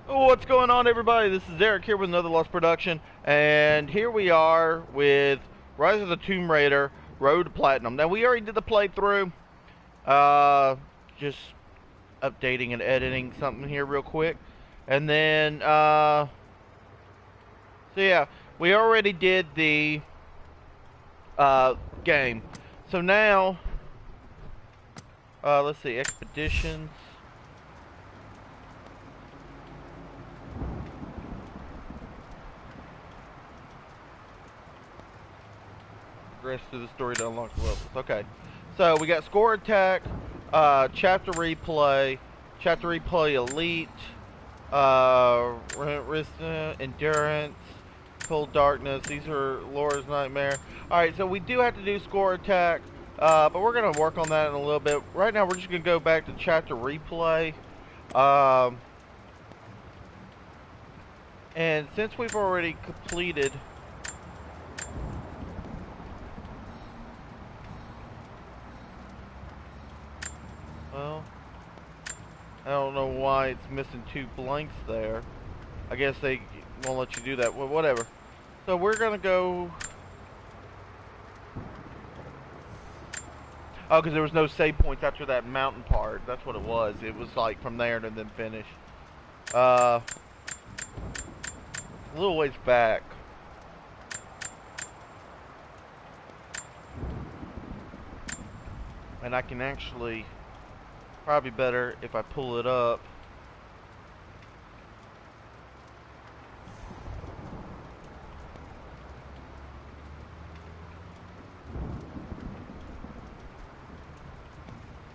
What's going on, everybody? This is Eric here with another Lost Production, and here we are with Rise of the Tomb Raider Road to Platinum. Now, we already did the playthrough, just updating and editing something here real quick. And then, so yeah, we already did the game. So now, let's see, Expeditions. Progress through the story to unlock the levels. Okay, so we got Score Attack, Chapter Replay, Chapter Replay Elite, Endurance, Cold Darkness. These are Laura's Nightmare. Alright, so we do have to do Score Attack, but we're going to work on that in a little bit. Right now, we're just going to go back to Chapter Replay. And since we've already completed... Well, I don't know why it's missing 2 blanks there. I guess they won't let you do that. Well, whatever. So we're gonna go... Oh, because there was no save points after that mountain part. That's what it was. It was like from there to then finish. A little ways back. And I can actually... Probably better if I pull it up.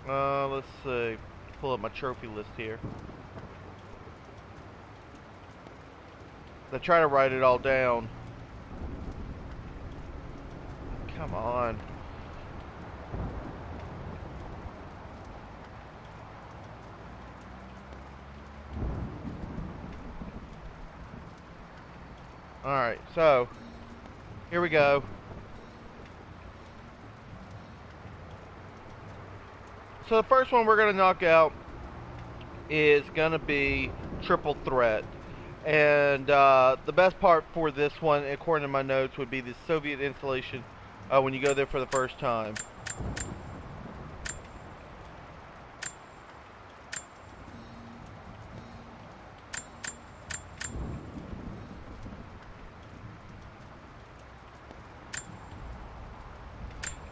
Let's see. Pull up my trophy list here. I try to write it all down. Come on. Alright, so here we go. So the first one we're going to knock out is going to be Triple Threat. And the best part for this one, according to my notes, would be the Soviet installation when you go there for the first time.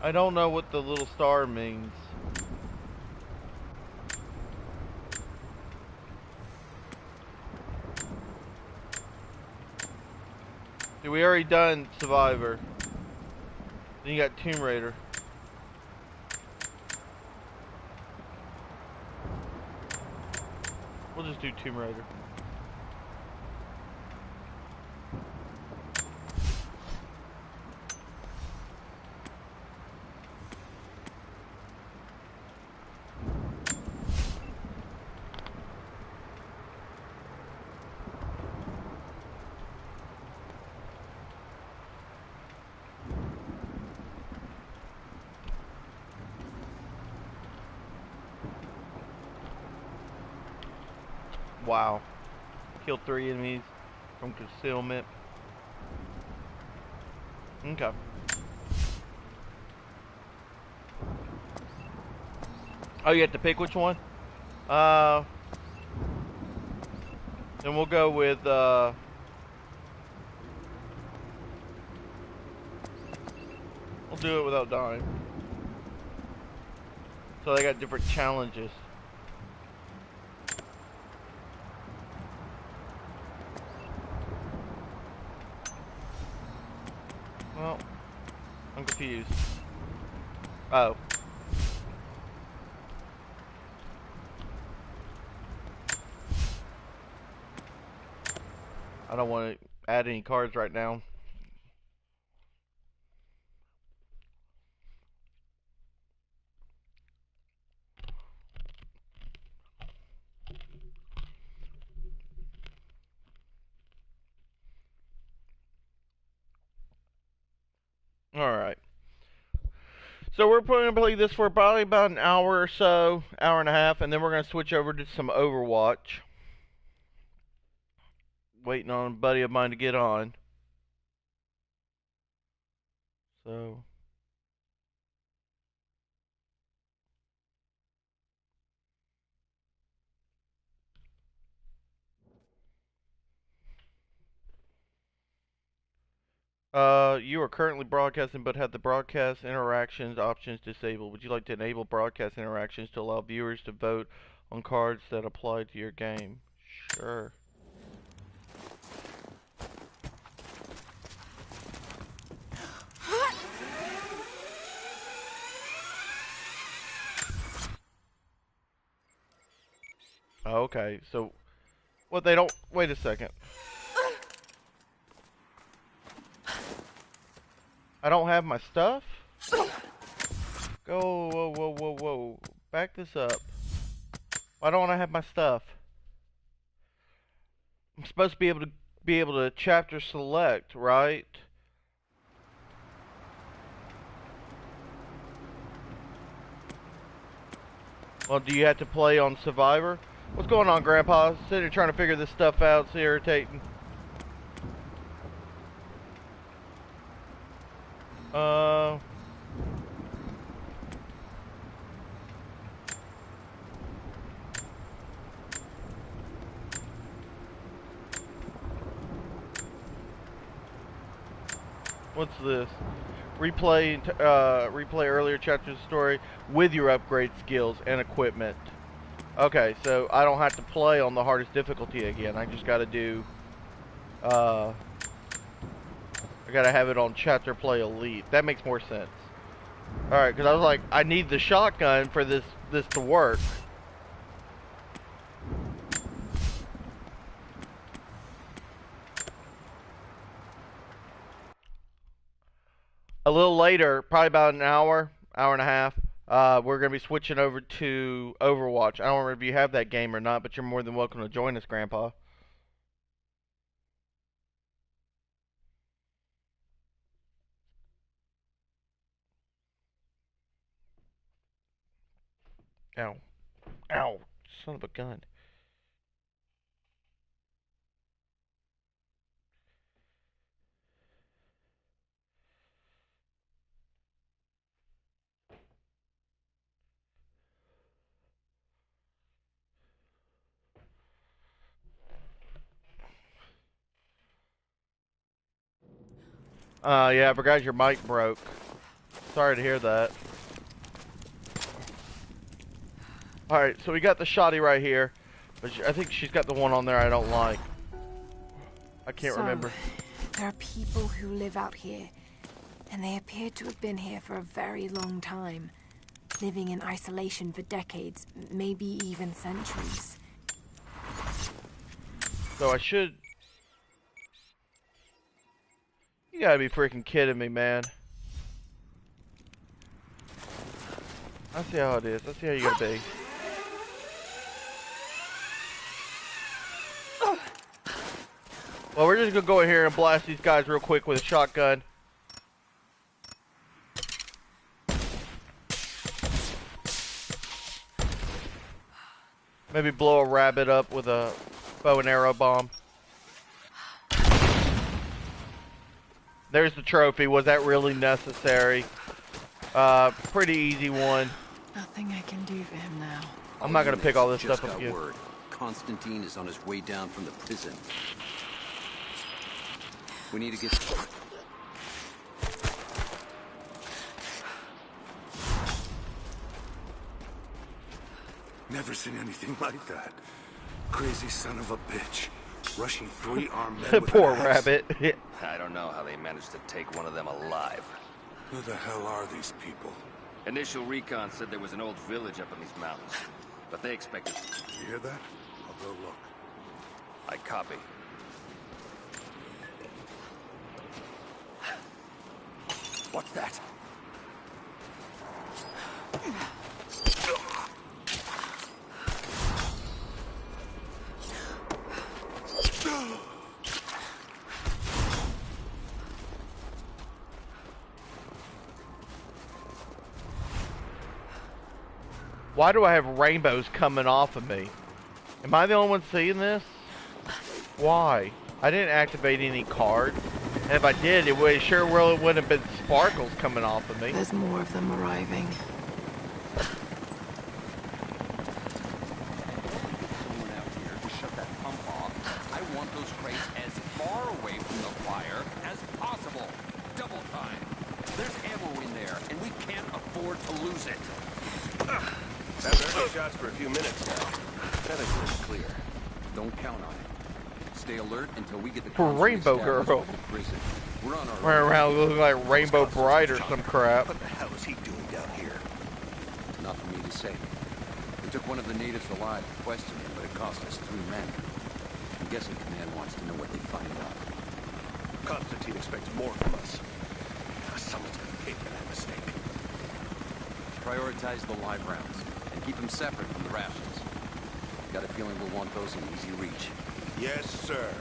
I don't know what the little star means. We already done Survivor. Then you got Tomb Raider. We'll just do Tomb Raider. Wow. Killed 3 enemies from concealment. Okay. Oh, you have to pick which one? Then we'll go with, we'll do it without dying. So they got different challenges. Well, I'm confused. Oh. I don't want to add any cards right now. Alright. So we're going to play this for probably about an hour or so, hour and a half, and then we're going to switch over to some Overwatch. waiting on a buddy of mine to get on. So. You are currently broadcasting but have the broadcast interactions options disabled. Would you like to enable broadcast interactions to allow viewers to vote on cards that apply to your game? Sure. Okay, so what they don't wait a second. I don't have my stuff? Go whoa. Back this up. Why don't I have my stuff? I'm supposed to be able to chapter select, right? Well, do you have to play on Survivor? What's going on, Grandpa? Sitting here trying to figure this stuff out. It's irritating. What's this? Replay earlier chapters of the story with your upgrade skills and equipment. Okay, so I don't have to play on the hardest difficulty again. I just gotta do, I gotta have it on chapter play elite. That makes more sense. Alright, because I was like, I need the shotgun for this to work. A little later, probably about an hour and a half, we're going to be switching over to Overwatch. I don't remember if you have that game or not, but you're more than welcome to join us, Grandpa. Ow. Ow. Son of a gun. Yeah, I forgot your mic broke. Sorry to hear that. Alright, so we got the shotty right here. But I think she's got the one on there I don't like. I can't remember. There are people who live out here, and they appear to have been here for a very long time, living in isolation for decades, maybe even centuries. So I should... You gotta be freaking kidding me, man. I see how it is. I see how you gotta be. Well, we're just gonna go in here and blast these guys real quick with a shotgun. Maybe blow a rabbit up with a bow and arrow bomb. There's the trophy. Was that really necessary? Pretty easy one. Nothing I can do for him now. I'm not gonna pick all this stuff up again. Word. Constantine is on his way down from the prison. We need to get... Never seen anything like that. Crazy son of a bitch. Rushing 3 armed men with Poor an axe. rabbit. I don't know how they managed to take one of them alive. Who the hell are these people? Initial recon said there was an old village up in these mountains, but they expected... You hear that? I'll go look. I copy. What's that? Why do I have rainbows coming off of me? Am I the only one seeing this? Why? I didn't activate any cards. And if I did, it would sure well wouldn't have been sparkles coming off of me. There's more of them arriving. Someone out here to shut that pump off. I want those crates as far away from the fire as possible. Double time. There's ammo in there, and we can't afford to lose it. Haven't heard any shots for a few minutes now. That is clear. Don't count on it. Stay alert until we get the For Rainbow Girl. Prison. We're on our Running around looking like Rainbow Bright or some crap. What the hell is he doing down here? Not for me to say. We took one of the natives alive to question him, but it cost us 3 men. I'm guessing Command wants to know what they find out. Constantine expects more from us. Someone's gonna pay for that mistake. Prioritize the live rounds, and keep them separate from the rations. Got a feeling we'll want those in easy reach. Yes, sir.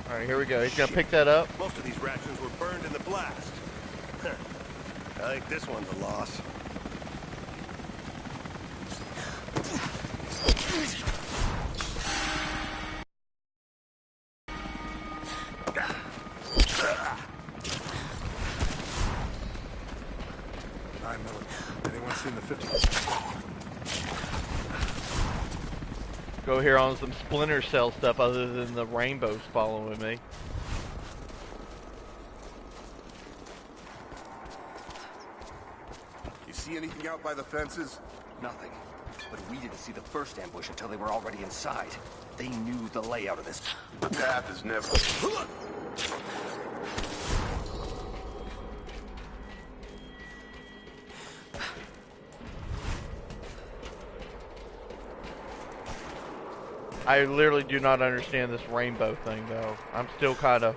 Alright, here we go. He's gonna pick that up. Most of these rations were burned in the blast. I think this one's a loss. Anyone seen the 50? Go here on some Splinter Cell stuff other than the rainbows following me. You see anything out by the fences? Nothing. But we didn't see the first ambush until they were already inside. They knew the layout of this. The path is never... I literally do not understand this rainbow thing though. I'm still kind of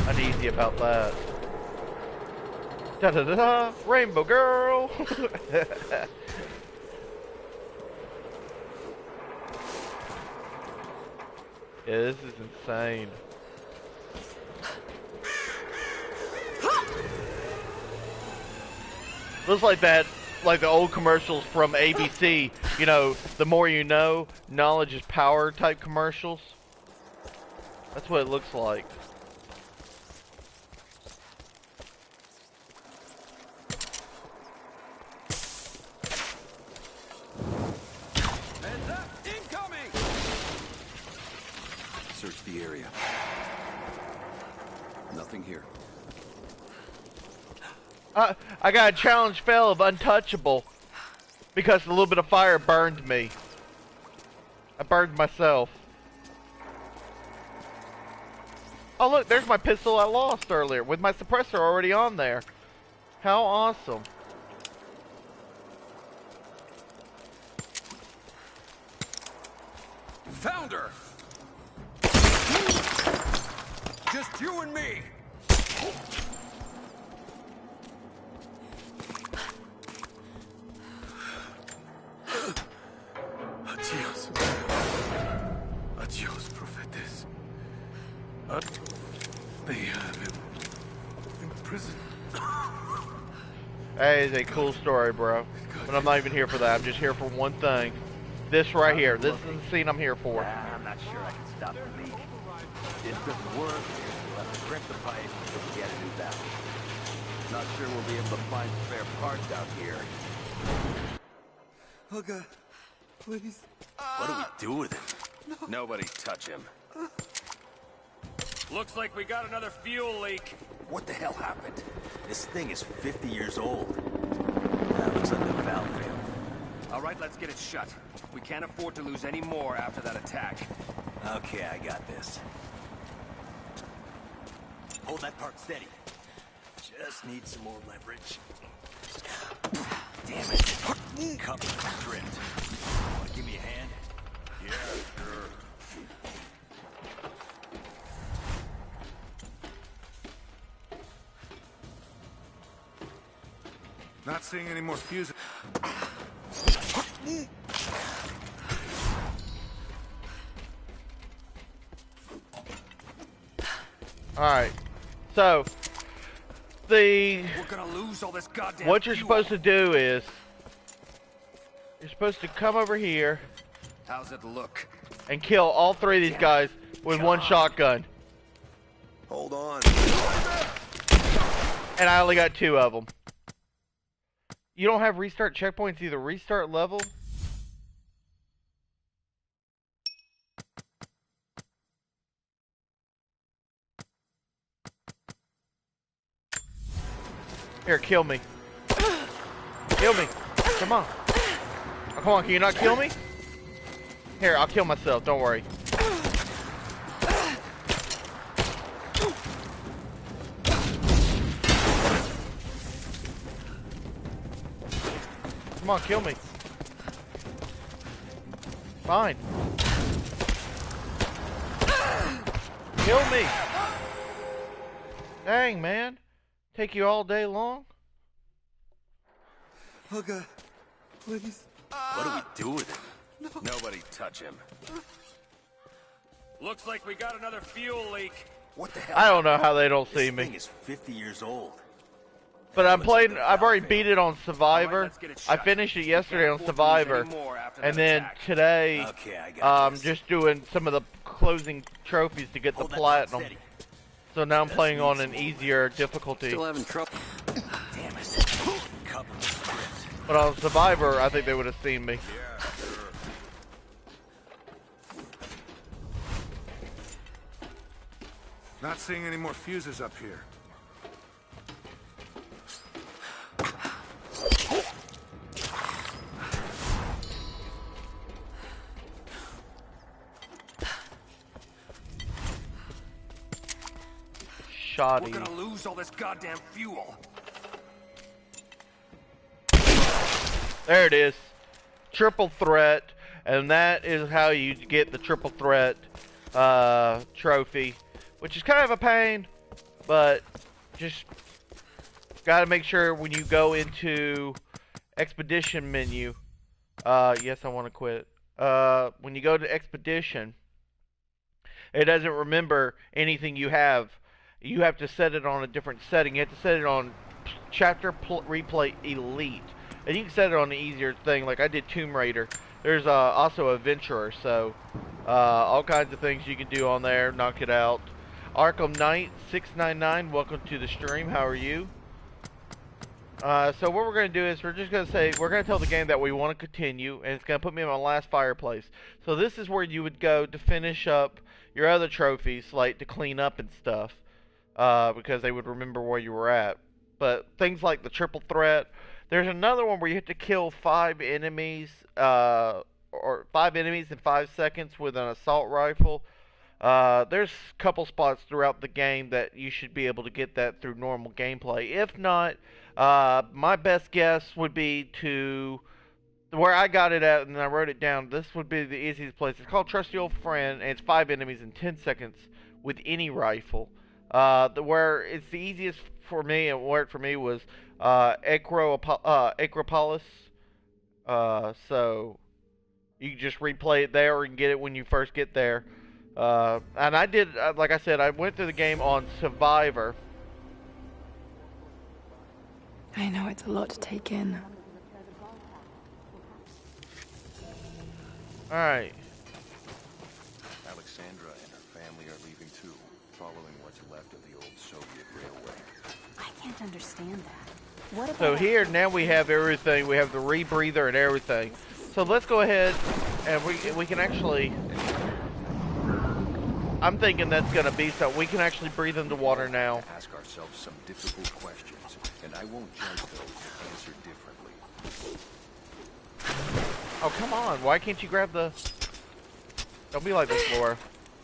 uneasy about that. Da da da da! Rainbow girl! Yeah, this is insane. Looks like that, like the old commercials from ABC, you know, the more you know, knowledge is power type commercials. That's what it looks like. Heads up! Incoming! Search the area. Nothing here. I got a challenge fail of untouchable because a little bit of fire burned me. I burned myself. Oh look, there's my pistol I lost earlier with my suppressor already on there. How awesome. Found her! Just you and me! Adios. Adios, Profetes. They have him in prison. That is a cool story, bro. But I'm not even here for that. I'm just here for one thing. This right here. This is the scene I'm here for. I'm not sure I can stop the leak. It doesn't work. We'll have to crimp the pipe and get a new valve. Not sure we'll be able to find spare parts out here. Oh God, please. What do we do with him? Nobody touch him. Looks like we got another fuel leak. What the hell happened? This thing is 50 years old. That looks like the valve failed. All right, let's get it shut. We can't afford to lose any more after that attack. Okay, I got this. Hold that part steady. Just need some more leverage. Damn it. Cover stripped. Want to give me a hand? Yeah, sure. Not seeing any more fuses. Alright. So, We're gonna lose all this goddamn what you're fuel. supposed to do is, supposed to come over here How's it look? and kill all 3 of these guys with one shotgun. Hold on. And I only got 2 of them. You don't have restart checkpoints either. Restart level? Here, kill me. Kill me. Come on. Oh, come on, can you not kill me? Here, I'll kill myself. Don't worry. Come on, kill me. Fine. Kill me. Dang, man. Take you all day long? Okay, please. What do we do with it? Nobody touch him. Looks like we got another fuel leak. What the hell? I don't know how they don't see This me. thing is 50 years old. But I'm playing, I've already beat it on Survivor. I finished it yesterday on Survivor. And then today, Okay, I got this. just doing some of the closing trophies to get the Hold that platinum. steady. So now I'm playing on an easier difficulty. Still having trouble. Damn it. Cover the script. But on Survivor, I think they would have seen me. Yeah, sure. Not seeing any more fuses up here. Shoddy. We're gonna lose all this goddamn fuel. There it is. Triple threat. And that is how you get the triple threat trophy. Which is kind of a pain. But just gotta make sure when you go into expedition menu. Yes, I want to quit. When you go to expedition, it doesn't remember anything you have. You have to set it on a different setting. You have to set it on chapter replay elite. And you can set it on the easier thing, like I did Tomb Raider. There's also Adventurer, so all kinds of things you can do on there. Knock it out. Arkham Knight 699, welcome to the stream. How are you? So what we're going to do is we're just going to say, we're going to tell the game that we want to continue, and it's going to put me in my last fireplace. So this is where you would go to finish up your other trophies, like to clean up and stuff, because they would remember where you were at. But things like the triple threat, there's another one where you have to kill 5 enemies, or 5 enemies in 5 seconds with an assault rifle. There's a couple spots throughout the game that you should be able to get that through normal gameplay. If not, my best guess would be to where I got it at, and I wrote it down. This would be the easiest place. It's called Trusty Old Friend, and it's 5 enemies in 10 seconds with any rifle. Where it's the easiest for me and worked for me was Acropolis. So you can just replay it there, or you can get it when you first get there. And I did, like I said, I went through the game on Survivor. I know it's a lot to take in. Alright. Alexandra and her family are leaving too, following what's left of the old Soviet railway. I can't understand that. What about So here, now we have everything. We have the rebreather and everything. So let's go ahead and we can actually... I'm thinking that's going to be so. We can actually breathe into water now. Ask ourselves some difficult questions, and I won't judge those who answer differently. Oh, come on. Why can't you grab the... Don't be like this, Laura.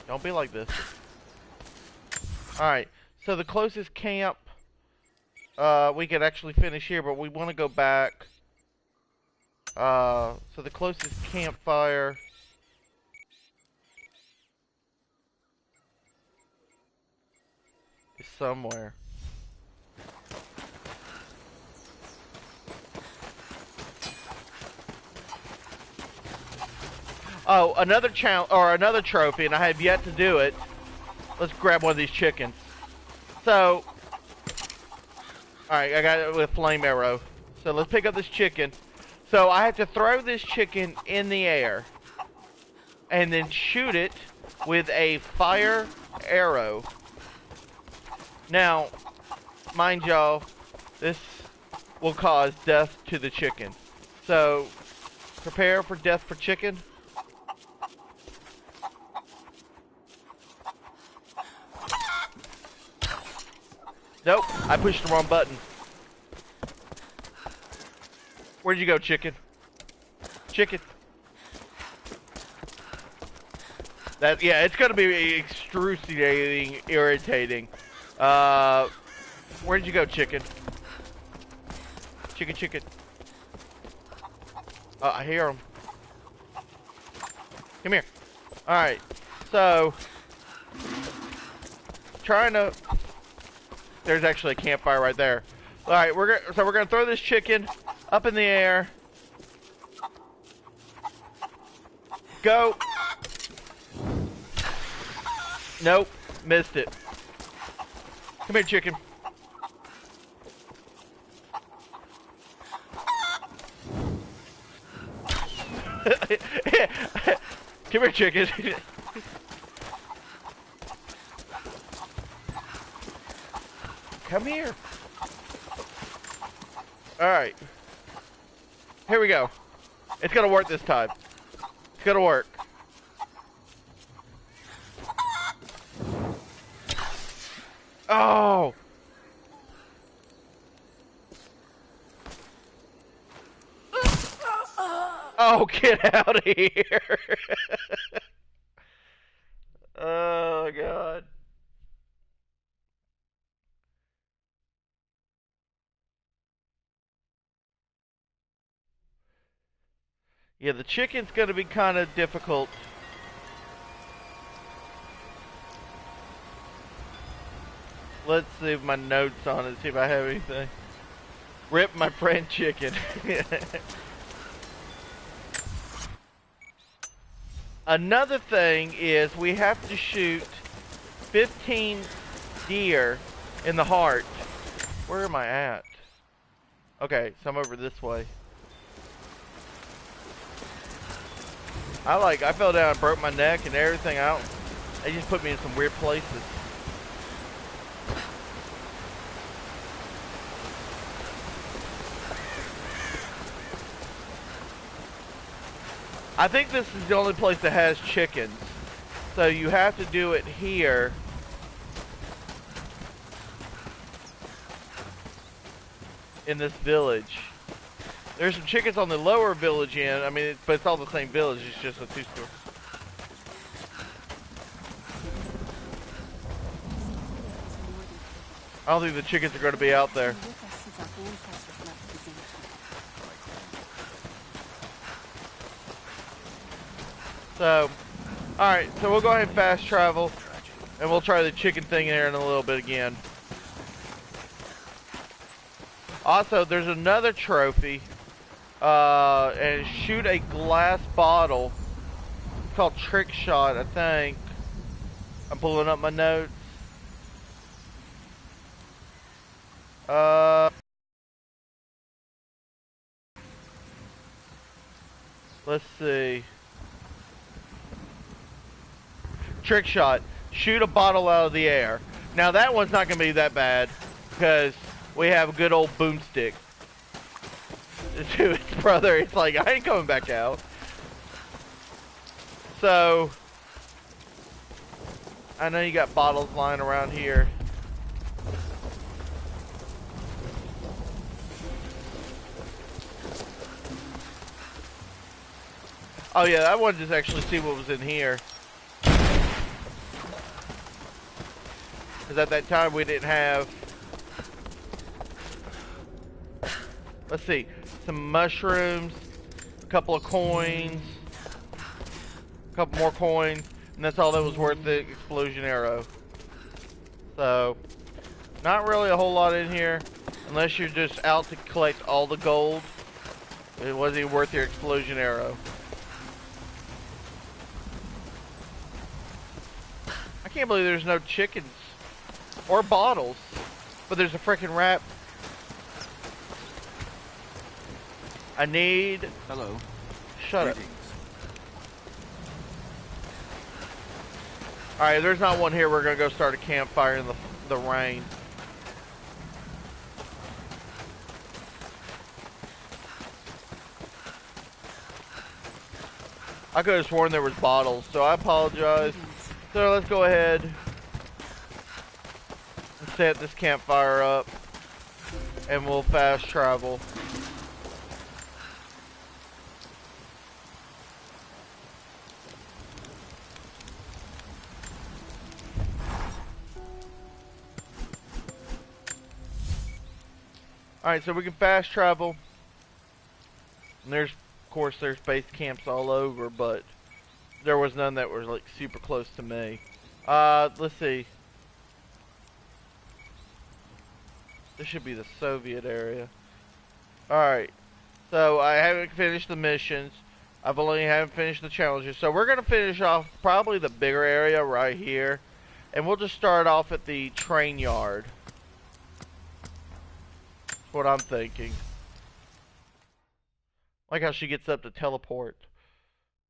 Don't be like this. Alright. So the closest camp... we could actually finish here, but we want to go back. So the closest campfire... is somewhere. Oh, another challenge or another trophy, and I have yet to do it. Let's grab one of these chickens. So, all right, I got it with flame arrow. So let's pick up this chicken. So I have to throw this chicken in the air and then shoot it with a fire arrow. Now, mind y'all, this will cause death to the chicken. So, prepare for death for chicken. Nope, I pushed the wrong button. Where'd you go, chicken? Chicken. That, yeah, it's gonna be excruciating, irritating. Where'd you go, chicken? Chicken, chicken. I hear him. Come here. Alright, so... trying to... There's actually a campfire right there. Alright, we're gonna throw this chicken up in the air. Go. Nope, missed it. Come here, chicken. Come here, chicken. Come here. Alright. Here we go. It's gonna work this time. It's gonna work. Oh! Oh, get out of here! Oh, God. Yeah, the chicken's gonna be kind of difficult. Let's see if my notes on it, see if I have anything. Rip my friend chicken. Another thing is we have to shoot 15 deer in the heart. Where am I at? Okay, so I'm over this way. I fell down and broke my neck and everything out. They just put me in some weird places. I think this is the only place that has chickens. So you have to do it here. In this village. There's some chickens on the lower village end. I mean, but it's all the same village. It's just a two-story. I don't think the chickens are going to be out there. So, alright, so we'll go ahead and fast travel, and we'll try the chicken thing here in a little bit again. Also, there's another trophy, and shoot a glass bottle. It's called Trick Shot, I think. I'm pulling up my notes. Let's see. Trick Shot. Shoot a bottle out of the air. Now that one's not going to be that bad because we have a good old boomstick. To his brother, it's like, I ain't coming back out. So, I know you got bottles lying around here. Oh yeah, I wanted to actually see what was in here. Because at that time we didn't have... Let's see. Some mushrooms. A couple of coins. A couple more coins. And that's all that was worth the explosion arrow. So, not really a whole lot in here. Unless you're just out to collect all the gold. It wasn't even worth your explosion arrow. I can't believe there's no chickens. Or bottles. But there's a freaking rat. I need... Hello. Shut up. Greetings. Alright, there's not one here. We're gonna go start a campfire in the rain. I could have sworn there was bottles, so I apologize. So let's go ahead and set this campfire up, and we'll fast travel. Alright, so we can fast travel. And there's, of course, there's base camps all over, but there was none that was like super close to me. Let's see. This should be the Soviet area. Alright. So I haven't finished the missions. I've only haven't finished the challenges. So we're gonna finish off probably the bigger area right here. And we'll just start off at the train yard. That's what I'm thinking. Like how she gets up to teleport.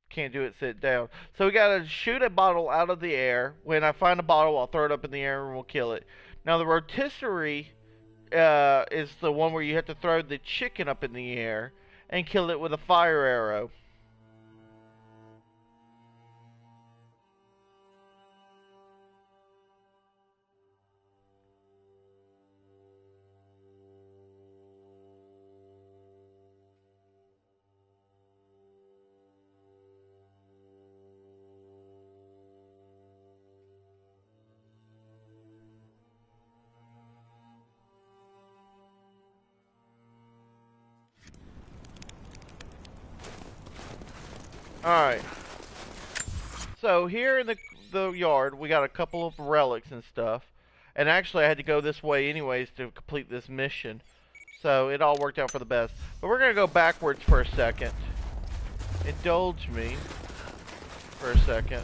Can't do it sit down. So we gotta shoot a bottle out of the air. When I find a bottle, I'll throw it up in the air and we'll kill it. Now the rotisserie is the one where you have to throw the chicken up in the air and kill it with a fire arrow. Alright. So here in the yard, we got a couple of relics and stuff. And actually I had to go this way anyways to complete this mission. So it all worked out for the best. But we're going to go backwards for a second. Indulge me for a second.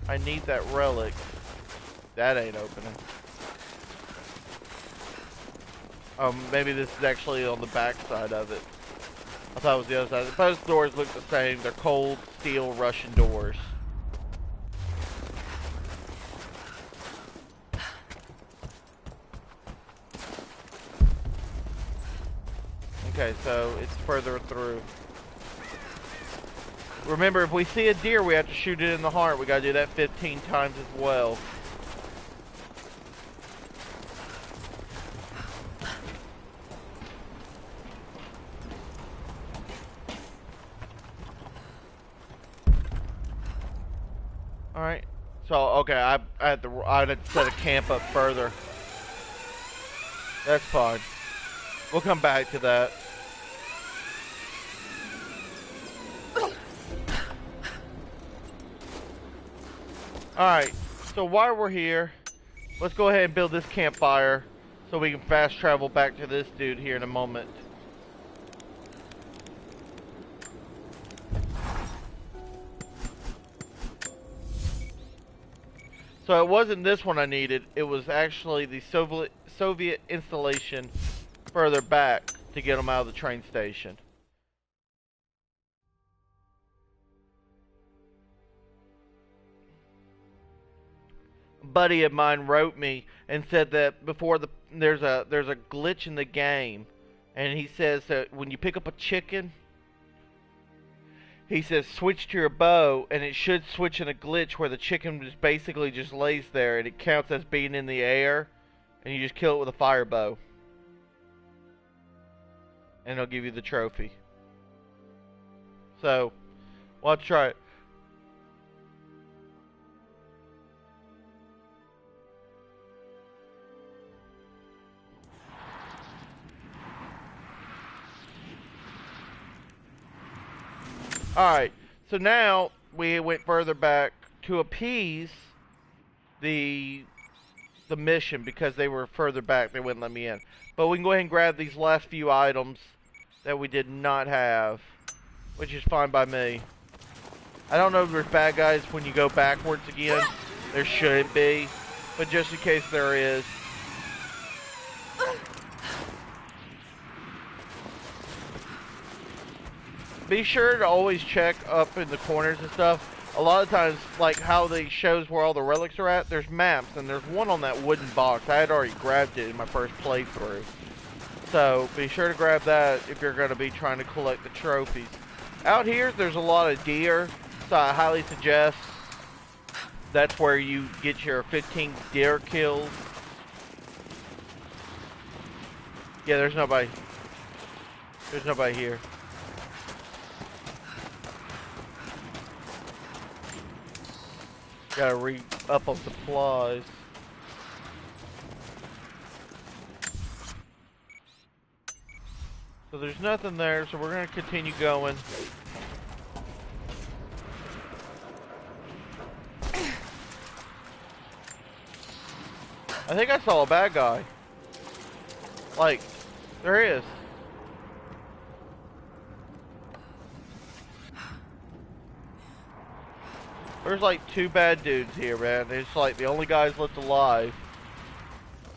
I need that relic. That ain't opening. Maybe this is actually on the back side of it. I thought it was the other side. Both doors look the same. They're cold steel Russian doors. Okay, so it's further through. Remember, if we see a deer, we have to shoot it in the heart. We gotta do that 15 times as well. Alright, so, okay, I had to set a camp up further. That's fine. We'll come back to that. Alright, so while we're here, let's go ahead and build this campfire so we can fast travel back to this dude here in a moment. So it wasn't this one I needed, it was actually the Soviet installation further back to get them out of the train station. A buddy of mine wrote me and said that before there's a glitch in the game, and he says that when you pick up a chicken, he says switch to your bow, and it should switch in a glitch where the chicken just basically just lays there and it counts as being in the air, and you just kill it with a fire bow. And it'll give you the trophy. So, let's try it. Alright, so now we went further back to appease the mission because they were further back. They wouldn't let me in. But we can go ahead and grab these last few items that we did not have, which is fine by me. I don't know if there's bad guys when you go backwards again. There shouldn't be, but just in case there is. be sure to always check up in the corners and stuff. A lot of times, like how they shows where all the relics are at, there's maps, and there's one on that wooden box. I had already grabbed it in my first playthrough. So, be sure to grab that if you're going to be trying to collect the trophies. Out here, there's a lot of deer, so I highly suggest that's where you get your 15 deer kills. Yeah, there's nobody. There's nobody here. Gotta re-up on supplies. So there's nothing there, so we're gonna continue going. I think I saw a bad guy. Like, there he is. There's like 2 bad dudes here, man. It's like the only guys left alive.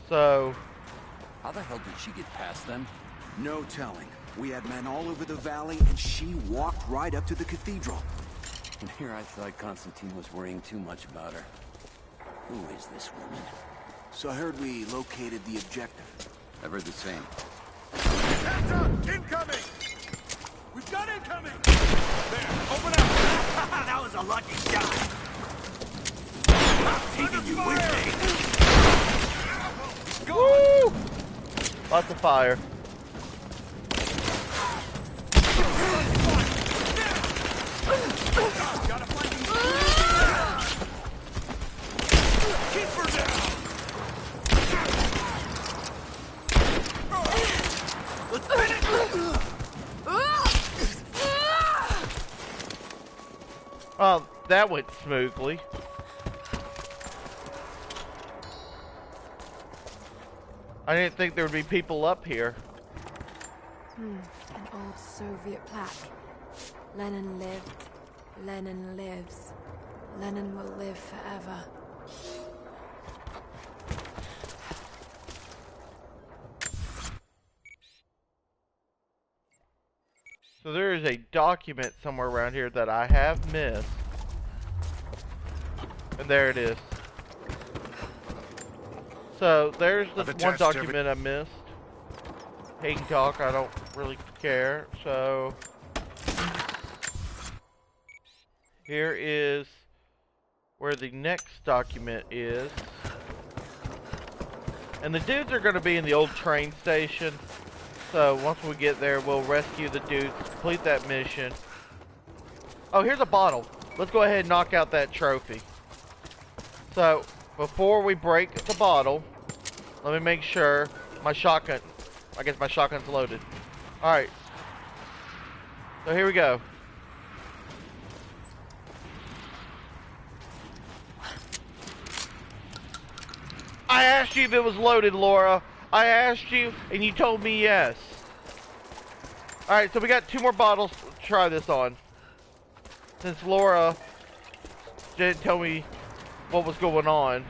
So... How the hell did she get past them? No telling. We had men all over the valley, and she walked right up to the cathedral. And here I thought Constantine was worrying too much about her. Who is this woman? So I heard we located the objective. I've heard the same. Hands up! Incoming! We've got incoming! There, open up! That was a lucky shot. I'm taking you with me. Woo! Lots of fire. Gotta find these. Keep her down! Let's finish it. Oh, that went smoothly. I didn't think there would be people up here. An old Soviet plaque. Lenin lived. Lenin lives. Lenin will live forever. So there is a document somewhere around here that I have missed. And there it is. So there's the one document I missed. Hagen Talk, I don't really care. So here is where the next document is. And the dudes are going to be in the old train station. So once we get there, we'll rescue the dudes, complete that mission. Oh, here's a bottle. Let's go ahead and knock out that trophy. So before we break the bottle, let me make sure my shotgun, I guess my shotgun's loaded. Alright. So here we go. I asked you if it was loaded, Laura. I asked you, and you told me yes. Alright, so we got 2 more bottles to try this on. Since Laura didn't tell me what was going on.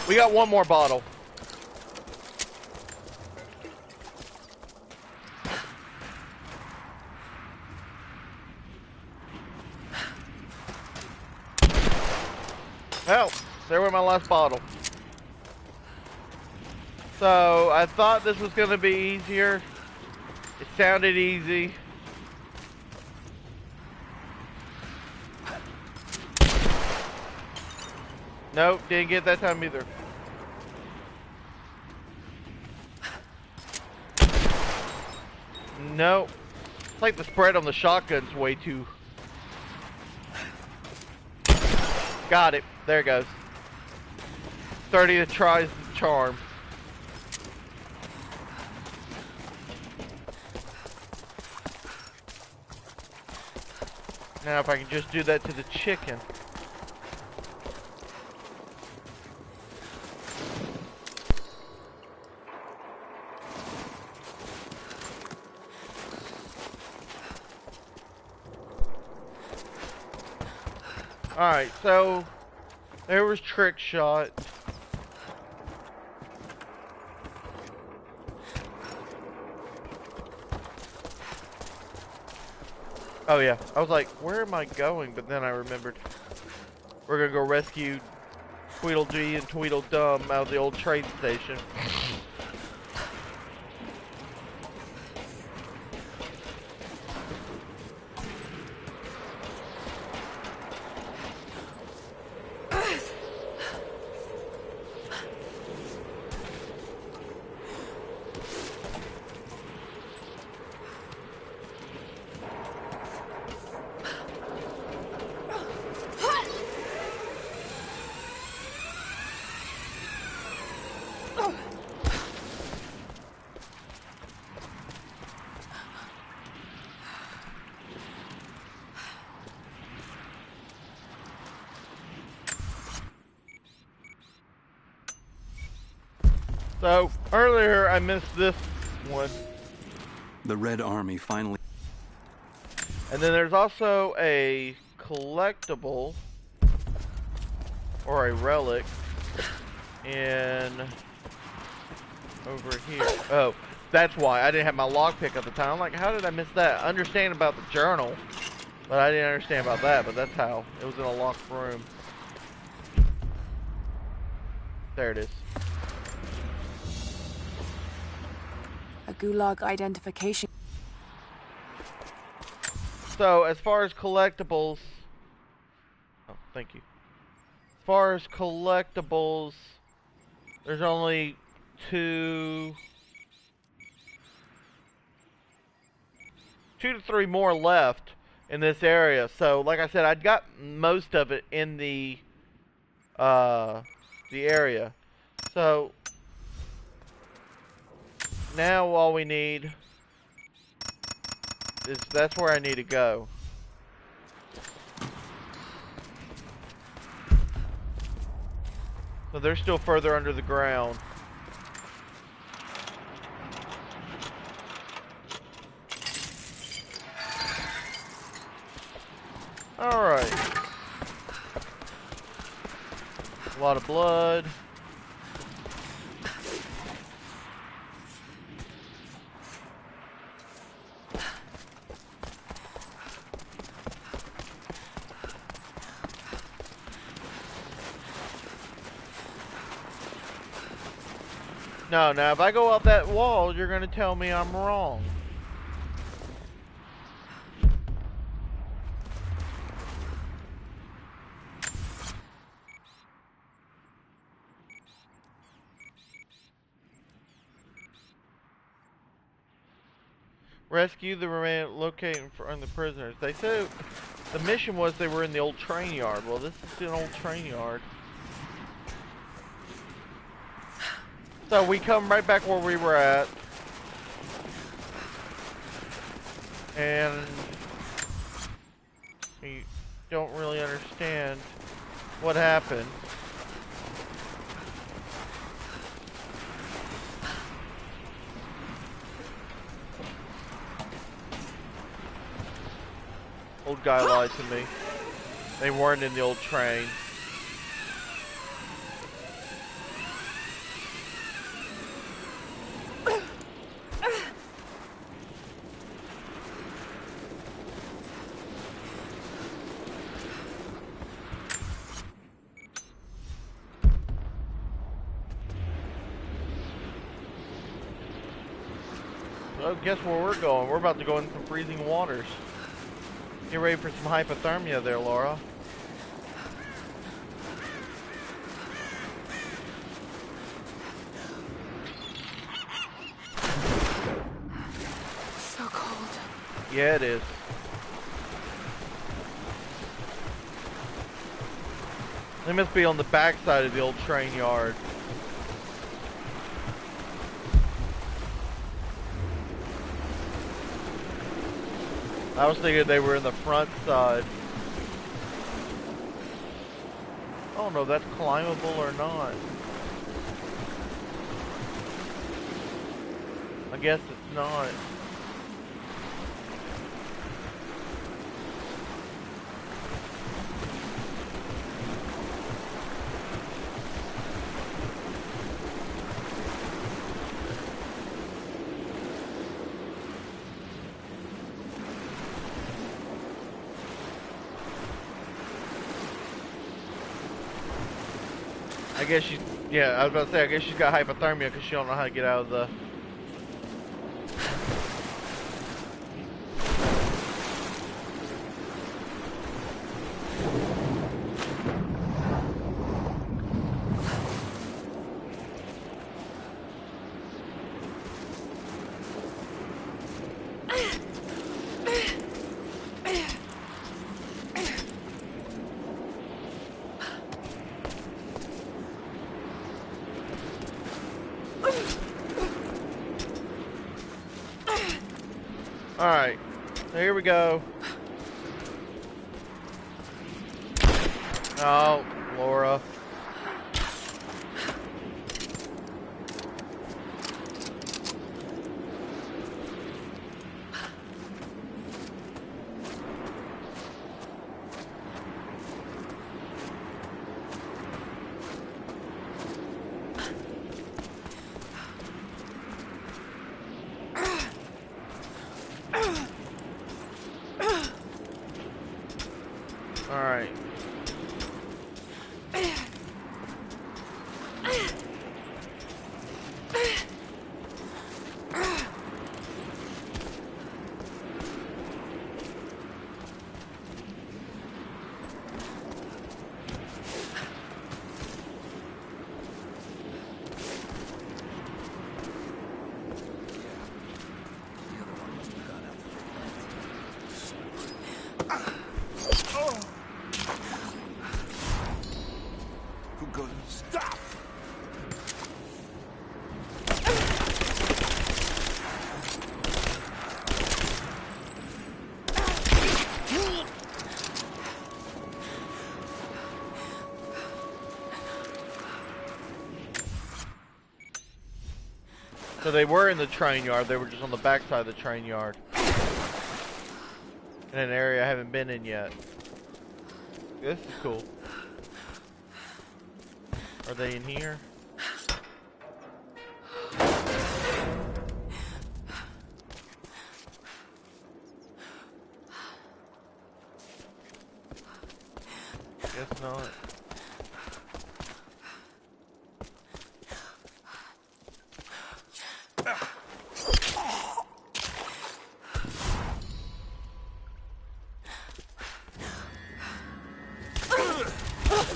We got 1 more bottle. Well, there went my last bottle. So, I thought this was going to be easier. It sounded easy. Nope, didn't get that time either. Nope. It's like the spread on the shotgun's way too... Got it. There it goes. 30th tries the charm. Now if I can just do that to the chicken. Alright, so there was Trick Shot. Oh yeah, I was like, where am I going? But then I remembered. We're gonna go rescue Tweedledee and Tweedledum out of the old train station. So, earlier I missed this one. The Red Army finally... And then there's also a collectible, or a relic, in over here. Oh, that's why. I didn't have my lockpick at the time. I'm like, how did I miss that? I understand about the journal, but I didn't understand about that, but that's how. It was in a locked room. There it is. A Gulag identification. So, as far as collectibles... Oh, thank you. As far as collectibles, there's only two to three more left in this area. So, like I said, I'd got most of it in the area. So, now all we need is, that's where I need to go. So they're still further under the ground. Alright. A lot of blood. No, now if I go up that wall, you're gonna tell me I'm wrong. Rescue the remaining, locate and find the prisoners. They said the mission was they were in the old train yard. Well, this is an old train yard. So we come right back where we were at. And we don't really understand what happened. Old guy lied to me. They weren't in the old train. So guess where we're going? We're about to go in some freezing waters. Get ready for some hypothermia there, Laura. So cold. Yeah, it is. They must be on the back side of the old train yard. I was thinking they were in the front side. I don't know if that's climbable or not. I guess it's not. I guess she's, yeah, I was about to say, I guess she's got hypothermia because she don't know how to get out of the... Alright, so here we go. Oh, Laura. Alright. Who goes? Stop! So they were in the train yard, they were just on the back side of the train yard. In an area I haven't been in yet. This is cool. Are they in here? Guess not.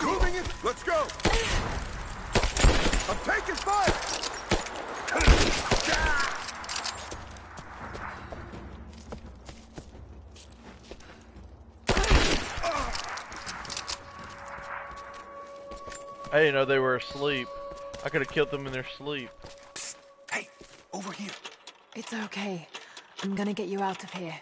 Moving it! Let's go! I'm taking fire! I didn't know they were asleep. I could have killed them in their sleep. Hey, over here. It's okay. I'm gonna get you out of here.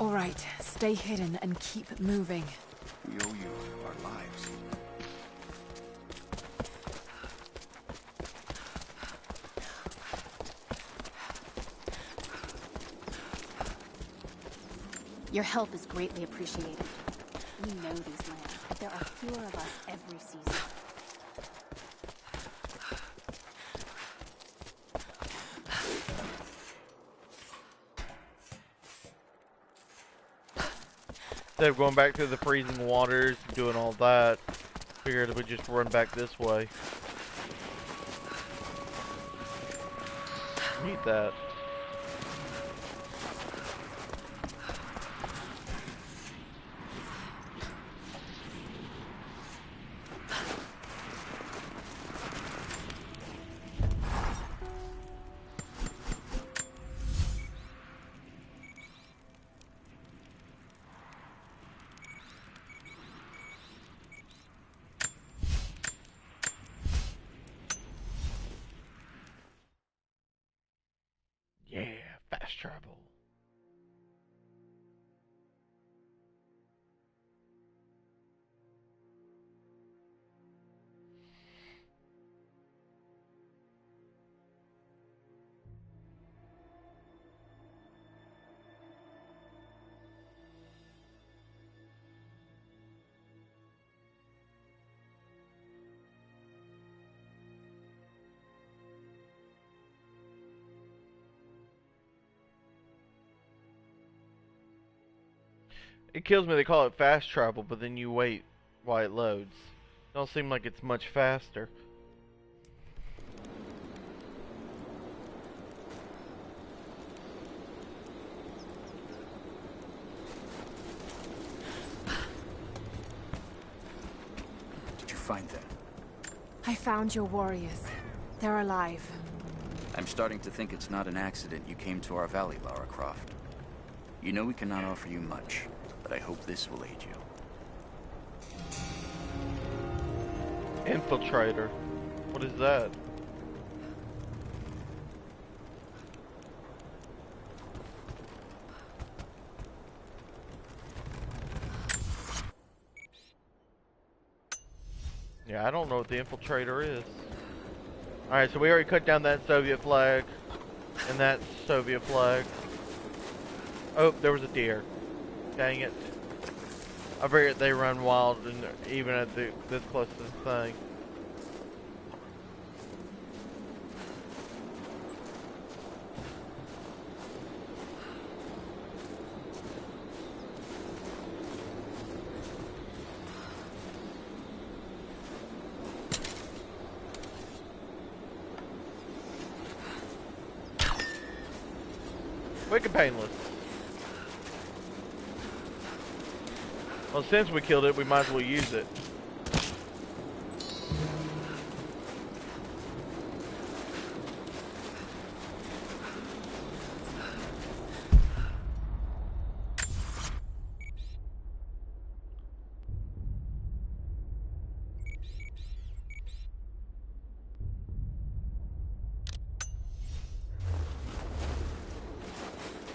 All right, stay hidden and keep moving. We owe you our lives. Your help is greatly appreciated. We know these lands, but there are fewer of us every season. Instead of going back through the freezing waters and doing all that, figured we'd just run back this way. Need that. Yeah, fast travel. It kills me they call it fast travel, but then you wait while it loads. Don't seem like it's much faster. Did you find them? I found your warriors. They're alive. I'm starting to think it's not an accident you came to our valley, Lara Croft. You know we cannot offer you much, but I hope this will aid you. Infiltrator. What is that? Yeah, I don't know what the infiltrator is. Alright, so we already cut down that Soviet flag. And that Soviet flag. Oh, there was a deer. Dang it. I figured they run wild and even at this close to the thing. Quick and painless. Well, since we killed it, we might as well use it.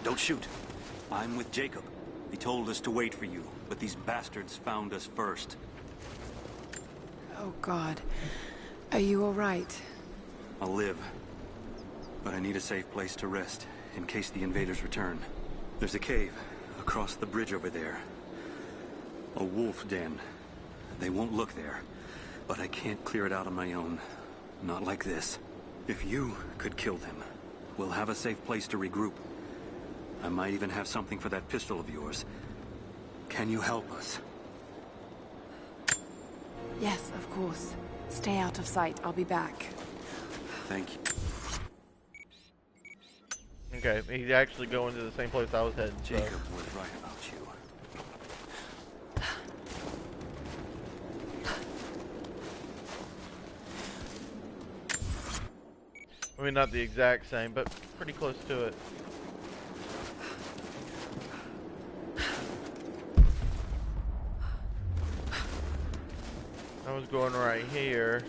Don't shoot. I'm with Jacob. He told us to wait for you, but these bastards found us first. Oh, God. Are you all right? I'll live. But I need a safe place to rest, in case the invaders return. There's a cave across the bridge over there. A wolf den. They won't look there, but I can't clear it out on my own. Not like this. If you could kill them, we'll have a safe place to regroup. I might even have something for that pistol of yours. Can you help us? Yes, of course. Stay out of sight. I'll be back. Thank you. Okay, he's actually going to the same place I was heading. Jacob was right about you. I mean, not the exact same, but pretty close to it. I was going right here.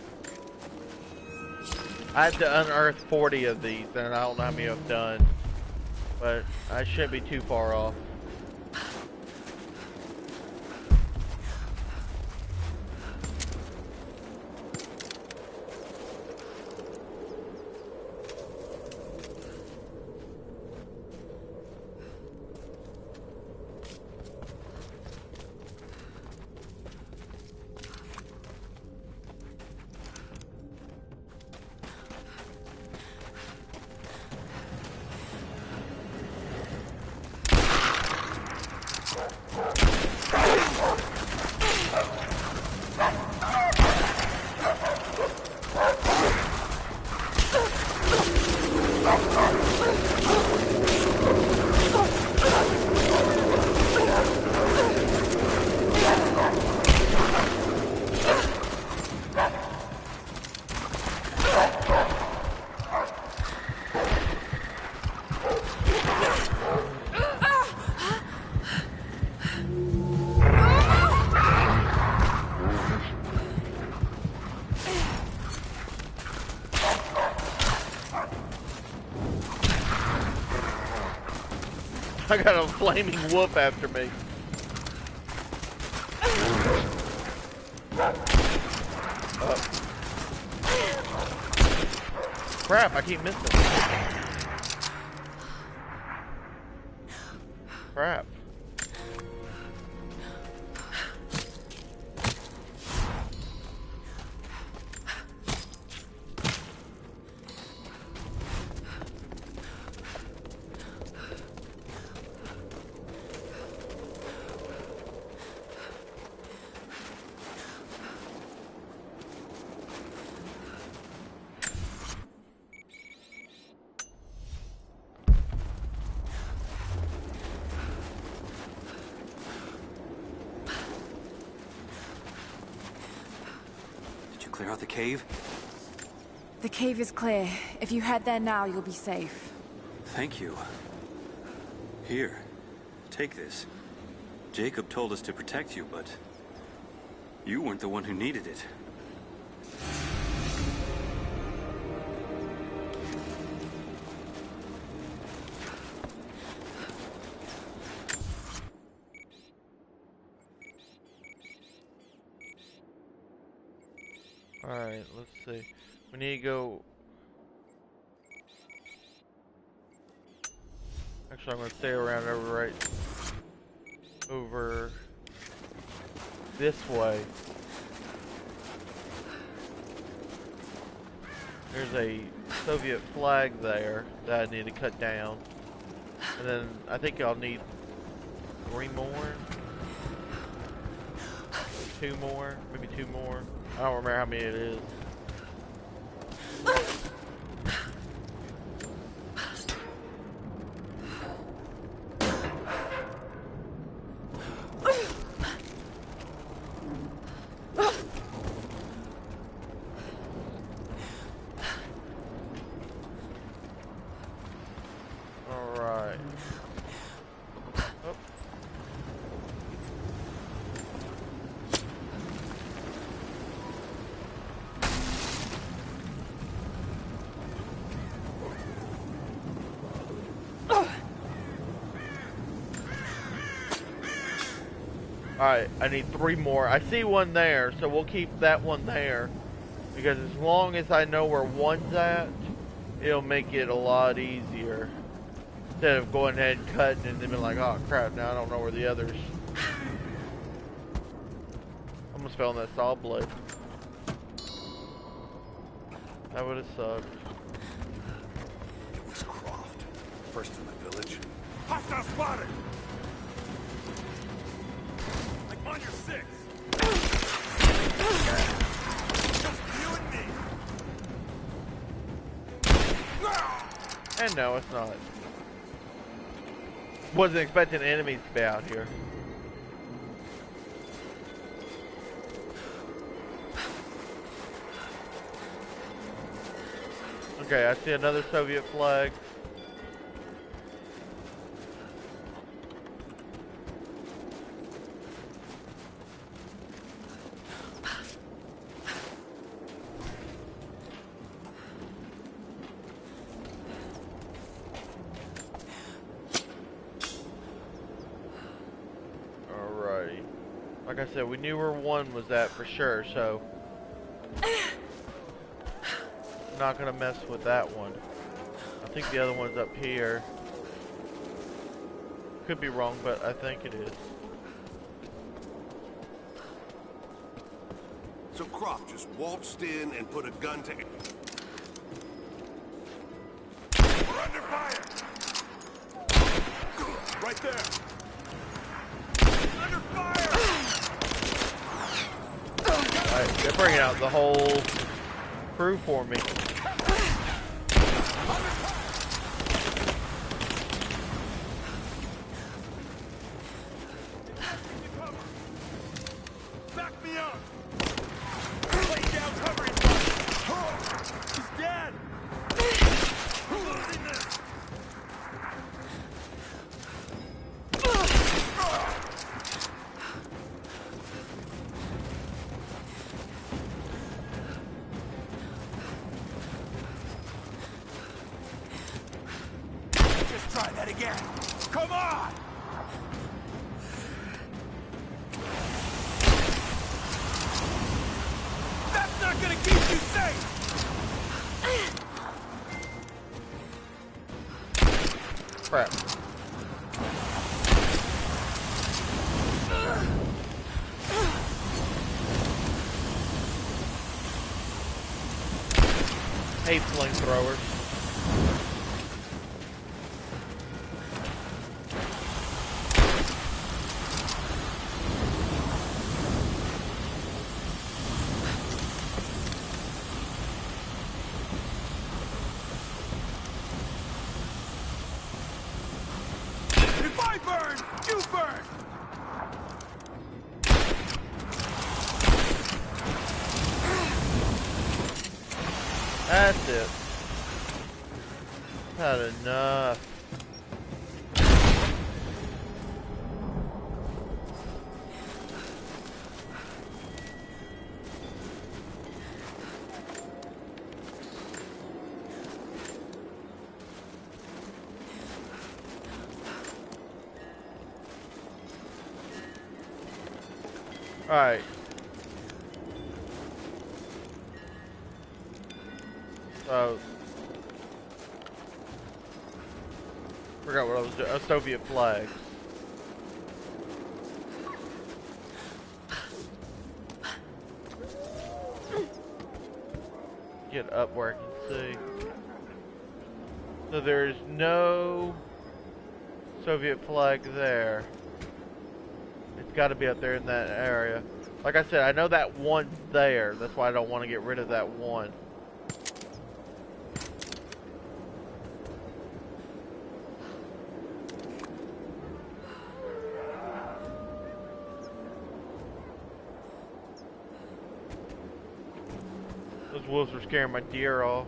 I had to unearth 40 of these, and I don't know how many I've done. But I shouldn't be too far off. I got a flaming whoop after me. Crap, I keep missing. Crap. Clear out the cave? The cave is clear. If you head there now, you'll be safe. Thank you. Here, take this. Jacob told us to protect you, but you weren't the one who needed it. Alright, let's see. We need to go... Actually, I'm going to stay around over over this way. There's a Soviet flag there that I need to cut down. And then I think I'll need 3 more. 2 more, maybe 2 more. I don't remember how many it is. Alright. Oh. Alright, I need 3 more. I see one there, so we'll keep that one there. Because as long as I know where one's at, it'll make it a lot easier. Instead of going ahead and cutting and then being like, oh crap, now I don't know where the others. Almost fell on that saw blade. That would have sucked. It was Croft. First in the village. Hostile spotted! I'm on your 6! Just you and me! And no, it's not. Wasn't expecting enemies to be out here. Okay, I see another Soviet flag. Alrighty. Like I said, we knew where one was at for sure, so not gonna mess with that one. I think the other one's up here. Could be wrong, but I think it is. So Croft just waltzed in and put a gun to... We're under fire! Right there! Under fire! Alright, they're bringing out the whole crew for me. Back me up! Lay down covering fire! He's dead! We're losing this! Just try that again! Come on! That's not gonna keep you safe! Crap. Hate flamethrowers. If I burn, you burn! That's it. Had enough. Alright. So, forgot what I was doing. A Soviet flag. Get up where I can see. So there's no Soviet flag there. It's got to be up there in that area. Like I said, I know that one's there. That's why I don't want to get rid of that one. Those wolves were scaring my deer off.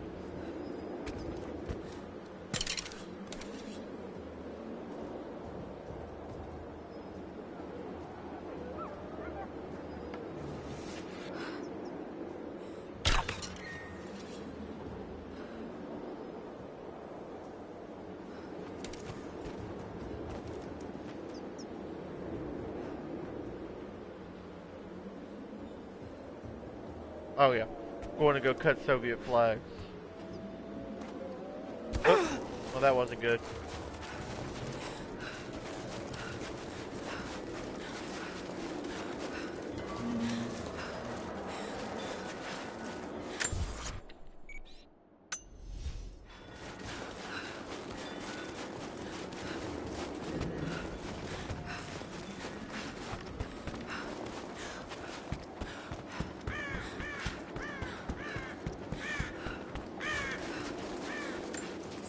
Oh yeah, going to go cut Soviet flags. Oh, well, that wasn't good.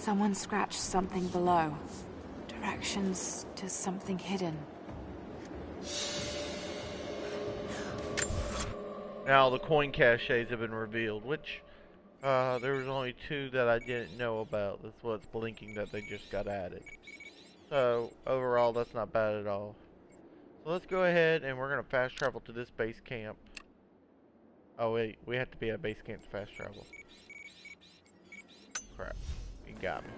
Someone scratched something below. Directions to something hidden. Now the coin caches have been revealed, which there was only 2 that I didn't know about. That's what's blinking that they just got added. So overall, that's not bad at all. So let's go ahead and we're gonna fast travel to this base camp. Oh wait, we have to be at base camp to fast travel. Crap. You got me.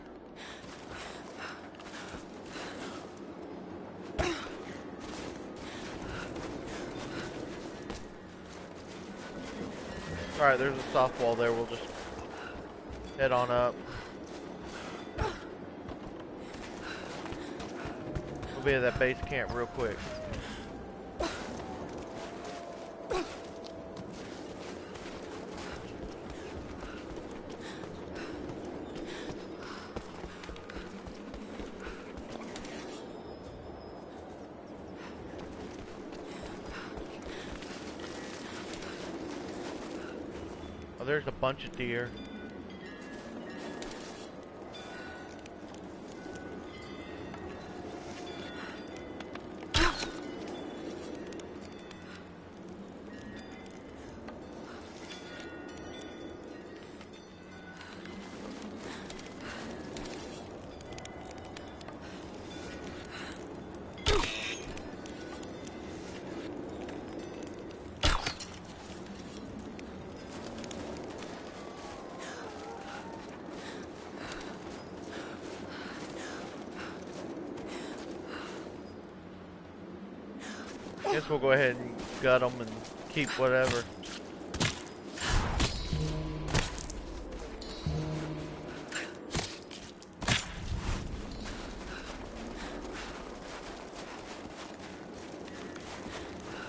Alright, there's a soft wall there. We'll just head on up. We'll be at that base camp real quick. Oh, there's a bunch of deer. Guess we'll go ahead and gut them and keep whatever.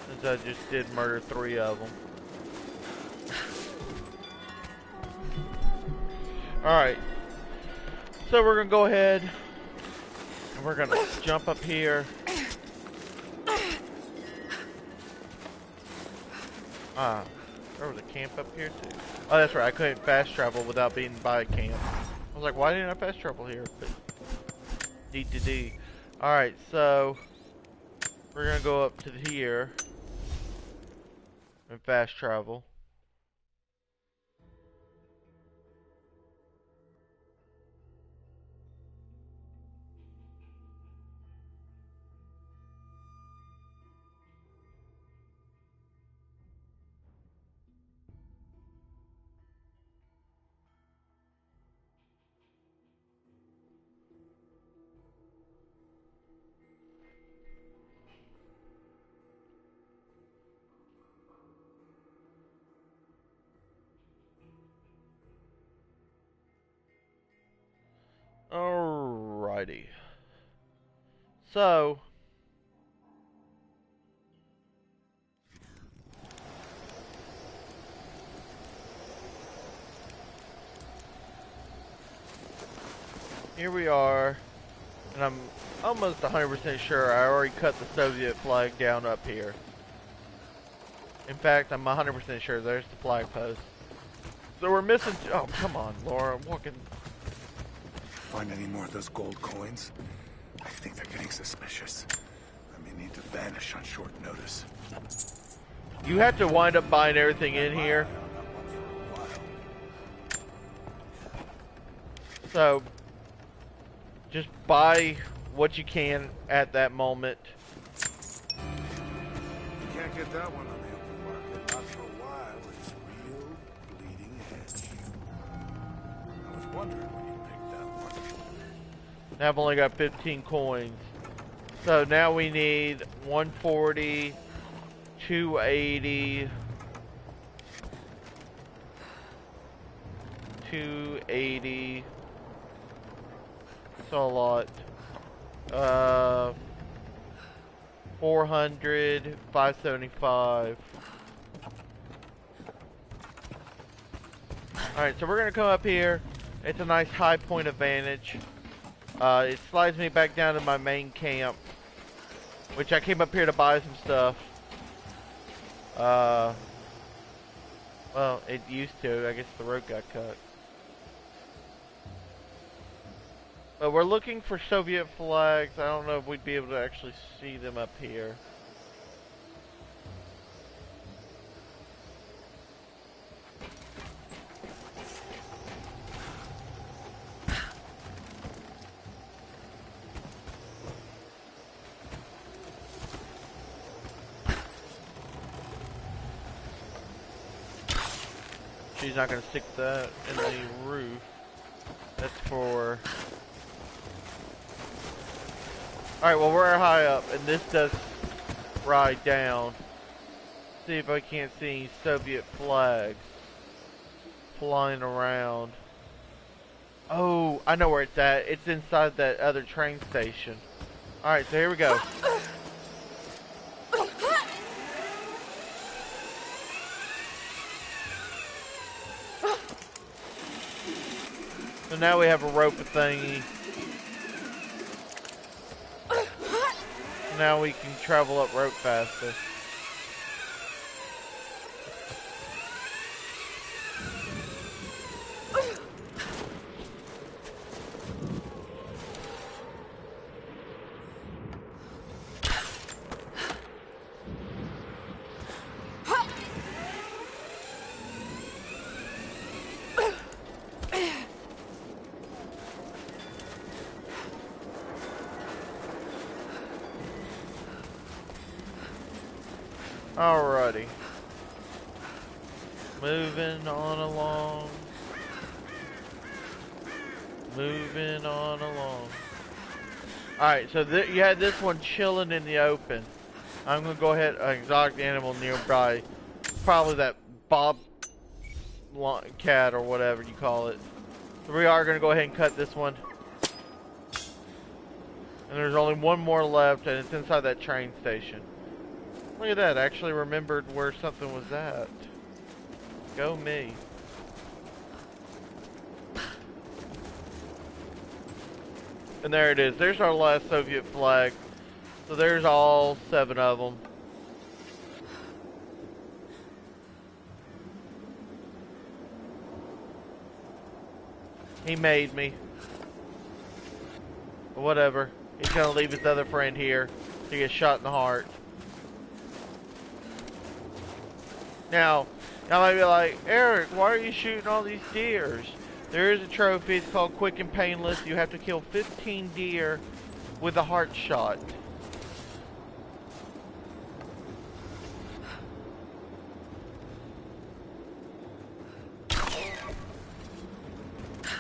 Since I just did murder 3 of them. Alright. So we're gonna go ahead and we're gonna jump up here. There was a camp up here too. Oh, that's right. I couldn't fast travel without being by a camp. I was like, why didn't I fast travel here? But D. Alright, so we're gonna go up to here and fast travel. Alrighty. So here we are, and I'm almost 100% sure I already cut the Soviet flag down up here. In fact, I'm 100% sure there's the flag post. So we're missing. Oh, come on, Laura. I'm walking. Find any more of those gold coins? I think they're getting suspicious. I may need to vanish on short notice. You have to wind up buying everything in here. So just buy what you can at that moment. You can't get that one on the open market. Not for a while. It's real bleeding edge. I was wondering when you picked that one. Now I've only got 15 coins. So now we need 140, 280, 280. That's a lot. 400, 575. Alright, so we're gonna come up here. It's a nice high point of vantage. It slides me back down to my main camp, which I came up here to buy some stuff. Well, it used to. I guess the road got cut. But we're looking for Soviet flags. I don't know if we'd be able to actually see them up here. She's not going to stick that in the roof. That's for... Alright, well we're high up, and this does ride down. See if I can't see any Soviet flags flying around. Oh, I know where it's at. It's inside that other train station. Alright, so here we go. So now we have a rope thingy. Now we can travel up rope faster. Alrighty. Moving on along. Moving on along. Alright, so you had this one chilling in the open. I'm going to go ahead, an exotic animal nearby. Probably that bob cat or whatever you call it. So we are going to go ahead and cut this one. And there's only one more left, and it's inside that train station. Look at that, I actually remembered where something was at. Go me. And there it is. There's our last Soviet flag. So there's all 7 of them. He made me. But whatever. He's gonna leave his other friend here to get shot in the heart. Now, I might be like, Eric, why are you shooting all these deers? There is a trophy, it's called Quick and Painless. You have to kill 15 deer with a heart shot.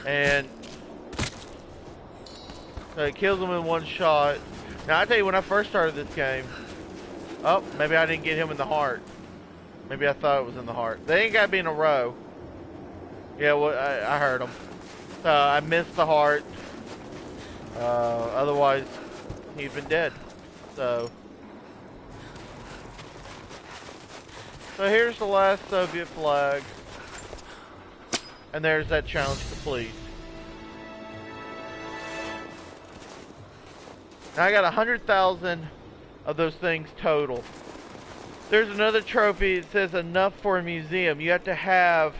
And so it kills them in one shot. Now, I tell you, when I first started this game, oh, maybe I didn't get him in the heart. Maybe I thought it was in the heart. They ain't got to be in a row. Yeah, well, I heard them. So I missed the heart. Otherwise, he'd been dead. So here's the last Soviet flag. And there's that challenge complete. Now I got 100,000 of those things total. There's another trophy. It says enough for a museum. You have to have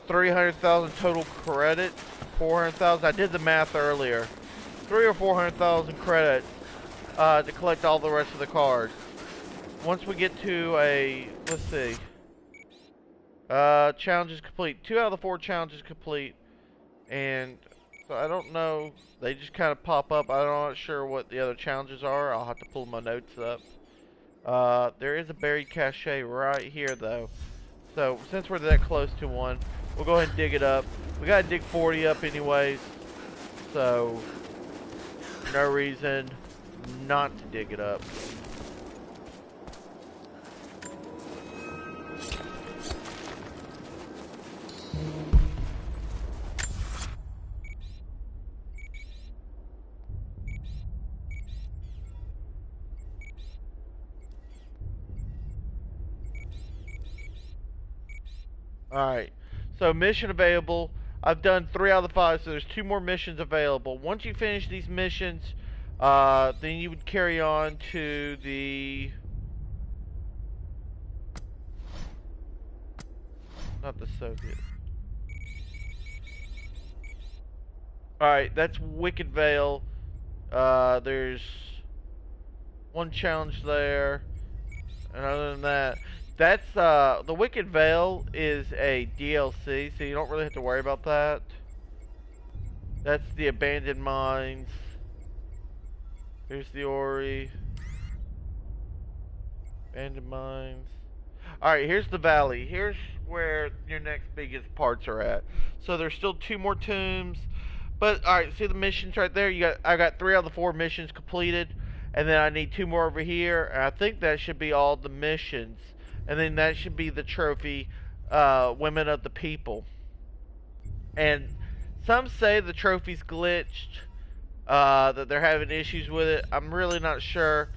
300,000 total credits. 400,000. I did the math earlier. 300,000 or 400,000 credits to collect all the rest of the cards. Once we get to a, let's see, challenges complete. 2 out of the 4 challenges complete, and so I don't know. They just kind of pop up. I'm not sure what the other challenges are. I'll have to pull my notes up. There is a buried cache right here, though. So since we're that close to one, we'll go ahead and dig it up. We gotta dig 40 up anyways, so no reason not to dig it up. Alright, so mission available. I've done 3 out of the 5, so there's 2 more missions available. Once you finish these missions, then you would carry on to the... Not the Soviet. Alright, that's Wicked Vale. There's 1 challenge there. And other than that... That's, the Wicked Vale is a DLC, so you don't really have to worry about that. That's the Abandoned Mines. Here's the Ori. Abandoned Mines. Alright, here's the valley. Here's where your next biggest parts are at. So there's still 2 more tombs. But, alright, see the missions right there? I got 3 out of the 4 missions completed. And then I need 2 more over here. And I think that should be all the missions. And then that should be the trophy, Women of the People. And some say the trophy's glitched, that they're having issues with it. I'm really not sure.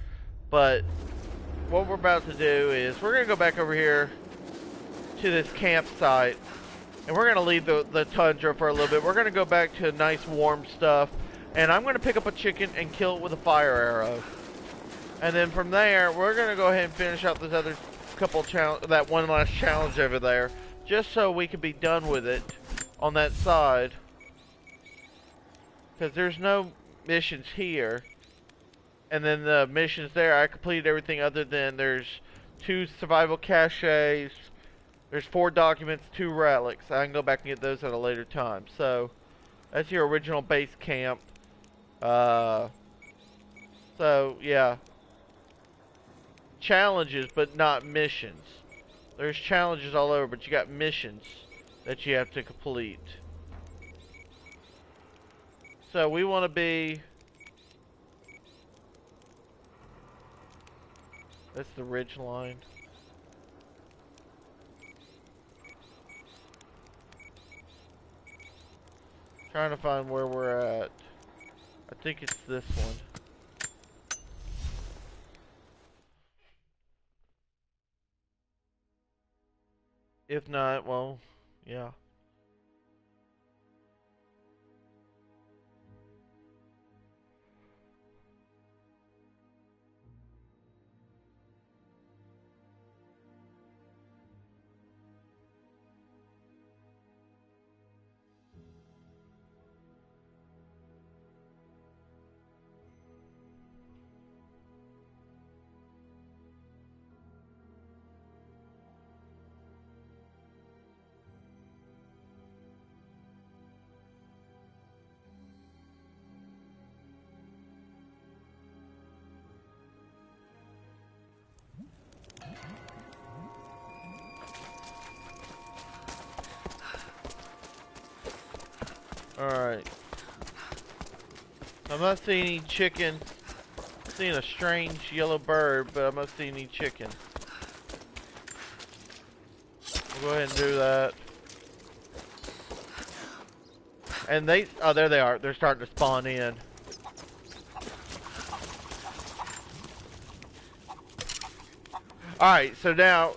But what we're about to do is we're going to go back over here to this campsite. And we're going to leave the tundra for a little bit. We're going to go back to nice warm stuff. And I'm going to pick up a chicken and kill it with a fire arrow. And then from there, we're going to go ahead and finish out this other... that one last challenge over there, just so we can be done with it on that side, because there's no missions here, and then the missions there, I completed everything other than there's 2 survival caches, there's 4 documents, 2 relics. I can go back and get those at a later time. So that's your original base camp. So yeah, challenges but not missions. There's challenges all over, but you got missions that you have to complete. So we want to be... That's the ridge line. Trying to find where we're at. I think it's this one. If not, well, yeah. Alright. I'm not seeing any chicken. I'm seeing a strange yellow bird, but I'm not seeing any chicken. We'll go ahead and do that. And they, oh, there they are. They're starting to spawn in. Alright, so now...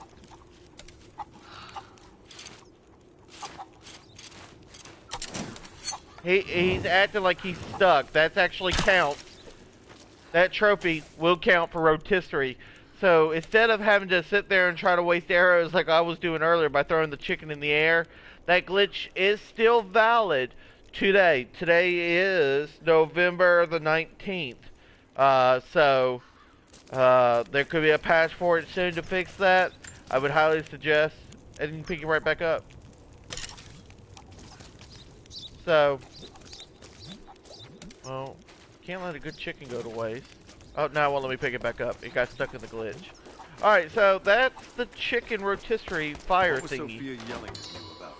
He's acting like he's stuck. That's actually counts. That trophy will count for rotisserie. So instead of having to sit there and try to waste arrows like I was doing earlier by throwing the chicken in the air, that glitch is still valid today. Today is November the 19th. There could be a patch for it soon to fix that. I would highly suggest, and you can pick it right back up. So, well, can't let a good chicken go to waste. Oh, now it won't let me pick it back up. It got stuck in the glitch. Alright, so that's the chicken rotisserie fire what was thingy. Sophia yelling at you about?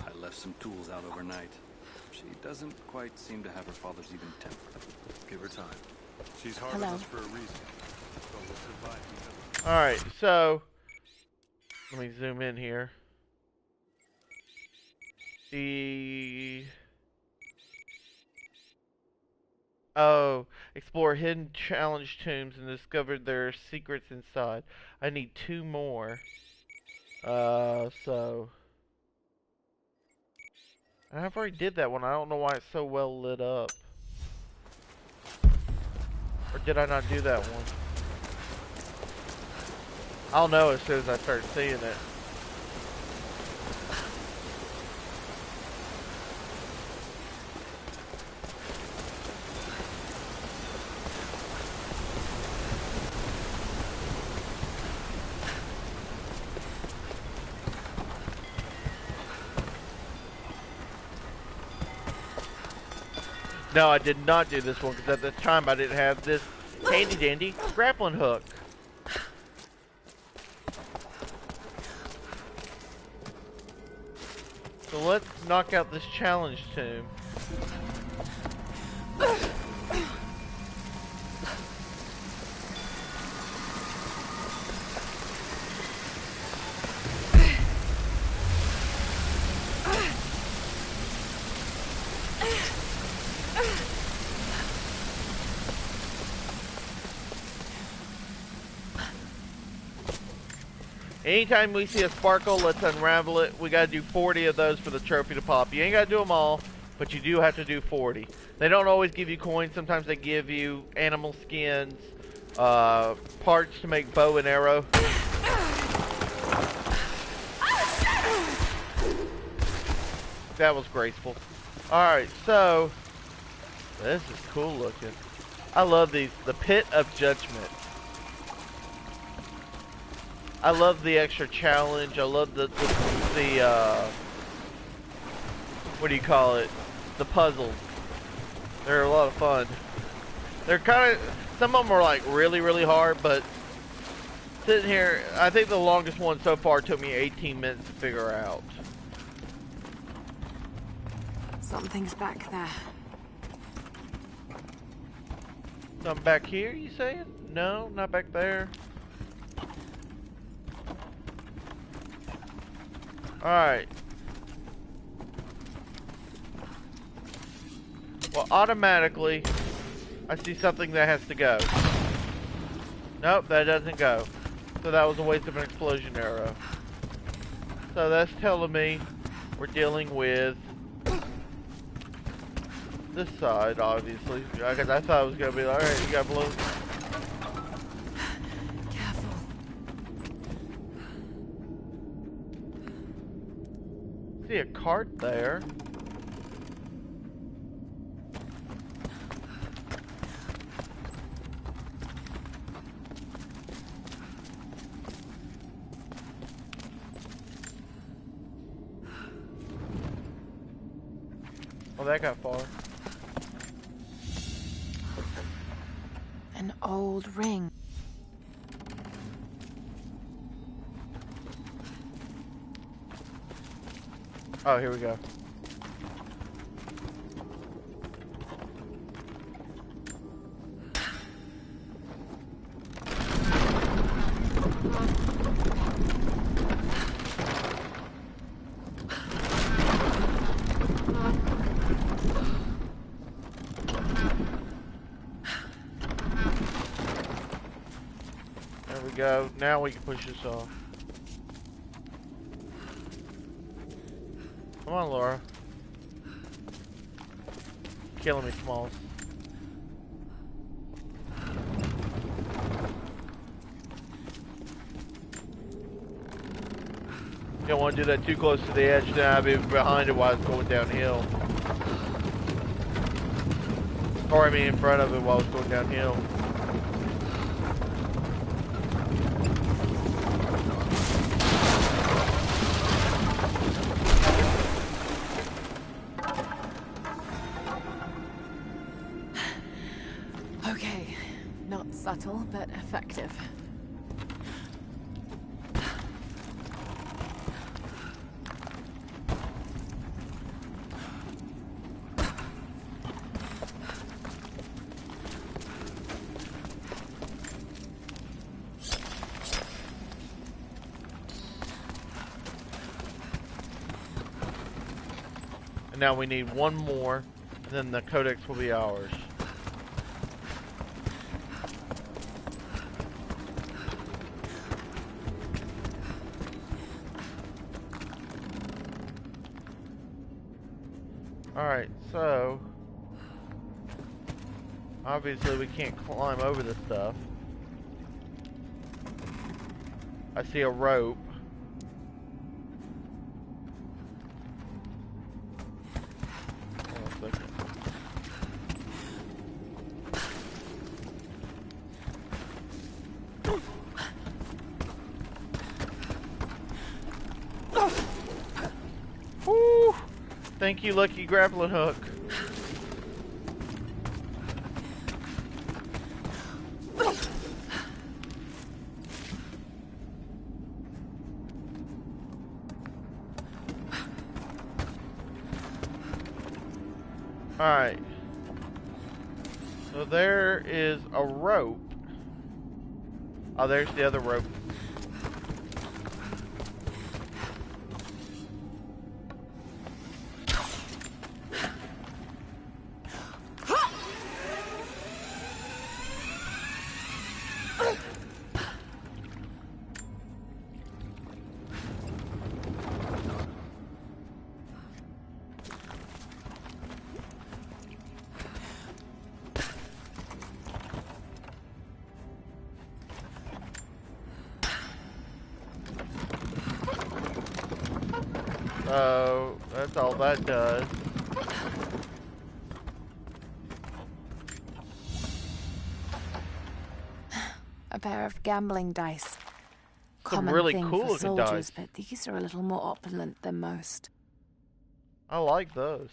I left some tools out overnight. She doesn't quite seem to have her father's even temper. Give her time. She's hard on us for a reason. So we'll survive together. Alright, so let me zoom in here. Explore hidden challenge tombs and discover their secrets inside. I need 2 more. So I've already did that one. I don't know why it's so well lit up. Or did I not do that one? I'll know as soon as I start seeing it. No, I did not do this one because at the time I didn't have this handy dandy grappling hook. So let's knock out this challenge tomb. Anytime we see a sparkle, let's unravel it. We gotta do 40 of those for the trophy to pop. You ain't gotta do them all, but you do have to do 40. They don't always give you coins. Sometimes they give you animal skins, parts to make bow and arrow. That was graceful. Alright, so this is cool looking. I love these. The Pit of Judgment. I love the extra challenge. I love the what do you call it? The puzzles. They're a lot of fun. They're kind of, some of them are like really, really hard, but sitting here, I think the longest one so far took me 18 minutes to figure out. Something's back there. Something back here, you saying? No, not back there. Alright. Well, automatically, I see something that has to go. Nope, that doesn't go. So that was a waste of an explosion arrow. So that's telling me we're dealing with this side, obviously. I thought it was going to be like, alright, you got blue. See a cart there. Oh, that got far. An old ring. Oh, here we go. go. Now we can push this off. Come on, Laura. Killing me, Smalls. You don't want to do that too close to the edge, then I'll be behind it while it's going downhill. Or I mean in front of it while it's going downhill. Okay, not subtle, but effective. Now we need one more, and then the codex will be ours. Alright, so obviously we can't climb over this stuff. I see a rope. Woo! Thank you, lucky grappling hook. Alright. So there is a rope. Oh, there's the other rope. So that's all that does. A pair of gambling dice. Some Common really thing cool for looking soldiers, dice. but these are a little more opulent than most. I like those.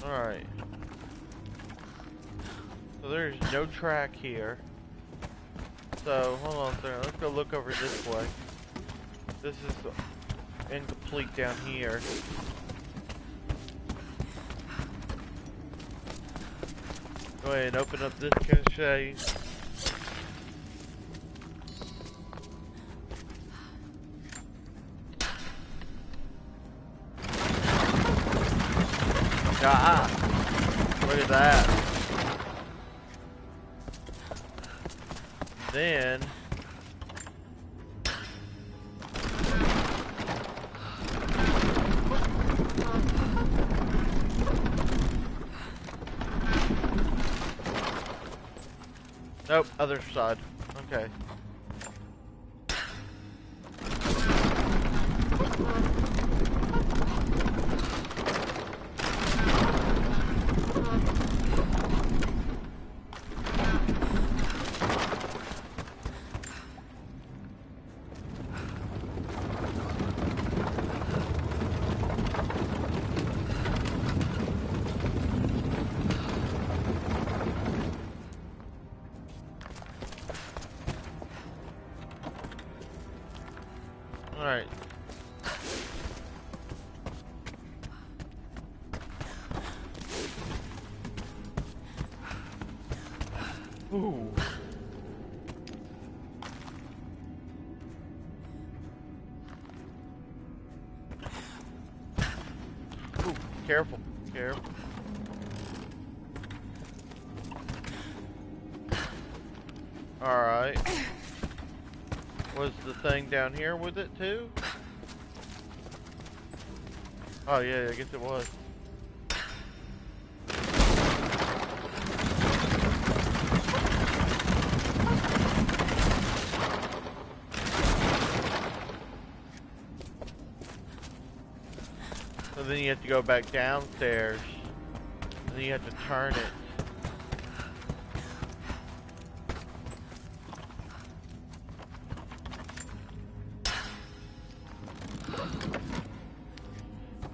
Alright. So there's no track here. So, hold on a second. Let's go look over this way. This is incomplete down here. Go ahead and open up this cache. Ah, look at that. Then nope, other side. Okay. Ooh. Ooh, careful, careful. Alright. Was the thing down here with it too? Oh yeah, I guess it was. So then you have to go back downstairs. And then you have to turn it.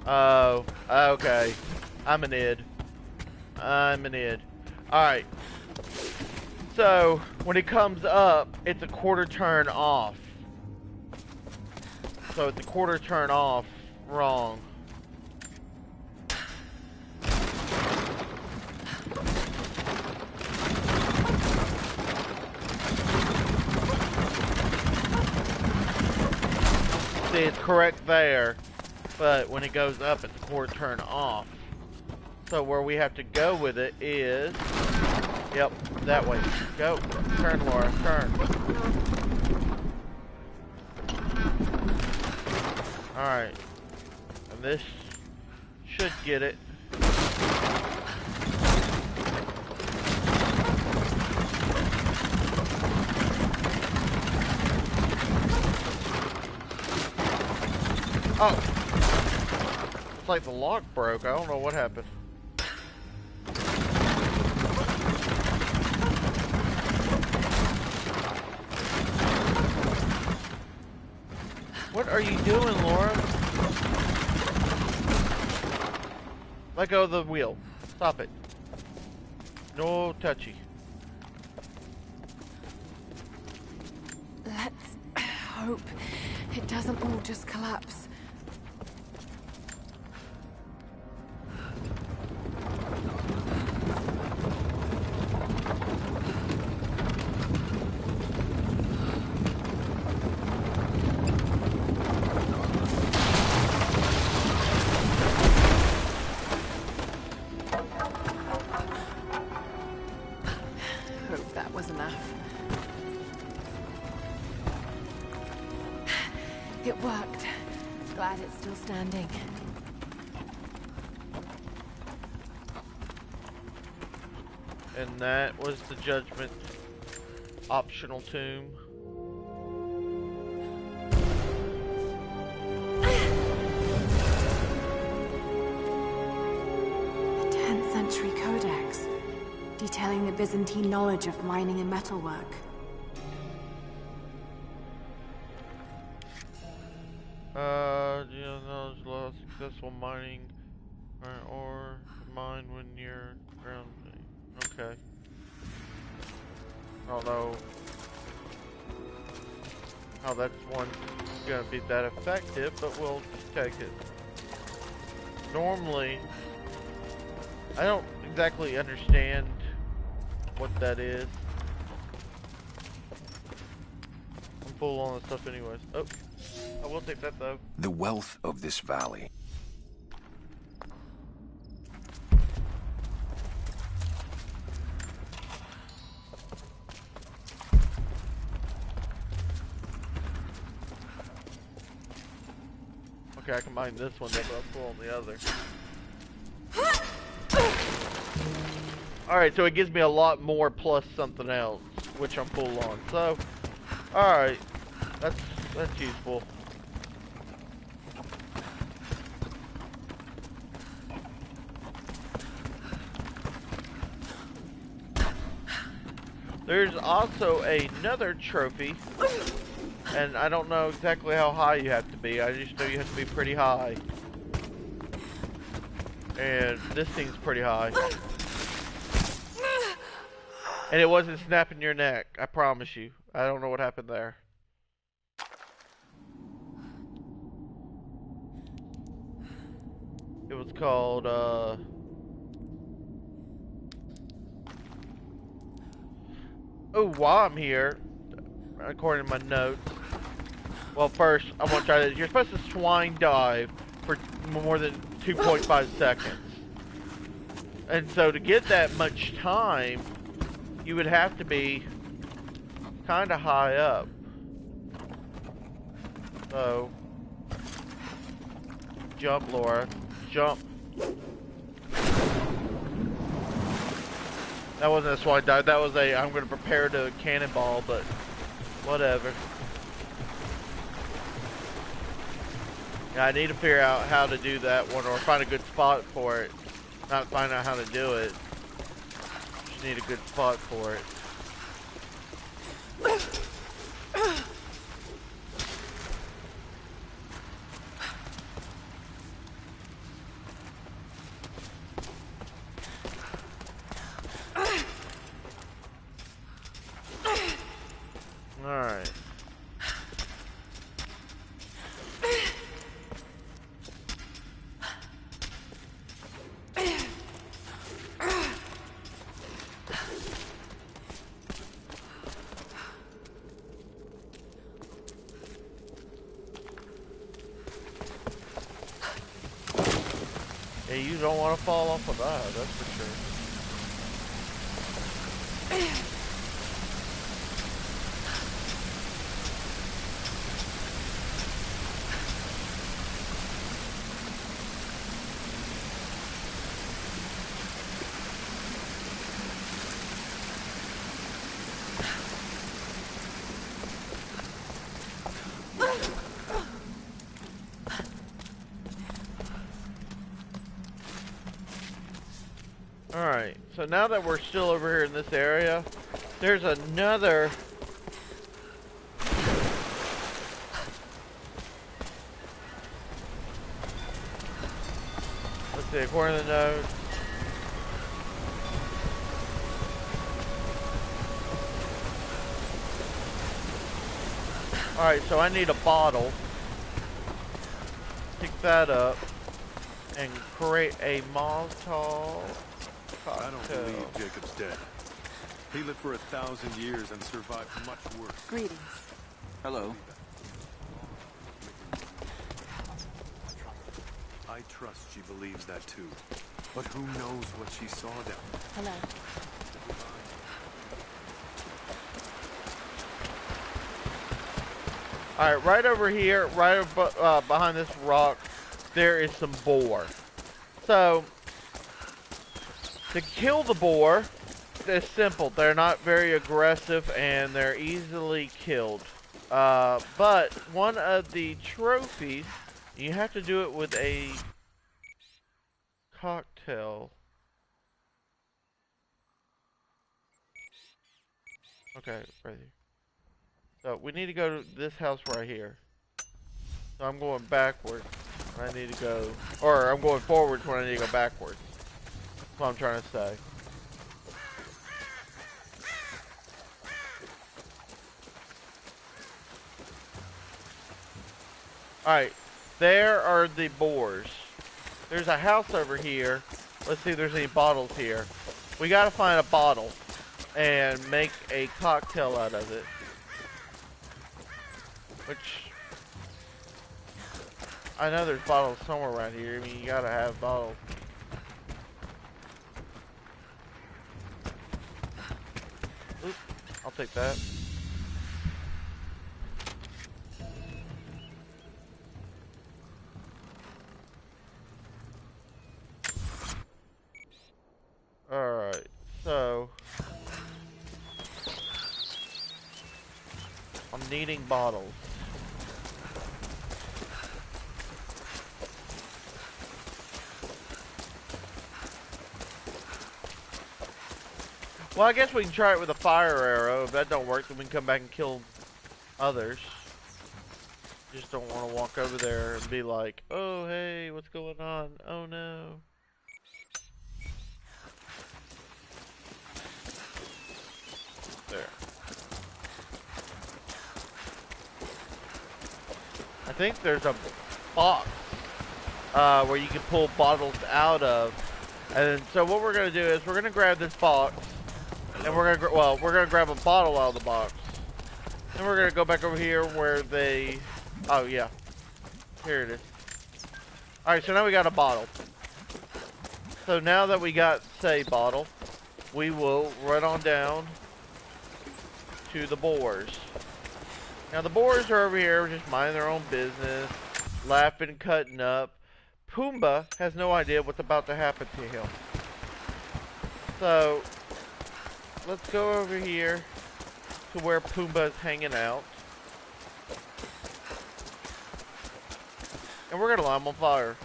Oh, okay. I'm an id. I'm an id. Alright. So, when it comes up, it's a quarter turn off. So it's a quarter turn off wrong. See, it's correct there. But when it goes up, it's a quarter turn off. So where we have to go with it is... Yep, that way. Go. Turn, Laura. Turn. Alright. And this should get it. Oh! It's like the lock broke. I don't know what happened. What are you doing, Laura? Let go of the wheel. Stop it. No touchy. Let's hope it doesn't all just collapse. It worked. Glad it's still standing. And that was the Judgment optional tomb. A 10th century codex, detailing the Byzantine knowledge of mining and metalwork. Successful mining or mine when near ground. Okay. I don't know how that's one gonna be that effective, but we'll just take it. Normally, I don't exactly understand what that is. I'm full on the stuff anyways. Oh, I will take that though. The wealth of this valley. Okay, I can mine this one, but I'll pull on the other. Alright, so it gives me a lot more plus something else, which I'm full on. So, alright, that's useful. There's also another trophy. And I don't know exactly how high you have to be. I just know you have to be pretty high. And this thing's pretty high. And it wasn't snapping your neck, I promise you. I don't know what happened there. It was called, Oh, while I'm here, according to my notes, well, first, I want to try this. You're supposed to swine dive for more than 2.5 seconds. And so to get that much time, you would have to be kind of high up. So, jump, Laura. Jump. That wasn't a swine dive. That was a, I'm going to prepare to cannonball, but whatever. Yeah, I need to figure out how to do that one, or find a good spot for it. Not find out how to do it. Just need a good spot for it. Alright. Yeah, you don't want to fall off of that, that's for sure. Alright, so now that we're still over here in this area, there's another... Let's see, according to the note... Alright, so I need a bottle. Pick that up. And create a Molotov... I don't believe Jacob's dead. He lived for 1,000 years and survived much worse. Greetings. Hello. I trust she believes that too. But who knows what she saw down there? Hello. Alright, right over here, right behind this rock, there is some boar. So... to kill the boar, it's simple. They're not very aggressive and they're easily killed. But one of the trophies, you have to do it with a cocktail. Okay, right here. So we need to go to this house right here. So I'm going backwards when I need to go, or I'm going forwards when I need to go backwards. That's what I'm trying to say. Alright, there are the boars. There's a house over here. Let's see if there's any bottles here. We gotta find a bottle and make a cocktail out of it. Which, I know there's bottles somewhere around here. I mean, you gotta have bottles. Oop, I'll take that. Alright, so I'm needing bottles. Well, I guess we can try it with a fire arrow. If that don't work, then we can come back and kill others. Just don't want to walk over there and be like, oh, hey, what's going on? Oh, no. There. I think there's a box where you can pull bottles out of. And so what we're going to do is we're going to grab this box. And we're gonna grab a bottle out of the box. And we're gonna go back over here where they, oh yeah, here it is. Alright, so now we got a bottle. So now that we got say bottle, we will run on down to the boars. Now the boars are over here just minding their own business, laughing, cutting up. Pumbaa has no idea what's about to happen to him. So let's go over here to where Pumbaa is hanging out. And we're gonna light him on fire.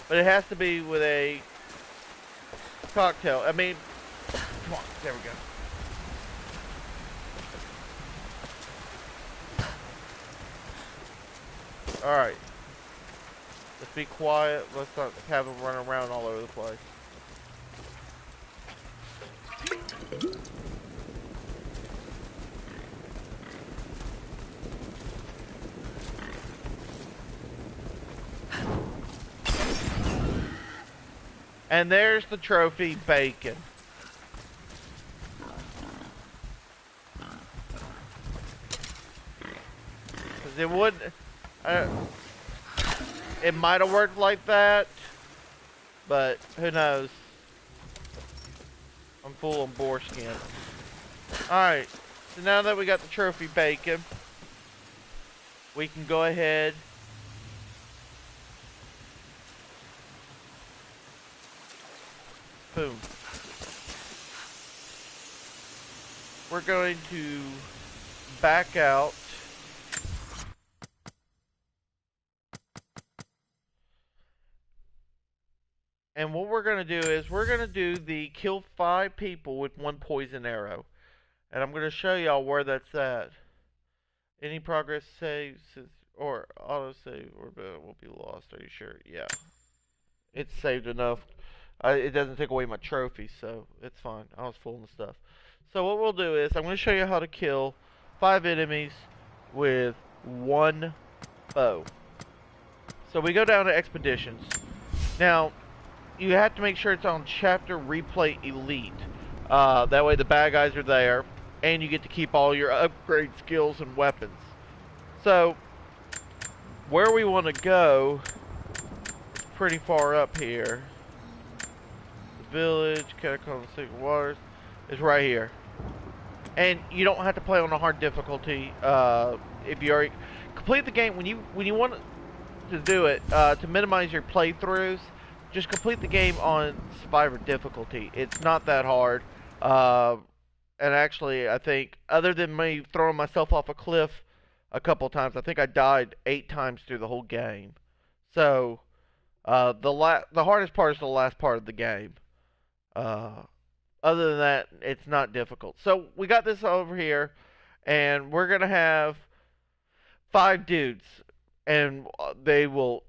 But it has to be with a cocktail. I mean, come on, there we go. Alright. Let's be quiet. Let's not have him run around all over the place. And there's the trophy bacon. Because it would... it might have worked like that, but who knows? I'm full on boar skin. Alright, so now that we got the trophy bacon, we can go ahead boom. We're going to back out. And what we're going to do is we're going to do the kill 5 people with 1 poison arrow. And I'm going to show y'all where that's at. Any progress saves or auto save or will be lost. Are you sure? Yeah. It's saved enough. It doesn't take away my trophy, so it's fine. I was fooling the stuff. So what we'll do is I'm going to show you how to kill 5 enemies with 1 bow. So we go down to expeditions. Now, you have to make sure it's on chapter replay elite. That way the bad guys are there, and you get to keep all your upgrade skills and weapons. So, where we want to go is pretty far up here. The village, Catacombs, Sacred Waters, is right here. And you don't have to play on a hard difficulty. If you already complete the game, when you want to do it, to minimize your playthroughs, just complete the game on Survivor difficulty. It's not that hard. And actually, I think, other than me throwing myself off a cliff a couple times, I think I died 8 times through the whole game. So, the hardest part is the last part of the game. Other than that, it's not difficult. So, we got this over here, and we're going to have 5 dudes. And they will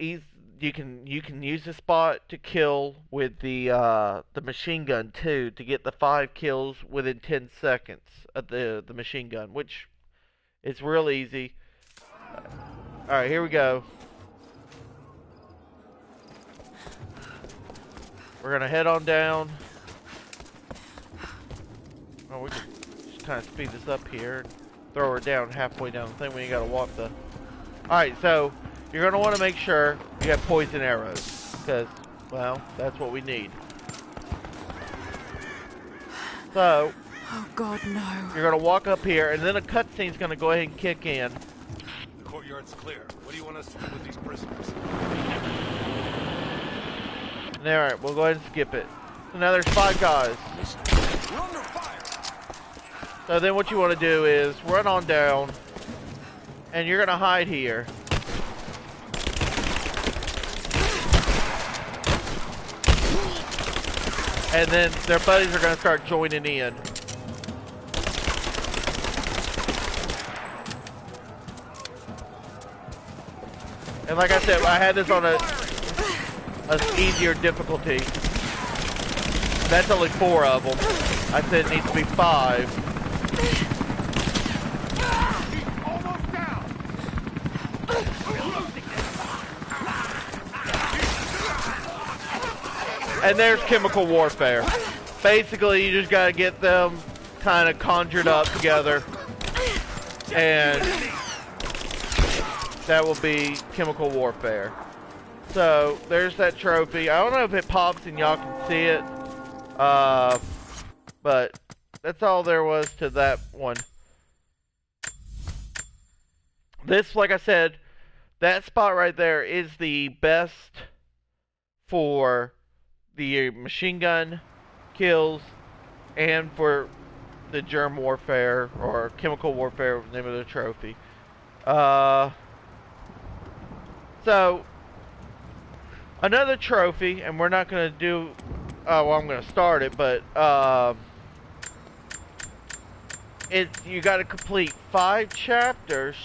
you can use the spot to kill with the machine gun too, to get the 5 kills within 10 seconds of the machine gun, which is real easy. Alright, here we go. We're gonna head on down. Oh, we can just kind of speed this up here and throw her down halfway down the thing. We ain't gotta walk the... Alright, so you're going to want to make sure you have poison arrows, because, well, that's what we need. So, oh god, no. You're going to walk up here, and then a cutscene's going to go ahead and kick in. The courtyard's clear. What do you want us to do with these prisoners? Alright, we'll go ahead and skip it. So now there's 5 guys. We're under fire. So then what you want to do is run on down, and you're going to hide here. And then their buddies are going to start joining in. And like I said, I had this on a easier difficulty. That's only 4 of them. I said it needs to be 5. Almost down. And there's chemical warfare. Basically, you just gotta get them kind of conjured up together, and that will be chemical warfare. So there's that trophy. I don't know if it pops and y'all can see it, but that's all there was to that one. This, like I said, that spot right there is the best for the machine gun kills and for the germ warfare or chemical warfare, the name of the trophy. So another trophy, and we're not going to do, well, I'm going to start it, but you got to complete 5 chapters.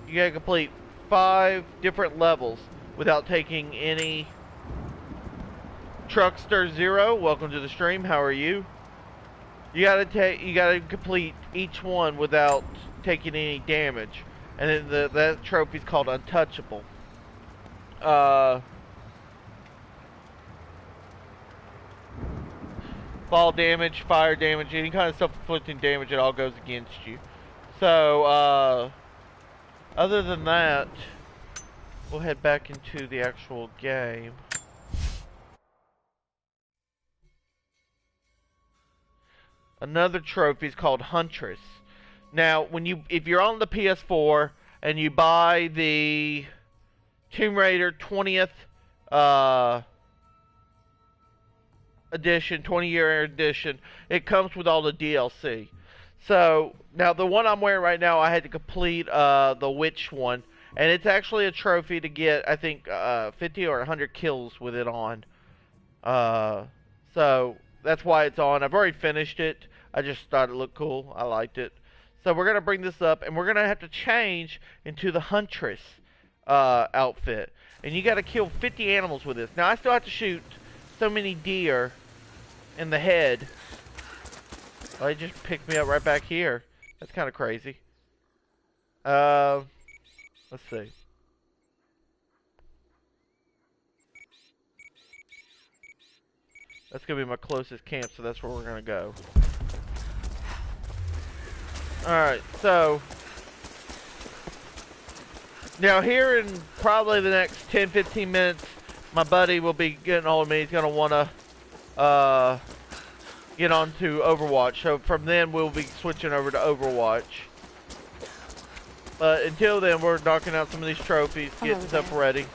You got to complete 5 different levels without taking any. Truckster Zero, welcome to the stream. How are you? You gotta complete each one without taking any damage, and then that trophy's called Untouchable. Fall damage, fire damage, any kind of self-inflicting damage, it all goes against you. So, other than that, we'll head back into the actual game. Another trophy is called Huntress. Now, if you're on the PS4 and you buy the Tomb Raider 20th edition, 20-year edition, it comes with all the DLC. So, now the one I'm wearing right now, I had to complete the Witch one, and it's actually a trophy to get, I think, 50 or 100 kills with it on. So, that's why it's on. I've already finished it. I just thought it looked cool. I liked it. So we're going to bring this up, and we're going to have to change into the Huntress outfit. And you got to kill 50 animals with this. Now, I still have to shoot so many deer in the head. Oh, they just picked me up right back here. That's kind of crazy. Let's see. That's going to be my closest camp, so that's where we're going to go. Alright, so now here in probably the next 10-15 minutes, my buddy will be getting hold of me. He's going to want to get on to Overwatch. So from then, we'll be switching over to Overwatch. But until then, we're knocking out some of these trophies, getting stuff ready.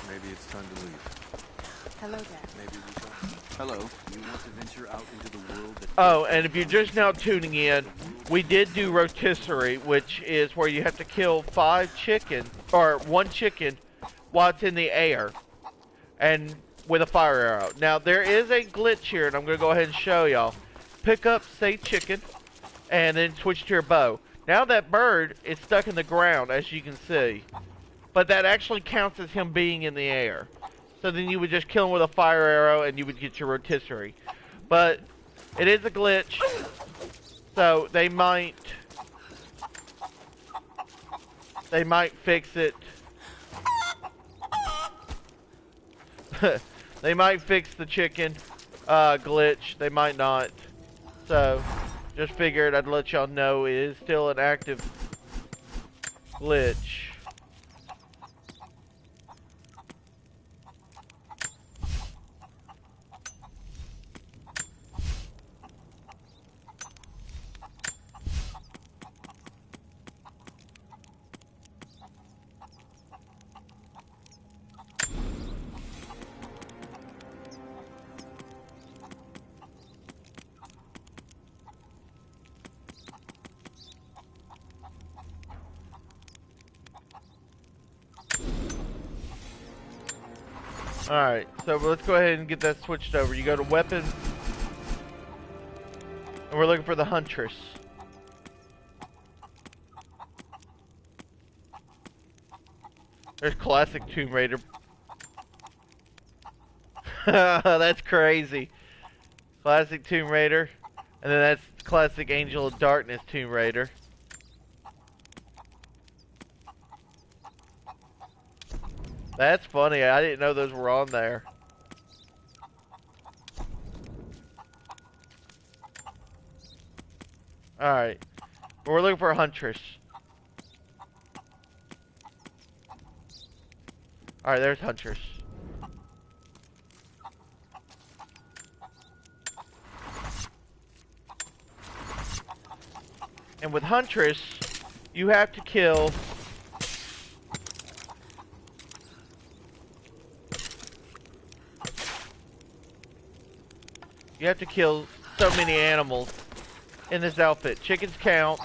Maybe it's time to leave. Hello there. Maybe we shall. Hello. You want to venture out into the world that... Oh, and if you're just now tuning in, we did do rotisserie, which is where you have to kill 5 chicken, or 1 chicken, while it's in the air, and with a fire arrow. Now, there is a glitch here, and I'm going to go ahead and show y'all. Pick up, say, chicken, and then switch to your bow. Now that bird is stuck in the ground, as you can see, but that actually counts as him being in the air. So then you would just kill him with a fire arrow and you would get your rotisserie. But it is a glitch. So they might fix it. They might fix the chicken glitch. They might not. So just figured I'd let y'all know it is still an active glitch. Alright, so let's go ahead and get that switched over. You go to weapons, and we're looking for the Huntress. There's classic Tomb Raider. That's crazy. Classic Tomb Raider. And then that's classic Angel of Darkness Tomb Raider. That's funny. I didn't know those were on there. Alright. We're looking for a huntress. Alright, there's huntress. And with huntress, you have to kill so many animals in this outfit. Chickens count.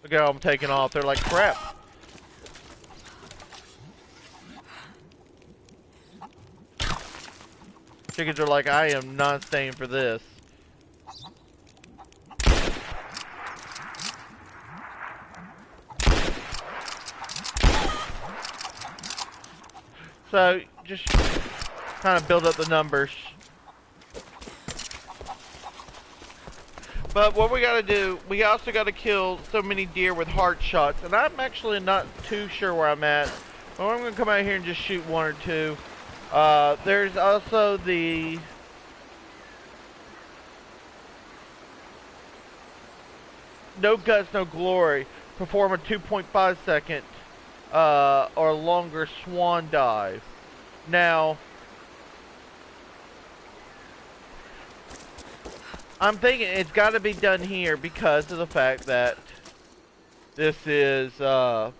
Look at how I'm taking off. They're like crap. Chickens are like, I am not staying for this. So, just kind of build up the numbers. But what we gotta do, we also gotta kill so many deer with heart shots. And I'm actually not too sure where I'm at. But I'm gonna come out here and just shoot one or two. There's also the... No Guts, No Glory. Perform a 2.5 second or longer swan dive. Now, I'm thinking it's got to be done here because of the fact that this is alright.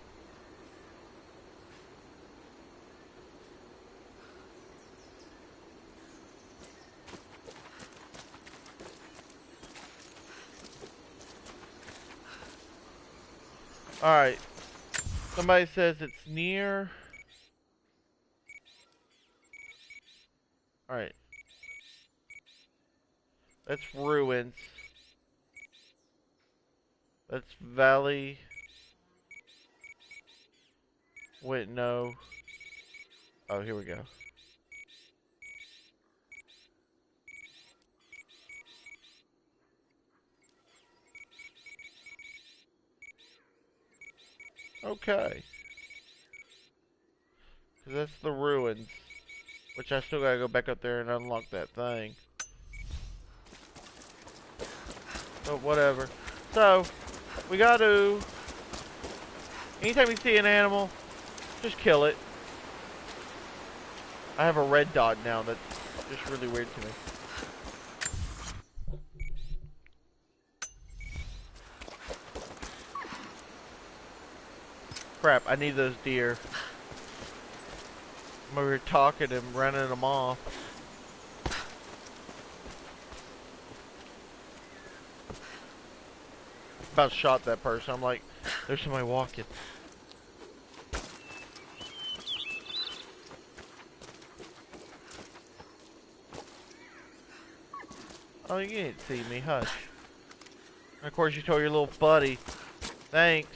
Somebody says it's near. Alright. That's ruins. That's valley. Wait, no. Oh, here we go. Okay. So that's the ruins. Which I still gotta go back up there and unlock that thing. But whatever. So, we gotta... Anytime you see an animal, just kill it. I have a red dot now that's just really weird to me. Crap, I need those deer. I'm over here talking and running them off. About shot that person. I'm like, there's somebody walking. Oh, you didn't see me, hush. And of course you told your little buddy, thanks.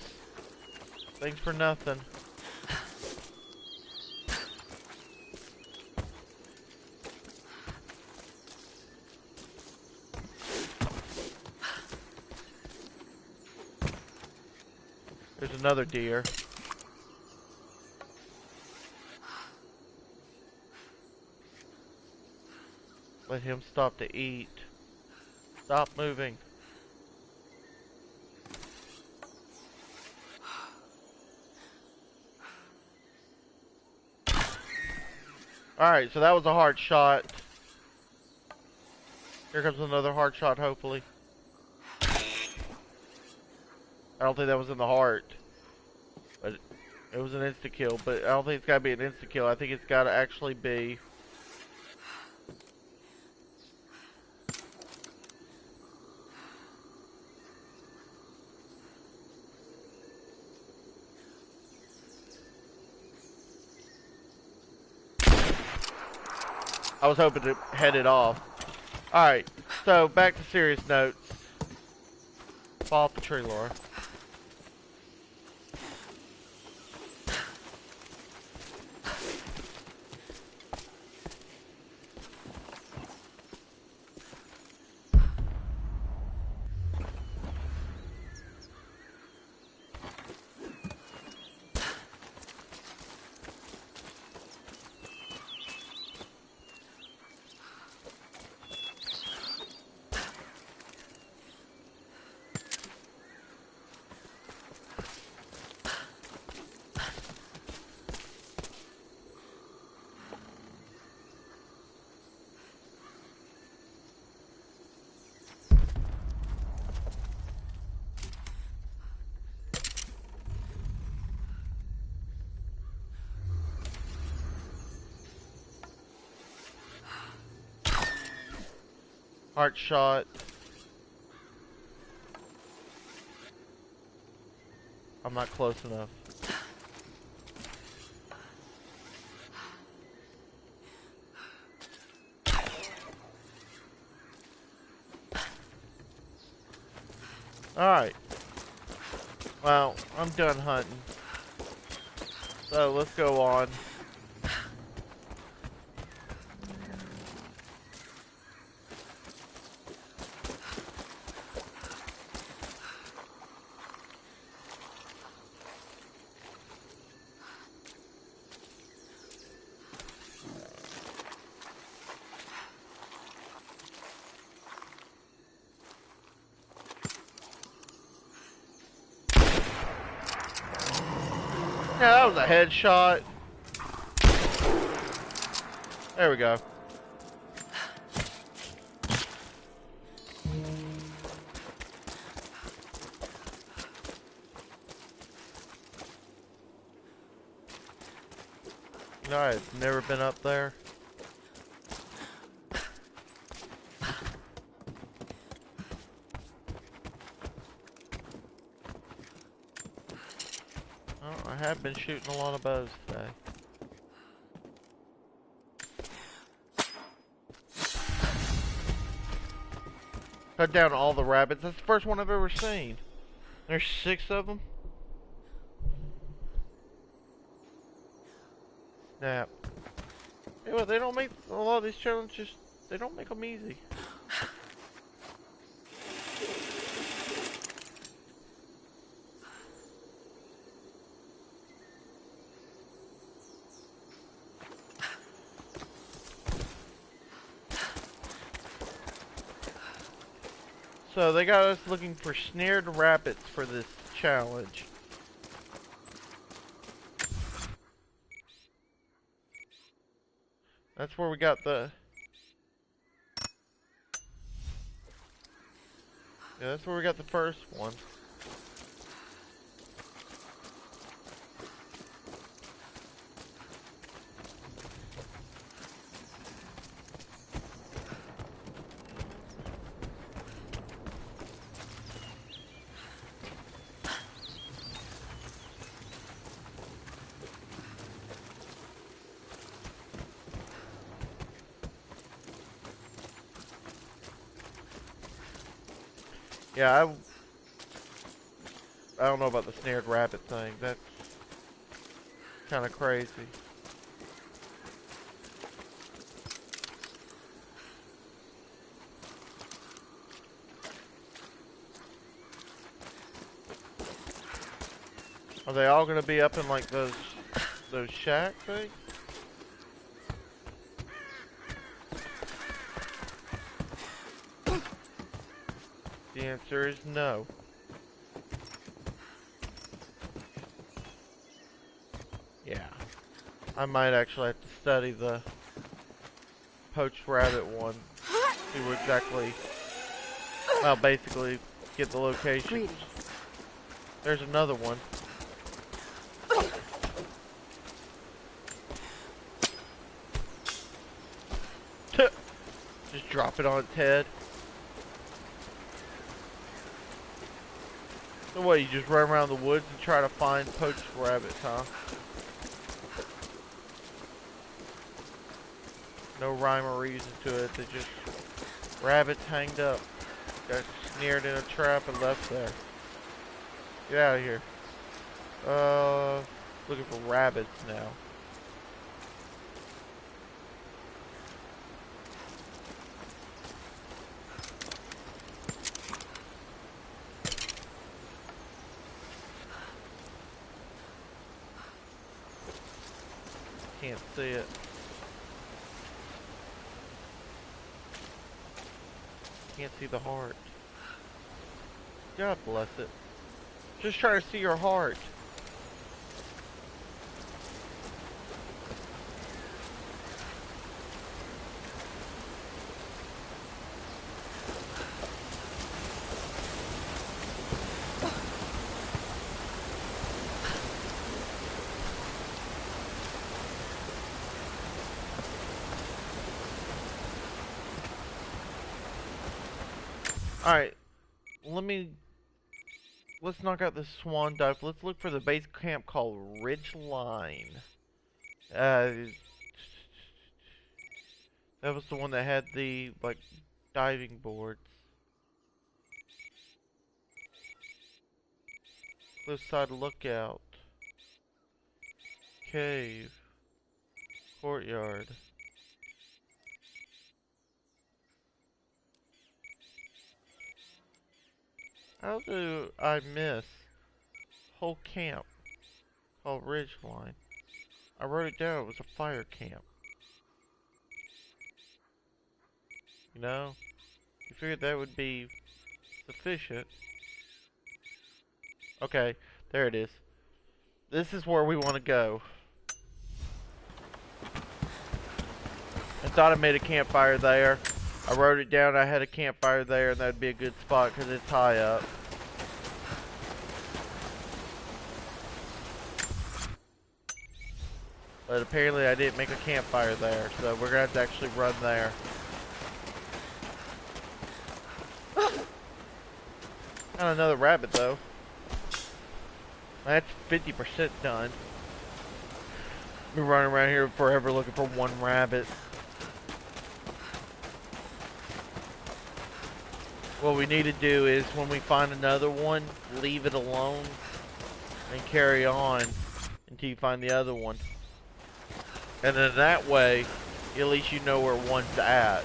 Thanks for nothing. There's another deer. Let him stop to eat. Stop moving. Alright, so that was a hard shot. Here comes another hard shot, hopefully. I don't think that was in the heart. But it was an insta-kill. But I don't think it's got to be an insta-kill. I think it's got to actually be... I was hoping to head it off. Alright, so back to serious notes. Fall off the tree, Laura. Heart shot. I'm not close enough. Alright. Well, I'm done hunting. So let's go on. Yeah, that was a headshot. There we go. No, I've never been up there. Oh, I have been shooting a lot of bows today. Cut down all the rabbits. That's the first one I've ever seen. There's 6 of them. Snap. Yeah, well, they don't make a lot of these challenges. They don't make them easy. So they got us looking for snared rabbits for this challenge. That's where we got the... Yeah, that's where we got the first one. Yeah, I don't know about the snared rabbit thing. That's kind of crazy. Are they all gonna be up in like those shack things? The answer is no. Yeah. I might actually have to study the poached rabbit one. See what exactly... Well, basically, get the location. Greetings. There's another one. Just drop it on its head. So what, you just run around the woods and try to find poached rabbits, huh? No rhyme or reason to it, they just... Rabbits hanged up. Got snared in a trap and left there. Get out of here. Looking for rabbits now. Can't see it. Can't see the heart. God bless it. Just try to see your heart. Alright, let's knock out this swan dive. Let's look for the base camp called Ridgeline. That was the one that had the, like, diving boards. Cliffside Lookout. Cave. Courtyard. How do I miss whole camp called Ridgeline? I wrote it down, it was a fire camp. You know? You figured that would be sufficient. Okay, there it is. This is where we want to go. I thought I made a campfire there. I wrote it down, I had a campfire there, and that'd be a good spot because it's high up. But apparently I didn't make a campfire there, so we're gonna have to actually run there. Got another rabbit though. That's 50% done. Been running around here forever looking for one rabbit. What we need to do is when we find another one, leave it alone and carry on until you find the other one. And then that way, at least you know where one's at.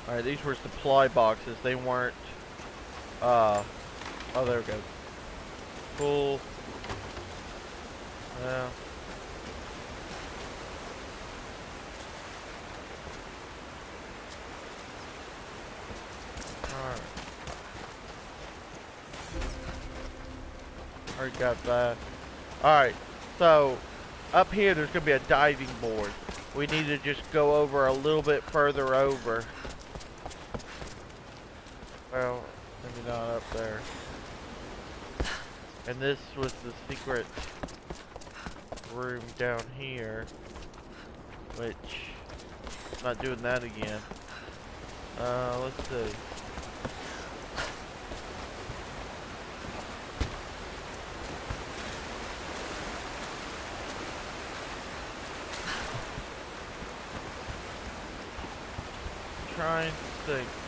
Alright, these were supply boxes. They weren't, oh, there we go. Full. Yeah. Alright. Already got that. Alright, so up here there's gonna be a diving board. We need to just go over a little bit further over. Well, maybe not up there. And this was the secret room down here, which I'm not doing that again. Let's see.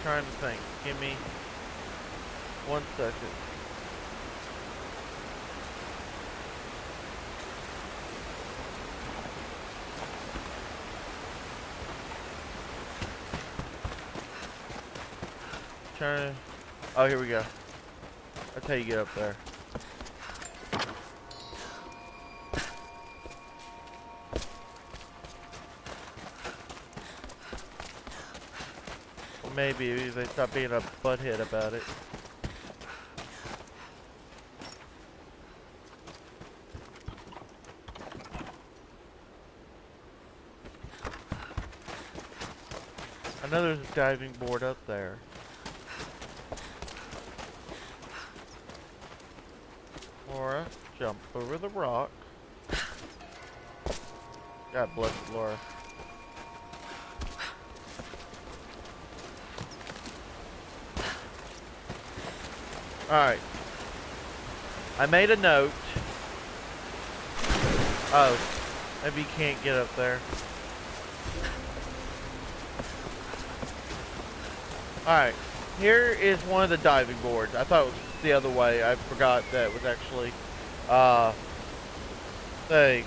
Trying to think. Give me 1 second. Oh, here we go. That's how you get up there. Well, maybe they stop being a butthead about it. I know there's a diving board up there. Laura, jump over the rock. God bless you, Laura. Alright. I made a note. Oh. Maybe you can't get up there. Alright. Here is one of the diving boards. I thought it was the other way. I forgot that it was actually thing.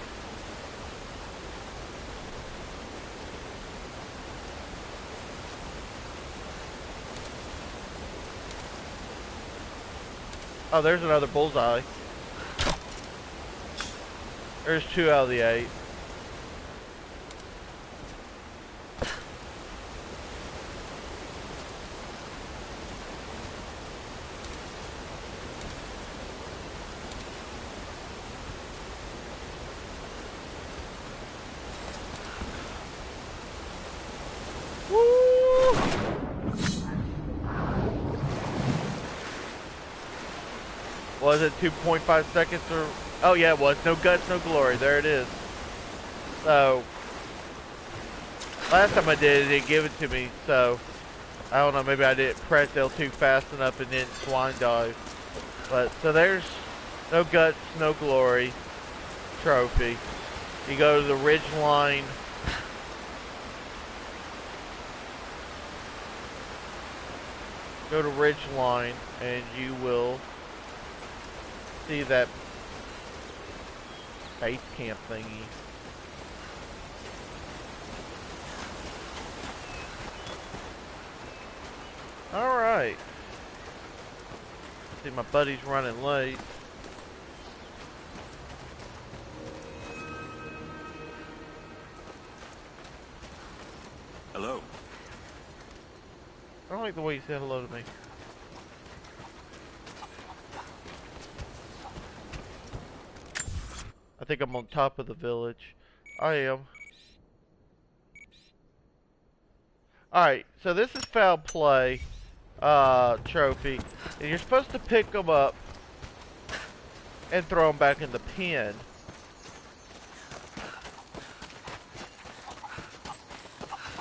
Oh, there's another bullseye. There's 2 out of the 8. Was it 2.5 seconds or... Oh yeah, it was. No guts, no glory. There it is. So, last time I did it, it gave it to me, so... I don't know, maybe I didn't press L2 fast enough and didn't blind dive. But, so there's no guts, no glory trophy. You go to the ridge line. Go to ridge line and you will see that base camp thingy. Alright. See, my buddy's running late. Hello. I don't like the way you said hello to me. I think I'm on top of the village. I am. Alright, so this is foul play trophy. And you're supposed to pick them up and throw them back in the pen.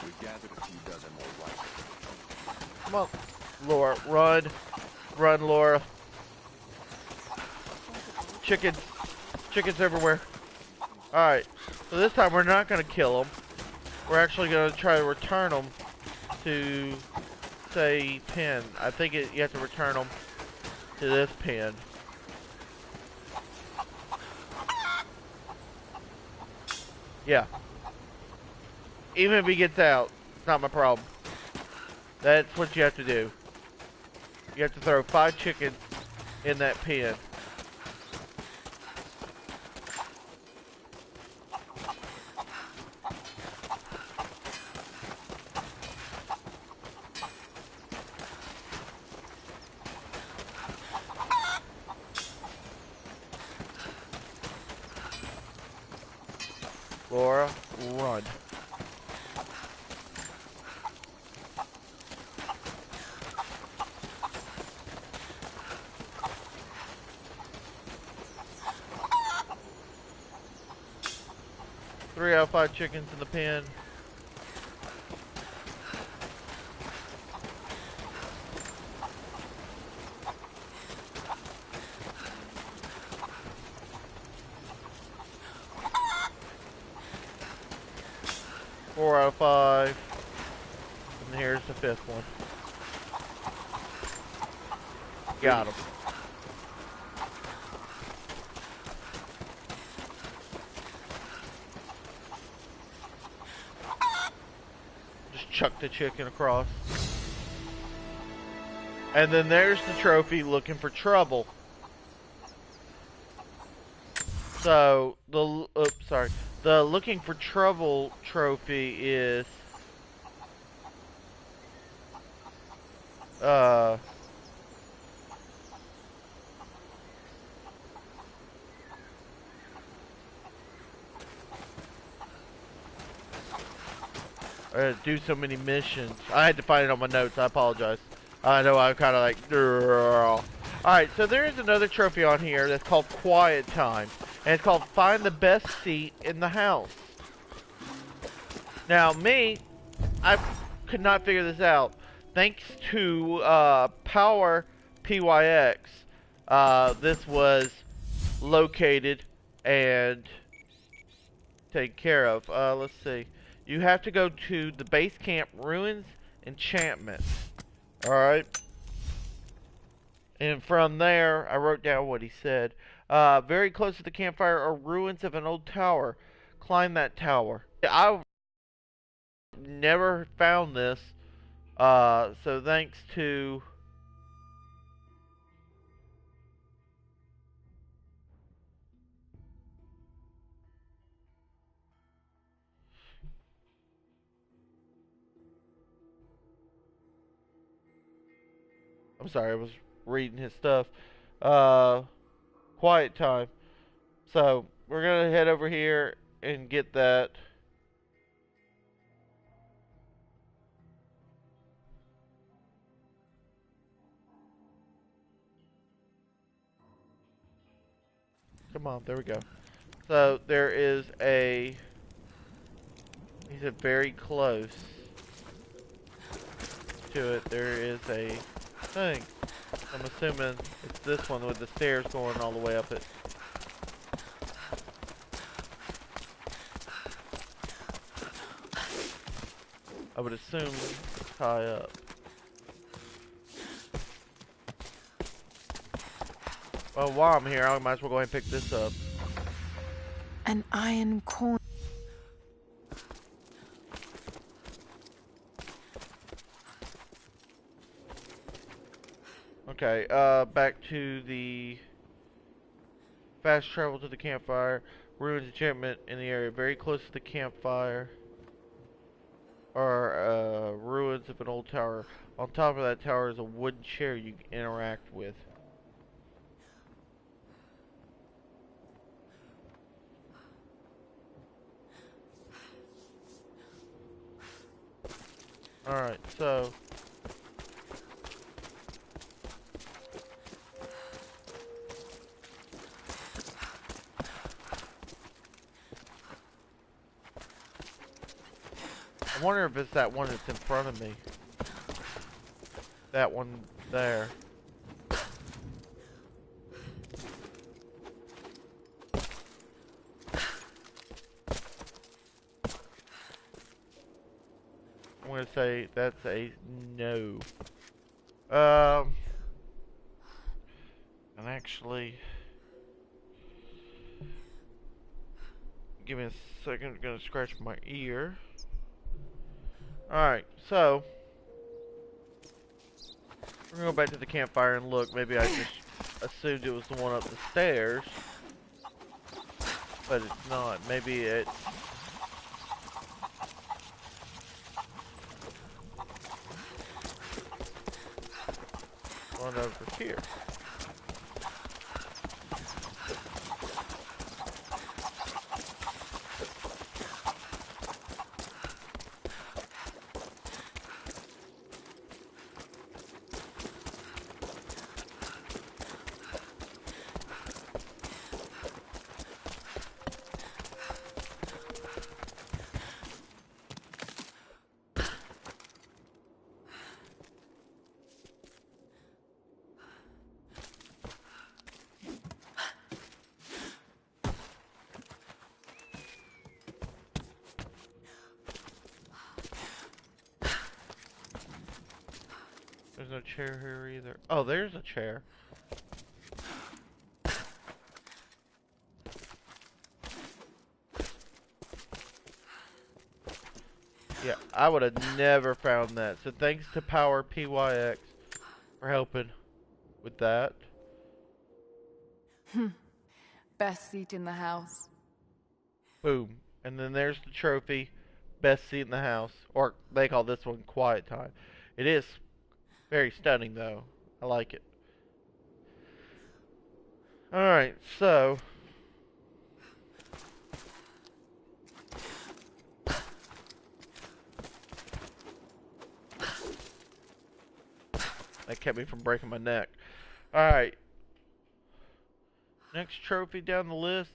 We gathered a few dozen more rifles. Come on, Laura, run. Run, Laura. Chickens. Chickens everywhere. Alright, so this time we're not going to kill them. We're actually going to try to return them to, say, pen. I think you have to return them to this pen. Yeah. Even if he gets out, it's not my problem. That's what you have to do. You have to throw 5 chickens in that pen. Laura, run. Three out of 5 chickens in the pen. Four out of 5. And here's the 5th one. Got him. Just chuck the chicken across. And then there's the trophy looking for trouble. So, the looking for trouble trophy is do so many missions. I had to find it on my notes. I apologize. I know I'm kind of like... Alright, so there is another trophy on here that's called Quiet Time. And it's called Find the Best Seat in the House. Now, I could not figure this out. Thanks to Power PYX, this was located and taken care of. Let's see. You have to go to the base camp ruins enchantment. Alright. And from there, I wrote down what he said. Very close to the campfire are ruins of an old tower. Climb that tower. I've never found this. So thanks to... I'm sorry, I was reading his stuff. Quiet Time. So, we're gonna head over here and get that. Come on, there we go. So there is a. He said very close to it. There is a thing. I'm assuming it's this one with the stairs going all the way up it. I would assume it's high up. Well, while I'm here, I might as well go ahead and pick this up. An iron coin. Okay, back to the fast travel to the campfire. Ruins enchantment in the area very close to the campfire. Are ruins of an old tower. On top of that tower is a wooden chair you can interact with. Alright, so I wonder if it's that one that's in front of me. That one there. I'm gonna say that's a no. And actually, give me a second. I'm gonna scratch my ear. Alright, so we're gonna go back to the campfire and look. Maybe I just assumed it was the one up the stairs, but it's not. Maybe it's one over here. There's no chair here either. Oh, there's a chair. Yeah, I would have never found that. So thanks to Power PYX for helping with that. Best seat in the house. Boom. And then there's the trophy. Best seat in the house. Or they call this one Quiet Time. It is very stunning though. I like it. Alright, so that kept me from breaking my neck. Alright. Next trophy down the list.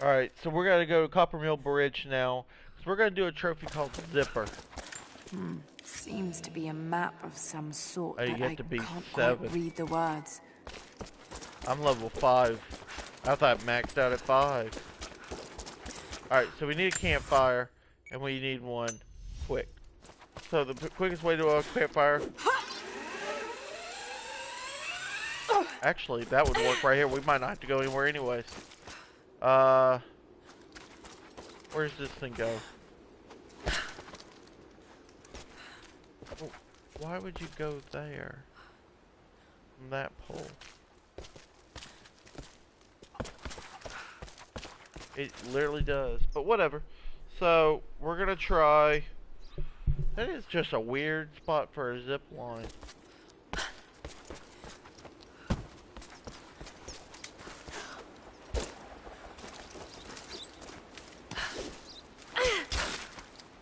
Alright, so we're going to go to Coppermill Bridge now. So we're going to do a trophy called Zipper. Seems to be a map of some sort, Oh, you but have I to be can't 7. quite read the words. I'm level 5. I thought maxed out at 5. Alright, so we need a campfire, and we need one quick. So the quickest way to a campfire... Actually, that would work right here. We might not have to go anywhere anyways. Where's this thing go? Why would you go there? From that pole. It literally does, but whatever. So, we're gonna try... That is just a weird spot for a zip line.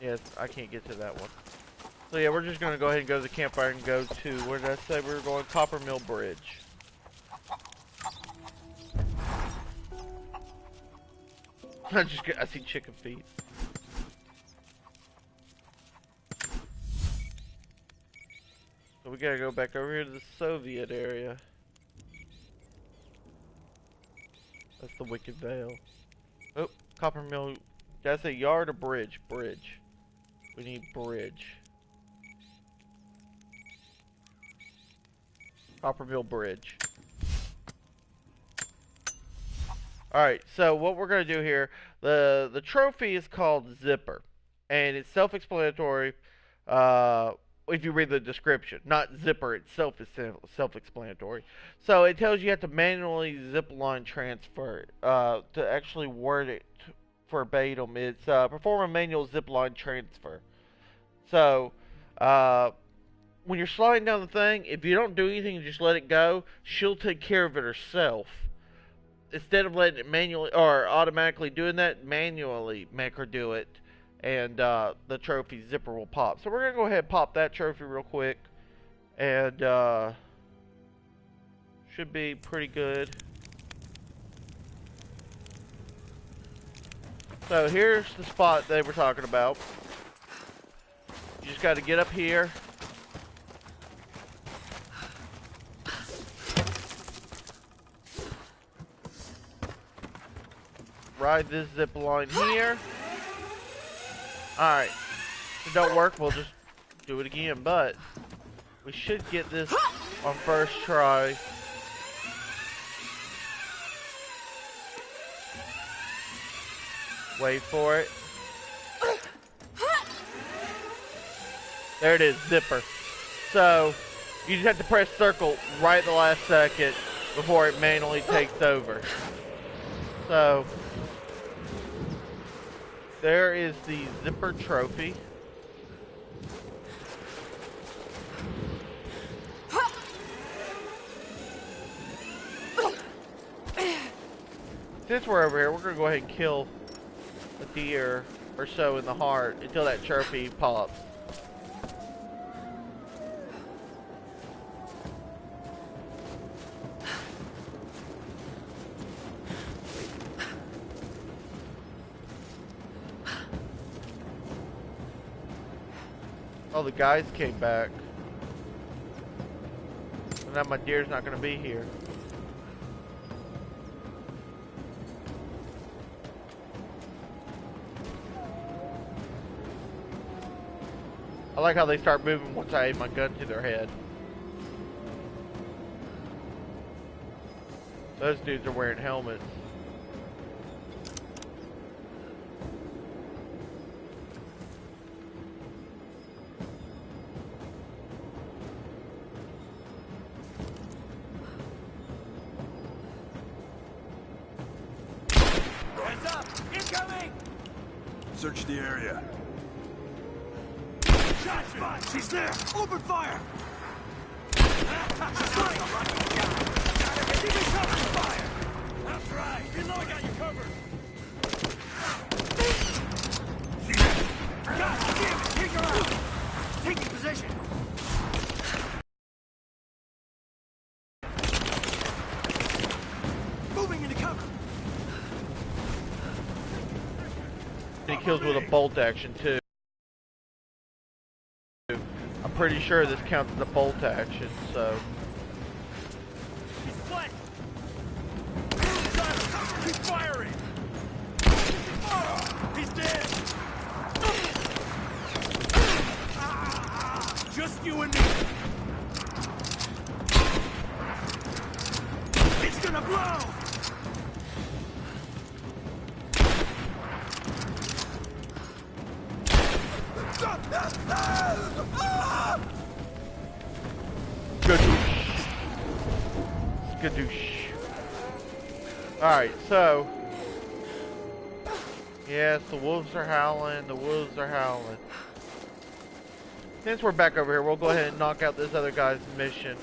Yes, I can't get to that one. So yeah, we're just gonna go ahead and go to the campfire and go to, where did I say we were going? Copper Mill Bridge. I see chicken feet. So we gotta go back over here to the Soviet area. That's the Wicked Vale. Oh, Copper Mill. Did I say yard or bridge? Bridge. We need bridge. Copper Mill Bridge. Alright, so what we're going to do here, the trophy is called Zipper. And it's self-explanatory if you read the description. Not Zipper itself is self-explanatory. So it tells you have to manually zipline transfer to actually word it verbatim. It's perform a manual zipline transfer. So when you're sliding down the thing, if you don't do anything and just let it go, she'll take care of it herself. Instead of letting it manually or automatically doing that, manually make her do it, and the trophy zipper will pop. So we're gonna go ahead and pop that trophy real quick, and should be pretty good. So here's the spot they were talking about. You just got to get up here. Ride this zip line here. Alright. If it don't work, we'll just do it again. But we should get this on first try. Wait for it. There it is, zipper. So you just have to press circle right at the last second before it manually takes over. So there is the zipper trophy. Since we're over here, we're going to go ahead and kill a deer or so in the heart until that trophy pops. Oh, the guys came back. So now my deer's not going to be here. I like how they start moving once I aim my gun to their head. Those dudes are wearing helmets. Hands up! Incoming! Search the area. Shot spot! She's there! Open fire! She's running! Keep me covered! Fire! That's right! Reload! I got you covered! God damn it! Take her out! Taking position! Moving into cover! He kills with a bolt action too. I'm pretty sure this counts as a bolt action, so. He's split! Keep firing! He's dead! Just you and me! It's gonna blow! Skadoosh. Skadoosh. Alright, so. Yes, the wolves are howling. The wolves are howling. Since we're back over here, we'll go ahead and knock out this other guy's mission.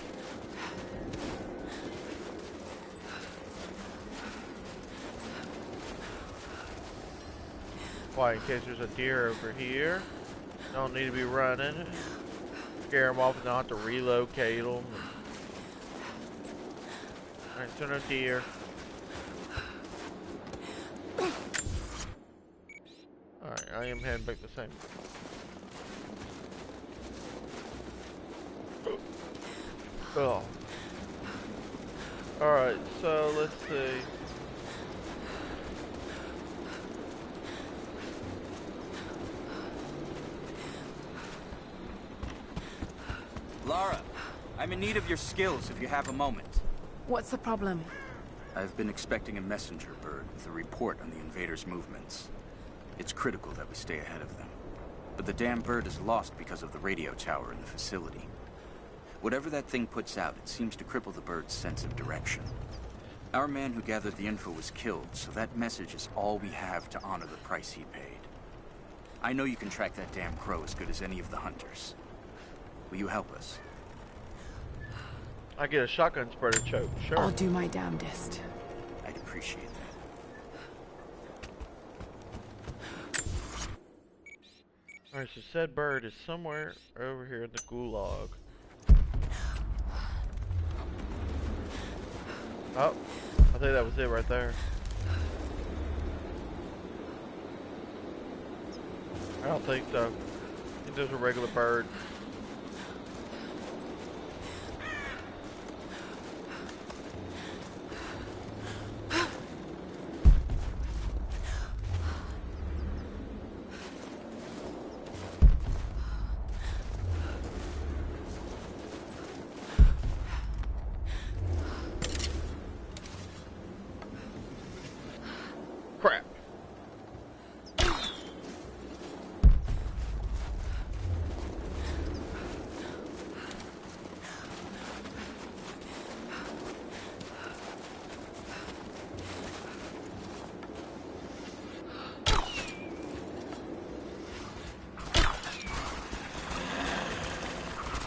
Why, in case there's a deer over here. Don't need to be running. Scare them off and not have to relocate them. Alright, so no deer. Alright, I am heading back the same. Oh. Alright, so let's see. Lara, I'm in need of your skills if you have a moment. What's the problem? I've been expecting a messenger bird with a report on the invaders' movements. It's critical that we stay ahead of them. But the damn bird is lost because of the radio tower in the facility. Whatever that thing puts out, it seems to cripple the bird's sense of direction. Our man who gathered the info was killed, so that message is all we have to honor the price he paid. I know you can track that damn crow as good as any of the hunters. Will you help us? I get a shotgun spreader choke, sure. I'll do my damnedest. I'd appreciate that. Alright, so said bird is somewhere over here in the gulag. Oh, I think that was it right there. I don't think so. I think there's a regular bird. Crap.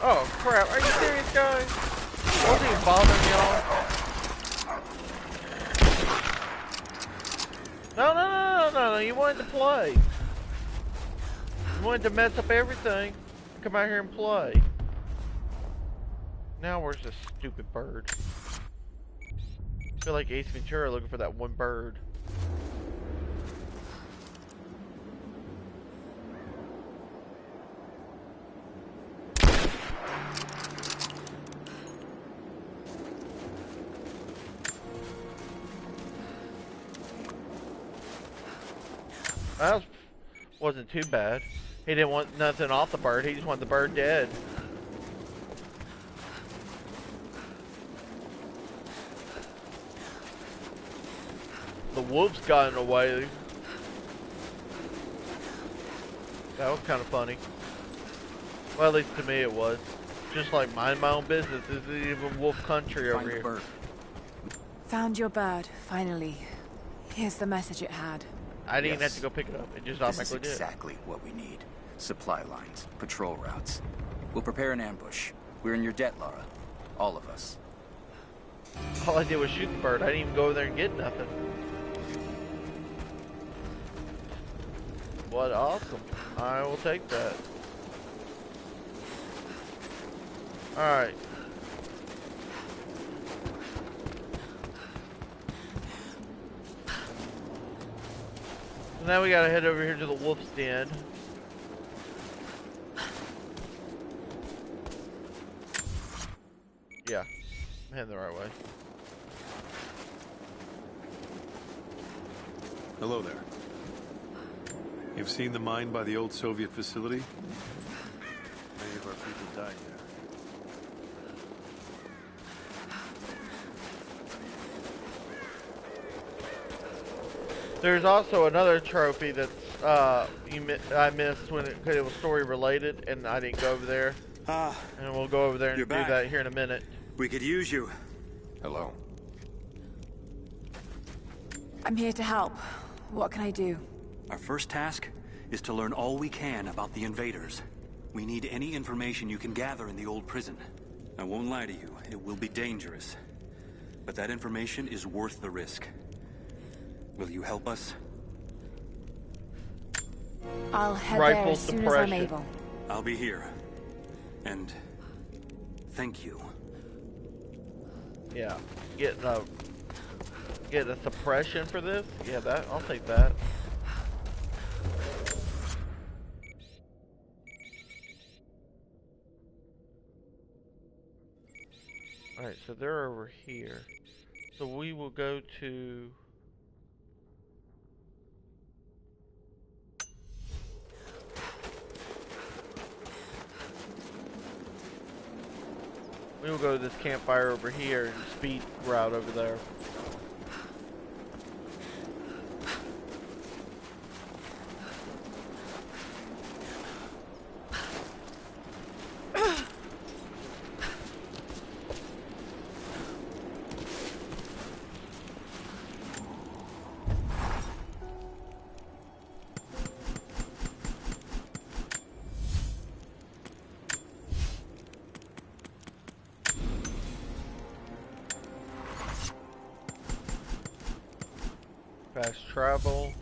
Oh crap, are you serious guys? I wasn't even bothering y'all. No, you wanted to play. You wanted to mess up everything. Come out here and play. Now where's this stupid bird? I feel like Ace Ventura looking for that one bird. That wasn't too bad. He didn't want nothing off the bird, he just wanted the bird dead. The wolves got in the way. That was kind of funny. Well, at least to me it was. Just like mind my own business. This isn't even wolf country over here. Bird. Found your bird, finally. Here's the message it had. I didn't even have to go pick it up. It just automatically did. This is exactly what we need. Supply lines, patrol routes. We'll prepare an ambush. We're in your debt, Lara. All of us. All I did was shoot the bird. I didn't even go over there and get nothing. What awesome. I will take that. Alright. So now we gotta head over here to the wolf's den. Yeah, I'm heading the right way. Hello there. You've seen the mine by the old Soviet facility? Many of our people died there. There's also another trophy that's I missed when it was story related, and I didn't go over there. And we'll go over there and do that here in a minute. We could use you. Hello. I'm here to help. What can I do? Our first task is to learn all we can about the invaders. We need any information you can gather in the old prison. I won't lie to you, it will be dangerous. But that information is worth the risk. Will you help us? I'll head Rifle there as soon as I'm suppression. able. I'll be here. And thank you. Yeah. Getting a suppression for this? Yeah, that I'll take that. Alright, so they're over here. So we will go to... We will go to this campfire over here and speed route over there. Fast travel.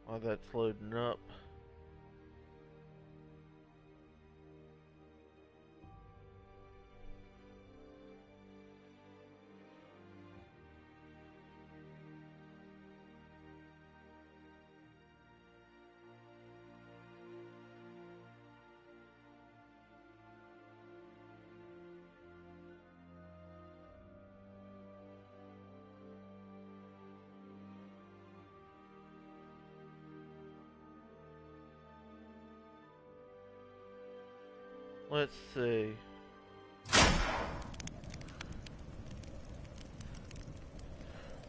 While that's loading up. Let's see. So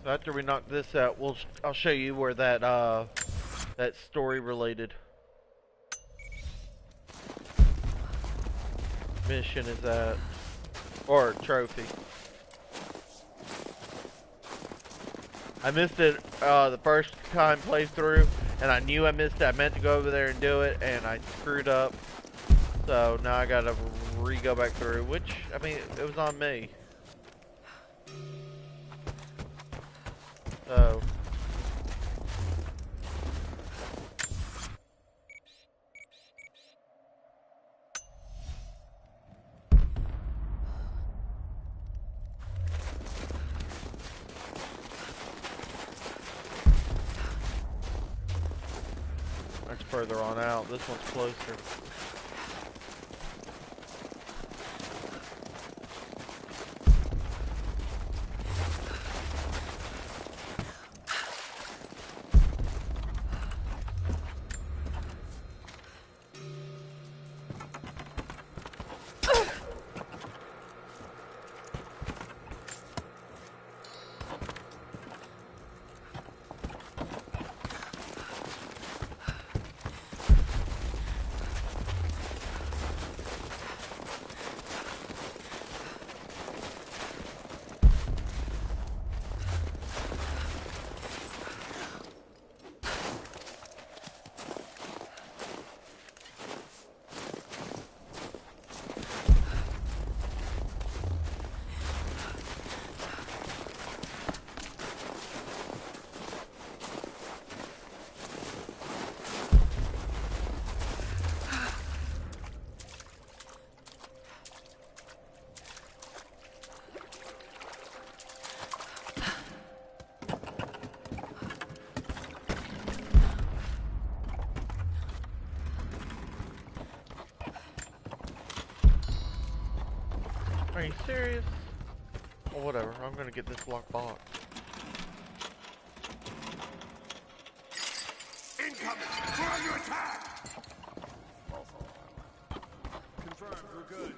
after we knock this out, I'll show you where that that story related mission is at, or trophy. I missed it the first time playthrough, and I knew I missed it. I meant to go over there and do it, and I screwed up. So now I gotta go back through, which, I mean, it was on me. So. That's further on out. This one's closer. Are you serious? Well, whatever. I'm gonna get this locked box. Incoming! We're under attack! Confirmed, we're good.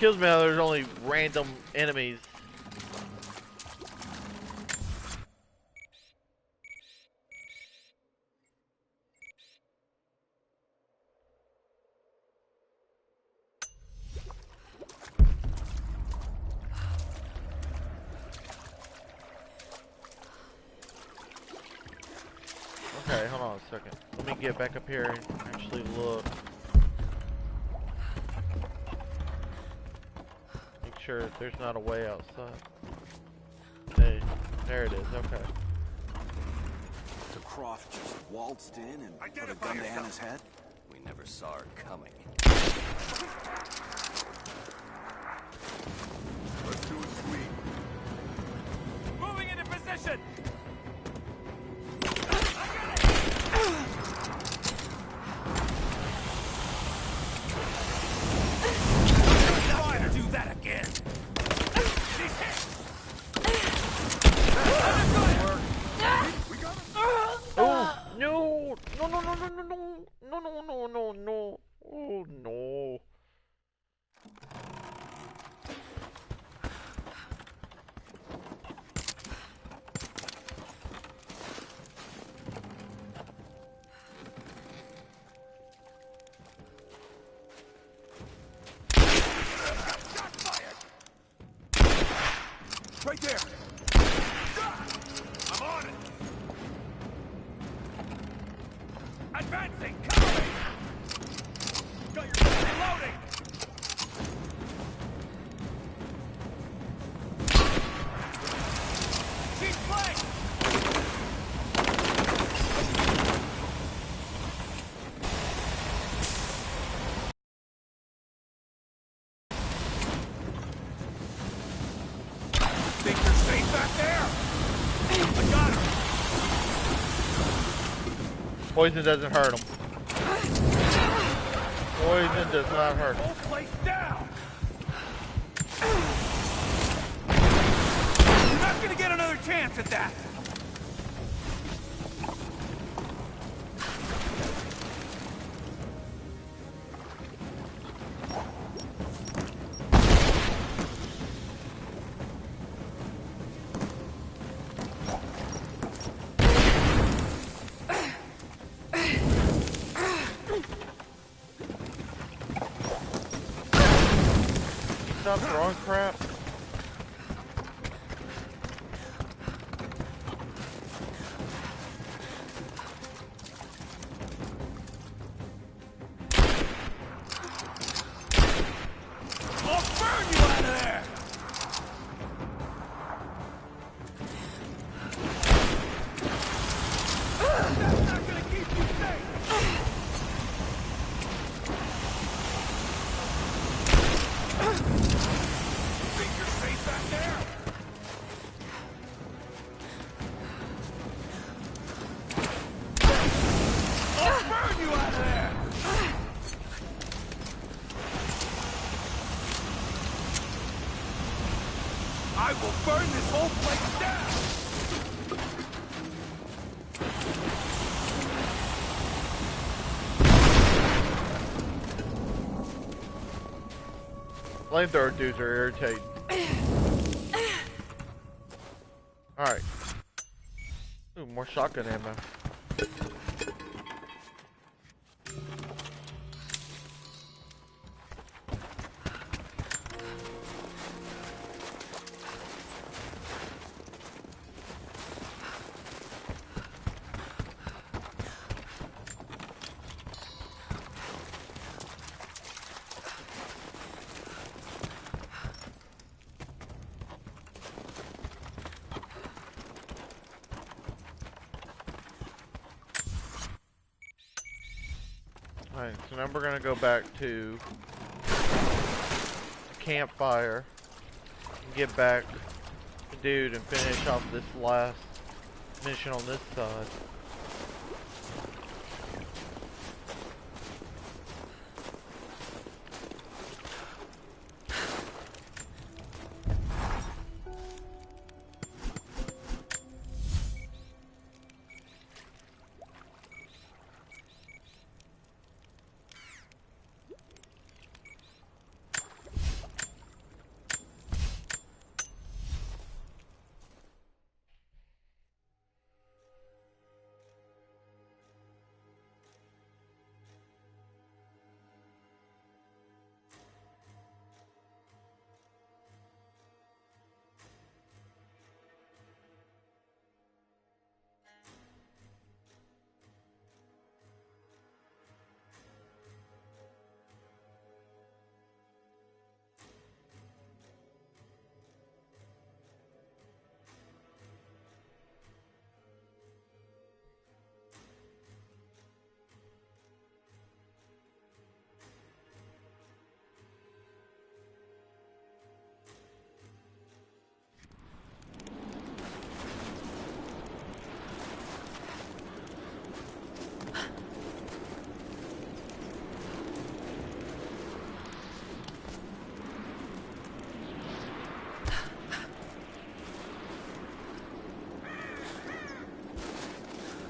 Kills me how there's only random enemies. Okay, hold on a second. Let me get back up here and actually look. Make sure that there's not a way outside. Hey, there it is, okay. So Croft just waltzed in and put a gun to Anna's head? We never saw her coming. Let's do it sweet. Moving into position! Try to do that again! She's hit! Oh no! No! No! No! No! No! No! No! No! No! No! Oh no! Right there! I'm on it! Advancing! Cover me! Got your reloading! She's flanked! Think you're safe back there? I got her! Poison doesn't hurt him. Poison does not hurt him. Whole place down! You're not gonna get another chance at that! Stop throwing crap. I'll burn you out of there! That's not gonna keep you safe! Think you're safe back there? I'll burn you out of there! I will burn this whole place down! Flamethrower dudes are irritating. Alright. Ooh, more shotgun ammo. Alright, so now we're gonna go back to the campfire and get back the dude and finish off this last mission on this side.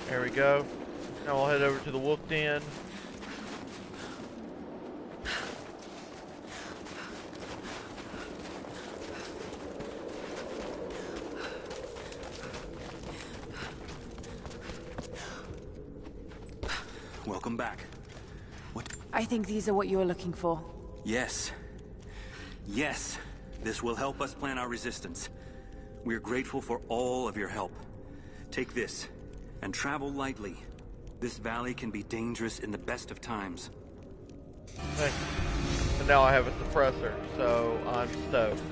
There we go. Now we'll head over to the wolf den. Welcome back. What? I think these are what you're looking for. Yes. Yes. This will help us plan our resistance. We're grateful for all of your help. Take this, and travel lightly. This valley can be dangerous in the best of times. Thanks. And now I have a suppressor, so I'm stoked.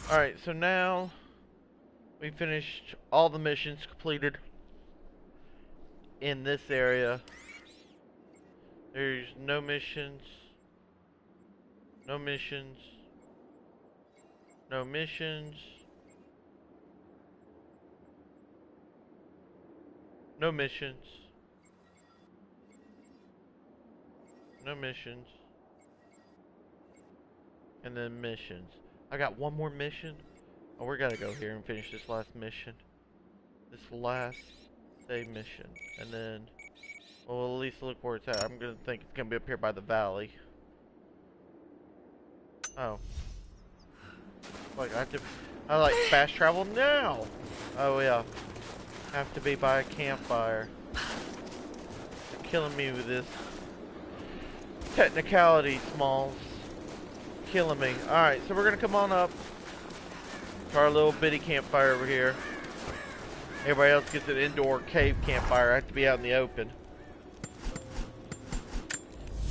Alright, so now we finished all the missions completed in this area. There's no missions. No missions. No missions. No missions. No missions. And then missions. I got one more mission. Oh, we gotta go here and finish this last mission. This last day mission. And then, well, at least look where it's at. I'm gonna think it's gonna be up here by the valley. Oh. Like, I like fast travel now! Oh, yeah. Have to be by a campfire. You're killing me with this technicality, Smalls. Killing me. Alright, so we're gonna come on up to our little bitty campfire over here. Everybody else gets an indoor cave campfire. I have to be out in the open.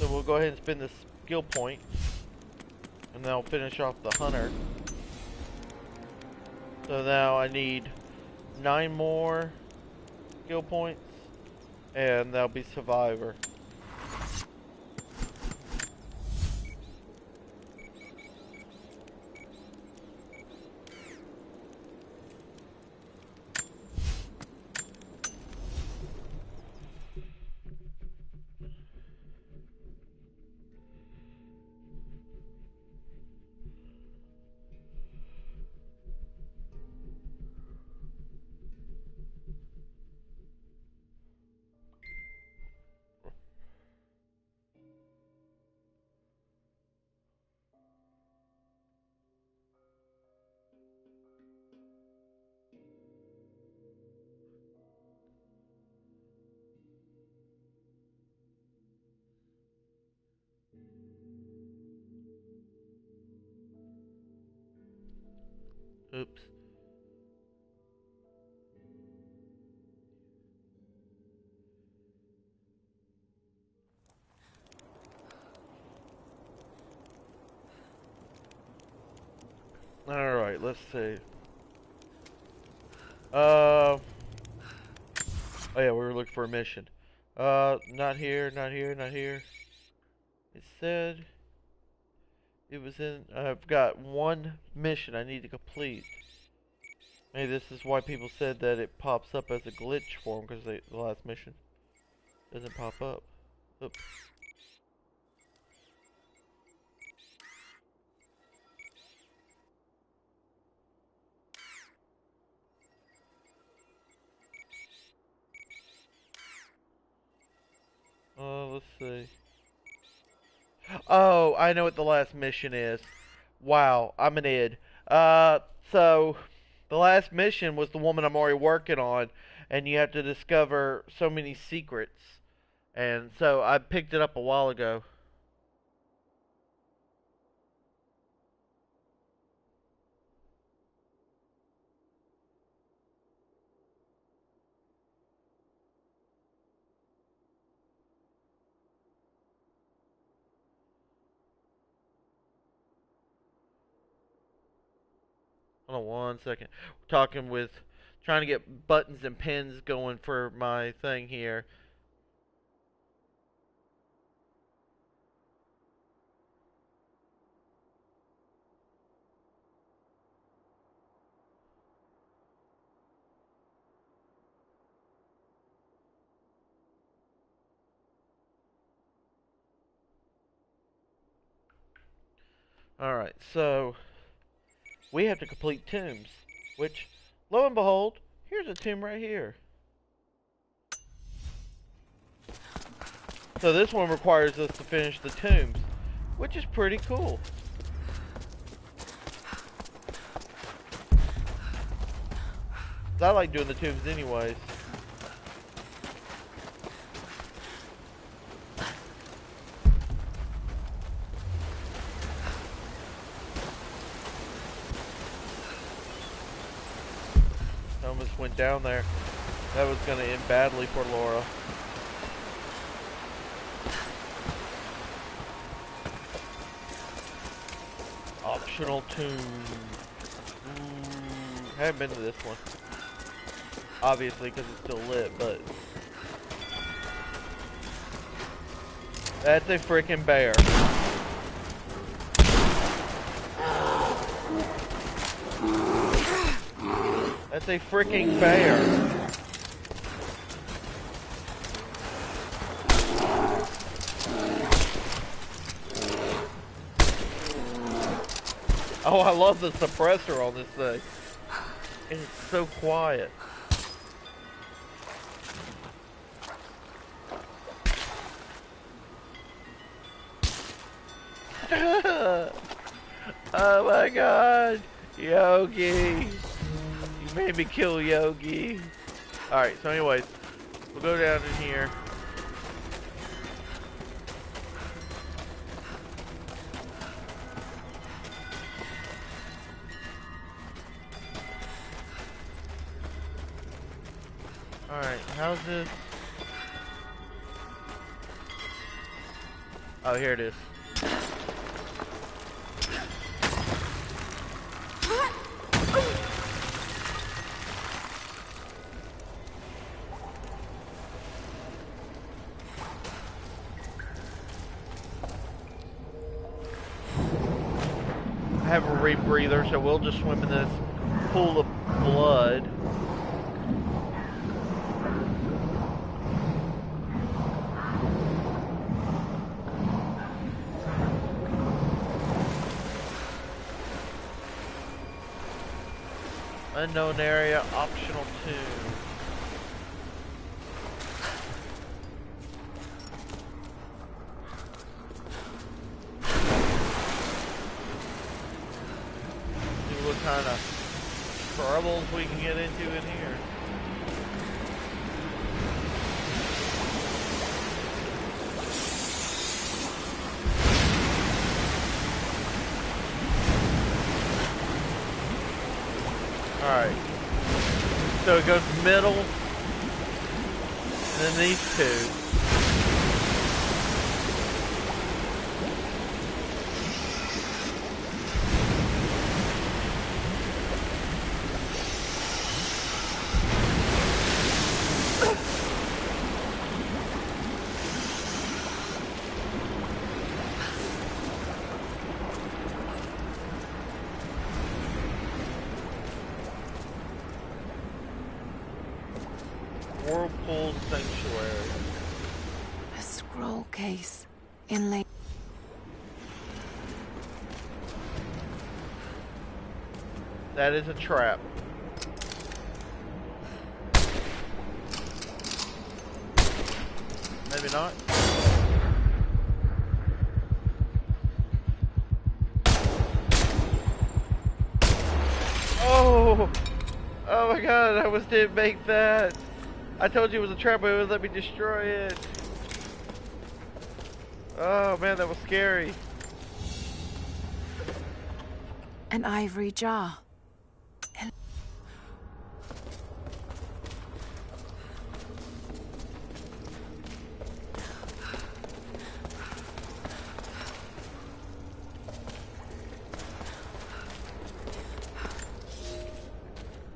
So we'll go ahead and spend this skill point. And then I'll finish off the hunter. So now I need 9 more skill points. And that'll be survivor. Oops. Alright, let's see. Oh yeah, we were looking for a mission. Not here, not here, not here. It said it was in, I've got one mission I need to complete. Maybe this is why people said that it pops up as a glitch for them, because the last mission doesn't pop up. Oops. Let's see. Oh, I know what the last mission is. Wow, I'm an id. So the last mission was the woman I'm already working on, and you have to discover so many secrets. And so I picked it up a while ago. Hold on one second. We're trying to get buttons and pins going for my thing here. Alright, so we have to complete tombs, which, lo and behold, here's a tomb right here. So this one requires us to finish the tombs, which is pretty cool. I like doing the tombs anyways. I almost went down there. That was going to end badly for Laura. Optional tomb. I haven't been to this one. Obviously, because it's still lit, but... That's a freaking bear. That's a freaking bear. Oh, I love the suppressor on this thing. And it's so quiet. Oh my god. Yogi. You made me kill Yogi. Alright, so anyways, we'll go down in here. Alright, how's this? Oh, here it is. I have a rebreather, so we'll just swim in this pool of blood. Unknown area, optional tomb. See what kind of troubles we can get into in here. Alright, so it goes middle, and then these two. Whirlpool Sanctuary. A scroll case inlaid. That is a trap. Maybe not. Oh! Oh my god, I almost didn't make that. I told you it was a trap, but it would let me destroy it. Oh man, that was scary. An ivory jar.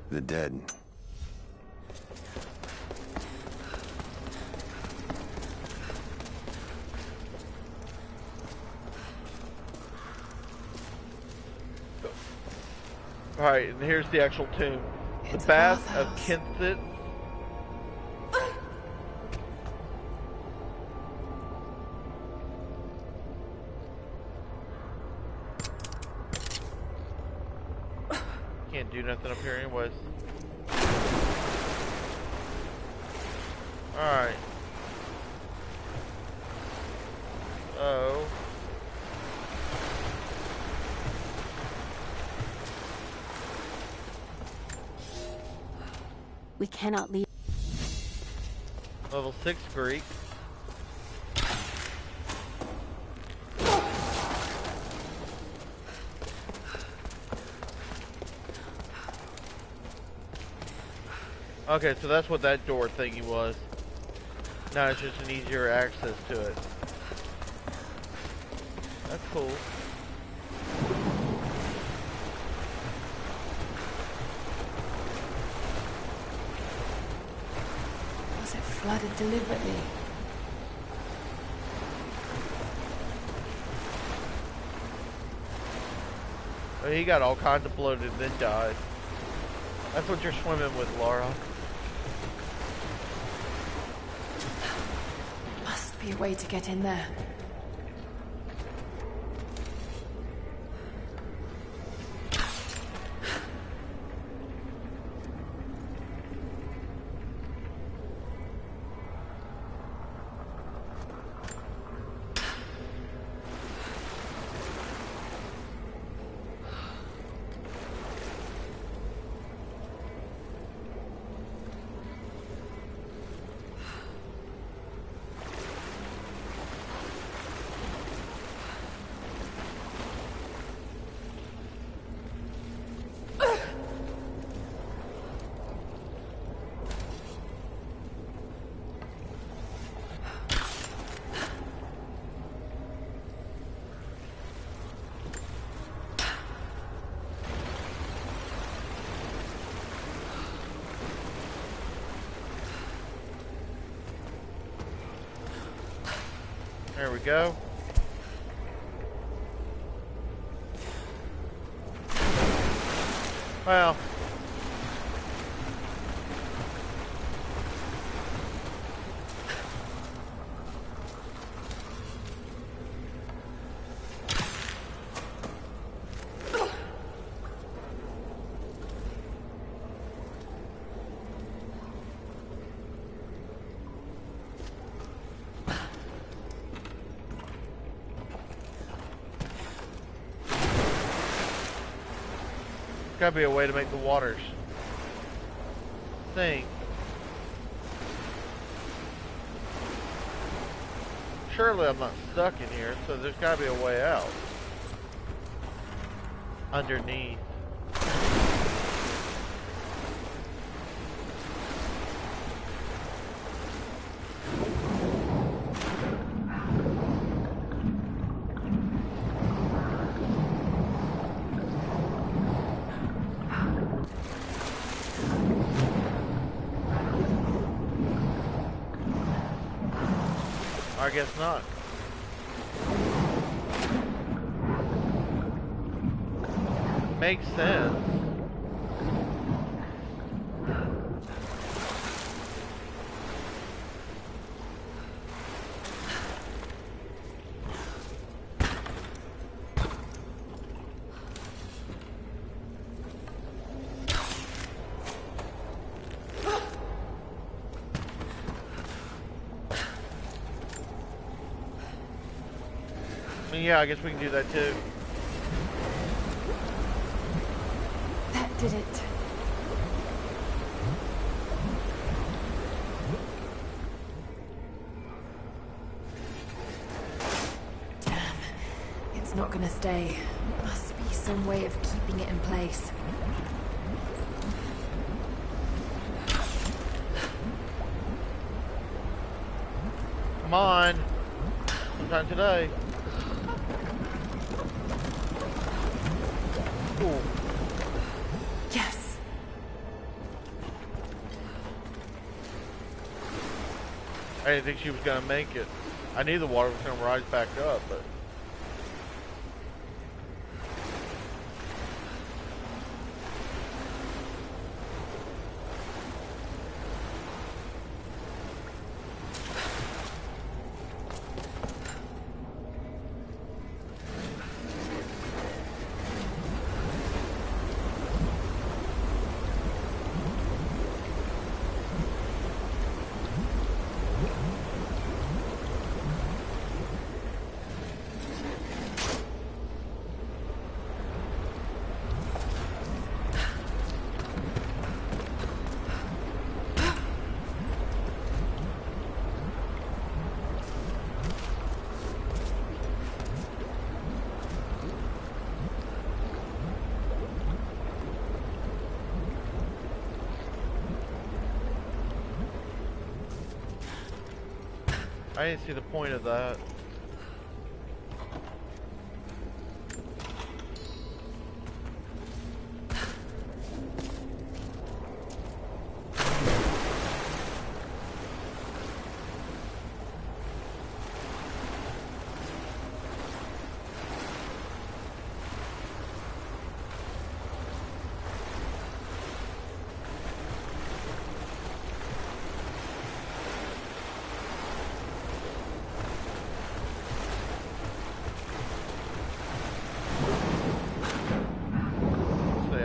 The dead. Alright, and here's the actual tomb. The Bath of Kenthet. can't do nothing up here anyways. Alright. So... We cannot leave. Level 6 Greek. Okay, so that's what that door thingy was. Now it's just an easier access to it. That's cool. Was it flooded deliberately? Oh, he got all kinds of bloated and then died. That's what you're swimming with, Laura. Must be a way to get in there. There we go. Well. Gotta be a way to make the waters sink. Surely I'm not stuck in here, so there's gotta be a way out. Underneath. I guess not. Makes sense. Yeah, I guess we can do that too. That did it. Damn. It's not gonna stay. Must be some way of keeping it in place. Come on. Sometime today. Ooh. Yes. I didn't think she was gonna make it. I knew the water was gonna rise back up, but I didn't see the point of that.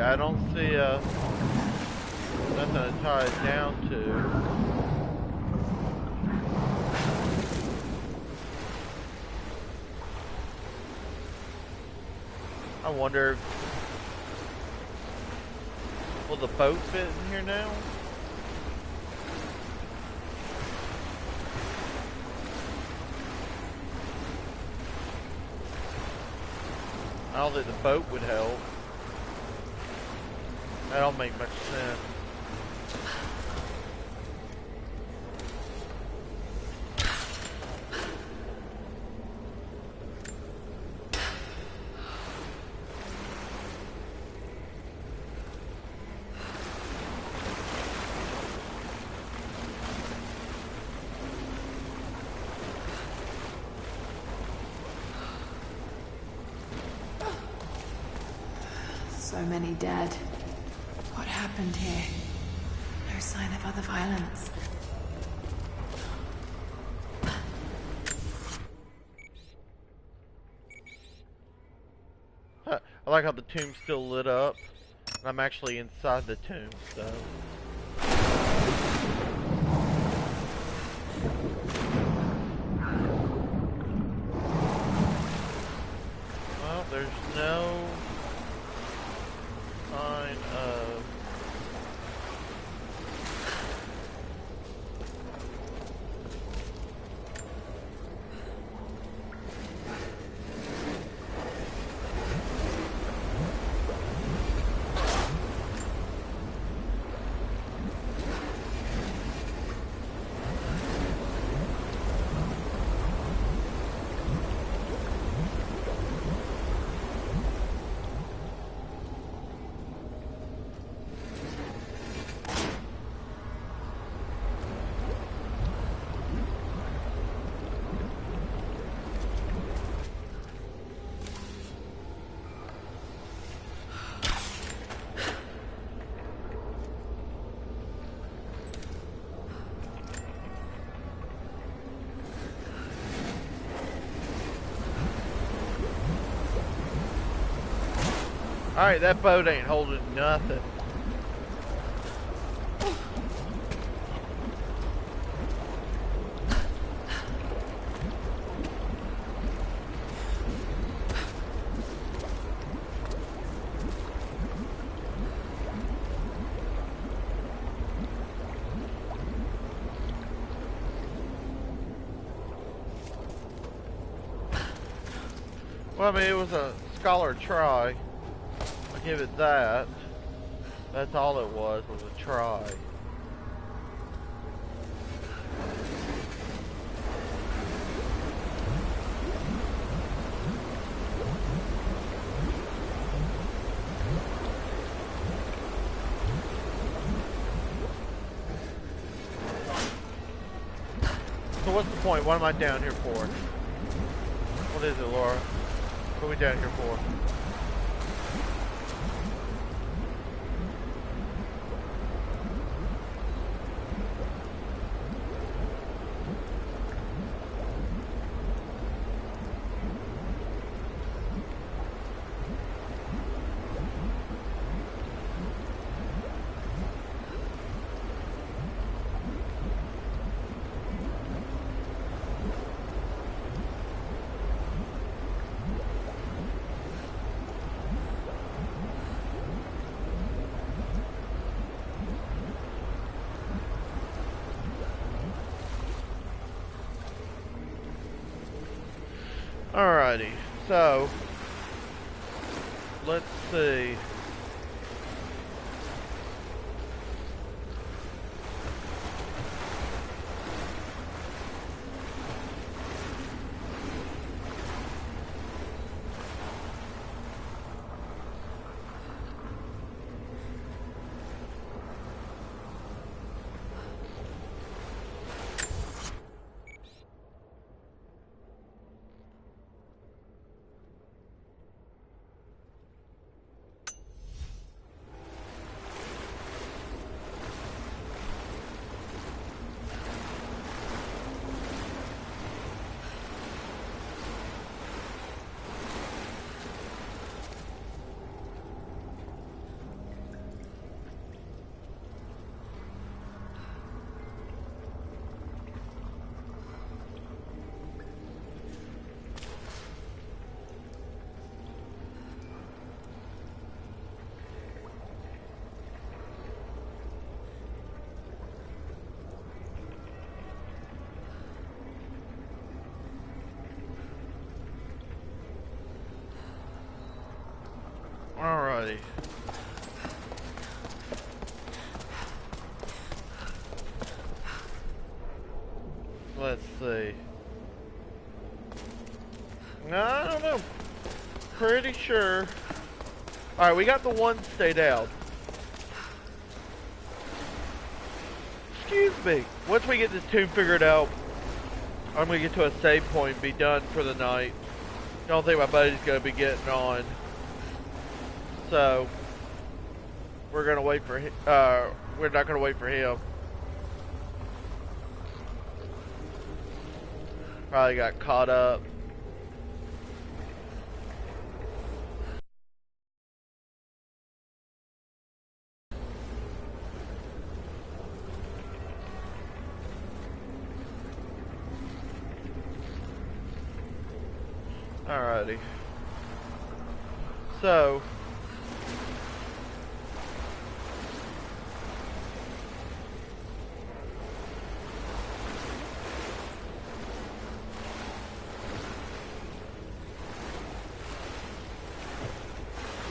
I don't see nothing to tie it down to. I wonder, will the boat fit in here now? I don't think the boat would help. That don't make much sense. So many dead. What happened here? No sign of other violence. Huh. I like how the tomb's still lit up. And I'm actually inside the tomb, so. Well, there's no sign of Alright, that boat ain't holding nothing. Well, I mean, it was a scholar try. Give it that. That's all it was a try. So what's the point? What am I down here for? What is it, Laura? What are we down here for? Alrighty, so let's see. Alrighty. Let's see. No, I don't know. Pretty sure. Alright, we got the one stay down. Excuse me. Once we get this tomb figured out, I'm gonna get to a save point and be done for the night. I don't think my buddy's gonna be getting on. So, we're gonna wait for him. We're not gonna wait for him. Probably got caught up. Alrighty. So,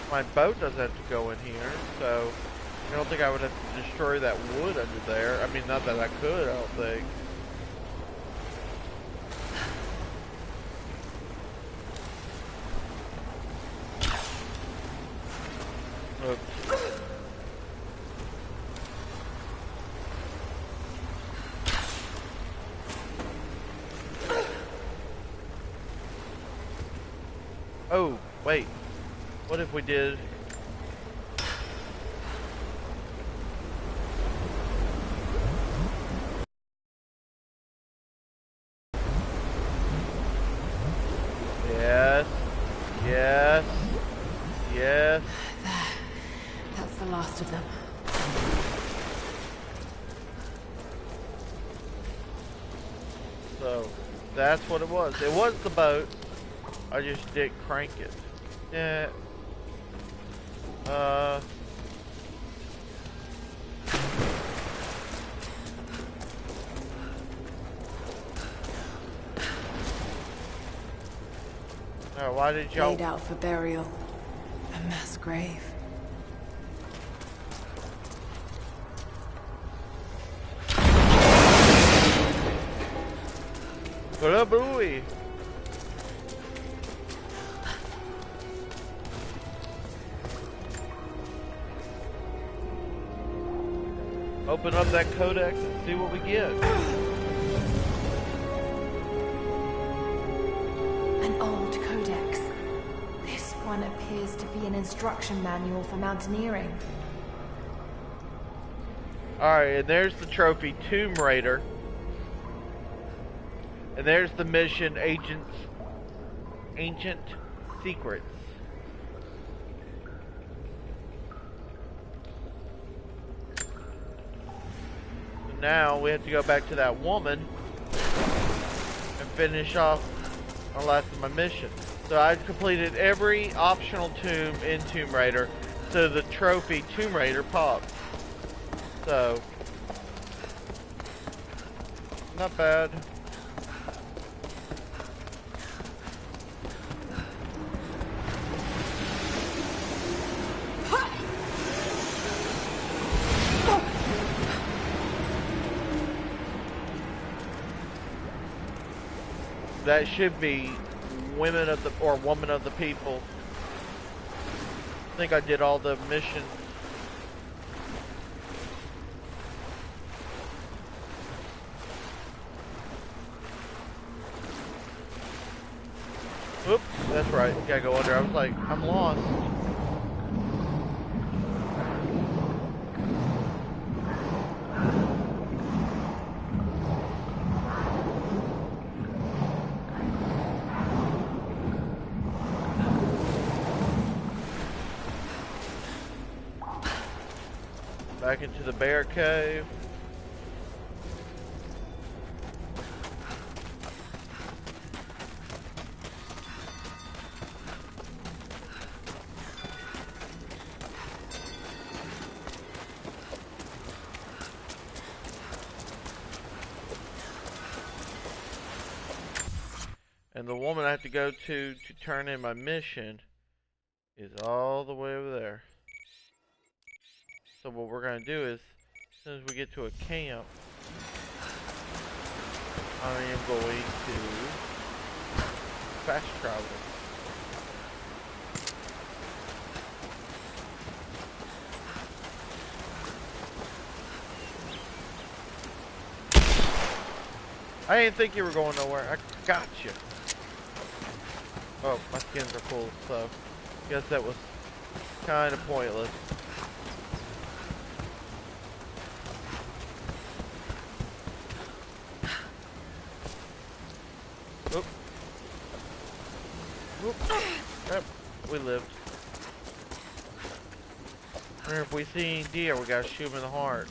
my boat doesn't have to go in here, so I don't think I would have to destroy that wood under there. I mean, not that I could, I don't think. Oops. Oh, wait. What if we did... Yes. Yes. Yes. That's the last of them. So, that's what it was. It was the boat. I just didn't crank it. Yeah. Why did y'all... Laid out for burial. A mass grave. What up, buoy? Open up that codex and see what we get. An old codex. This one appears to be an instruction manual for mountaineering. Alright, and there's the trophy, Tomb Raider. And there's the mission, Ancient Secrets. So now we have to go back to that woman and finish off the last of my mission. So I completed every optional tomb in Tomb Raider, so the trophy Tomb Raider popped. So, not bad. That should be women of the, or woman of the people. I think I did all the missions. Oops, that's right. Gotta go under. I was like, I'm lost. Back into the bear cave. And the woman I have to go to turn in my mission is all the way over there. So what we're going to do is, as soon as we get to a camp, I am going to fast travel. I didn't think you were going nowhere. I got you. Oh, my skins are full, so I guess that was kind of pointless. Oop. Oop. Yep, we lived. And if we see any deer, we gotta shoot them in the heart.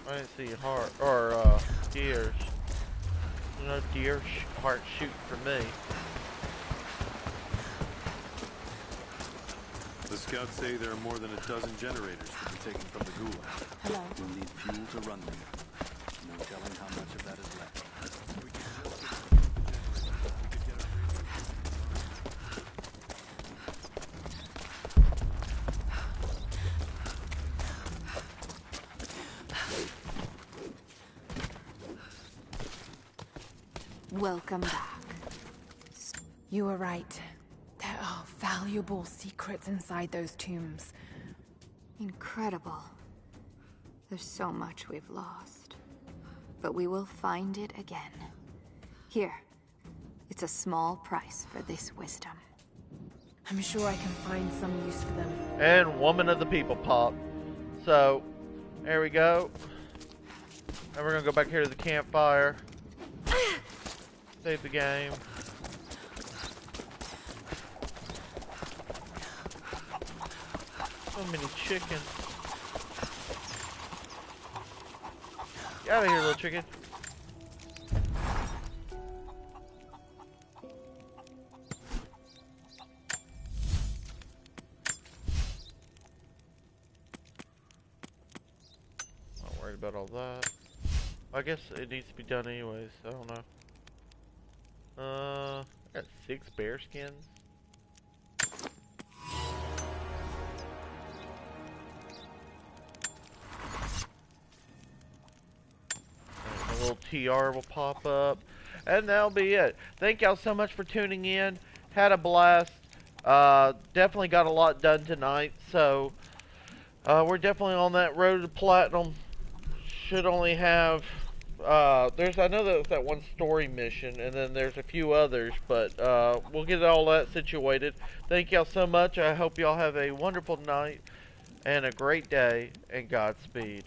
I didn't see heart or deers. There's no deer heart shooting for me. The scouts say there are more than a dozen generators to be taken from the gulag. Hello. We'll need fuel to run them. No telling how much of that is left. Welcome back. You were right. There are valuable secrets inside those tombs. Incredible. There's so much we've lost. But we will find it again. Here. It's a small price for this wisdom. I'm sure I can find some use for them. And Woman of the People pop. So, there we go. And we're gonna go back here to the campfire. Save the game. So many chickens. Get out of here, little chicken. Not worried about all that. I guess it needs to be done anyways. I don't know. I got 6 bear skins. And a little TR will pop up. And that'll be it. Thank y'all so much for tuning in. Had a blast. Definitely got a lot done tonight. So, we're definitely on that road to platinum. Should only have... I know there's that one story mission, and then there's a few others, but we'll get all that situated. Thank y'all so much. I hope y'all have a wonderful night and a great day, and Godspeed.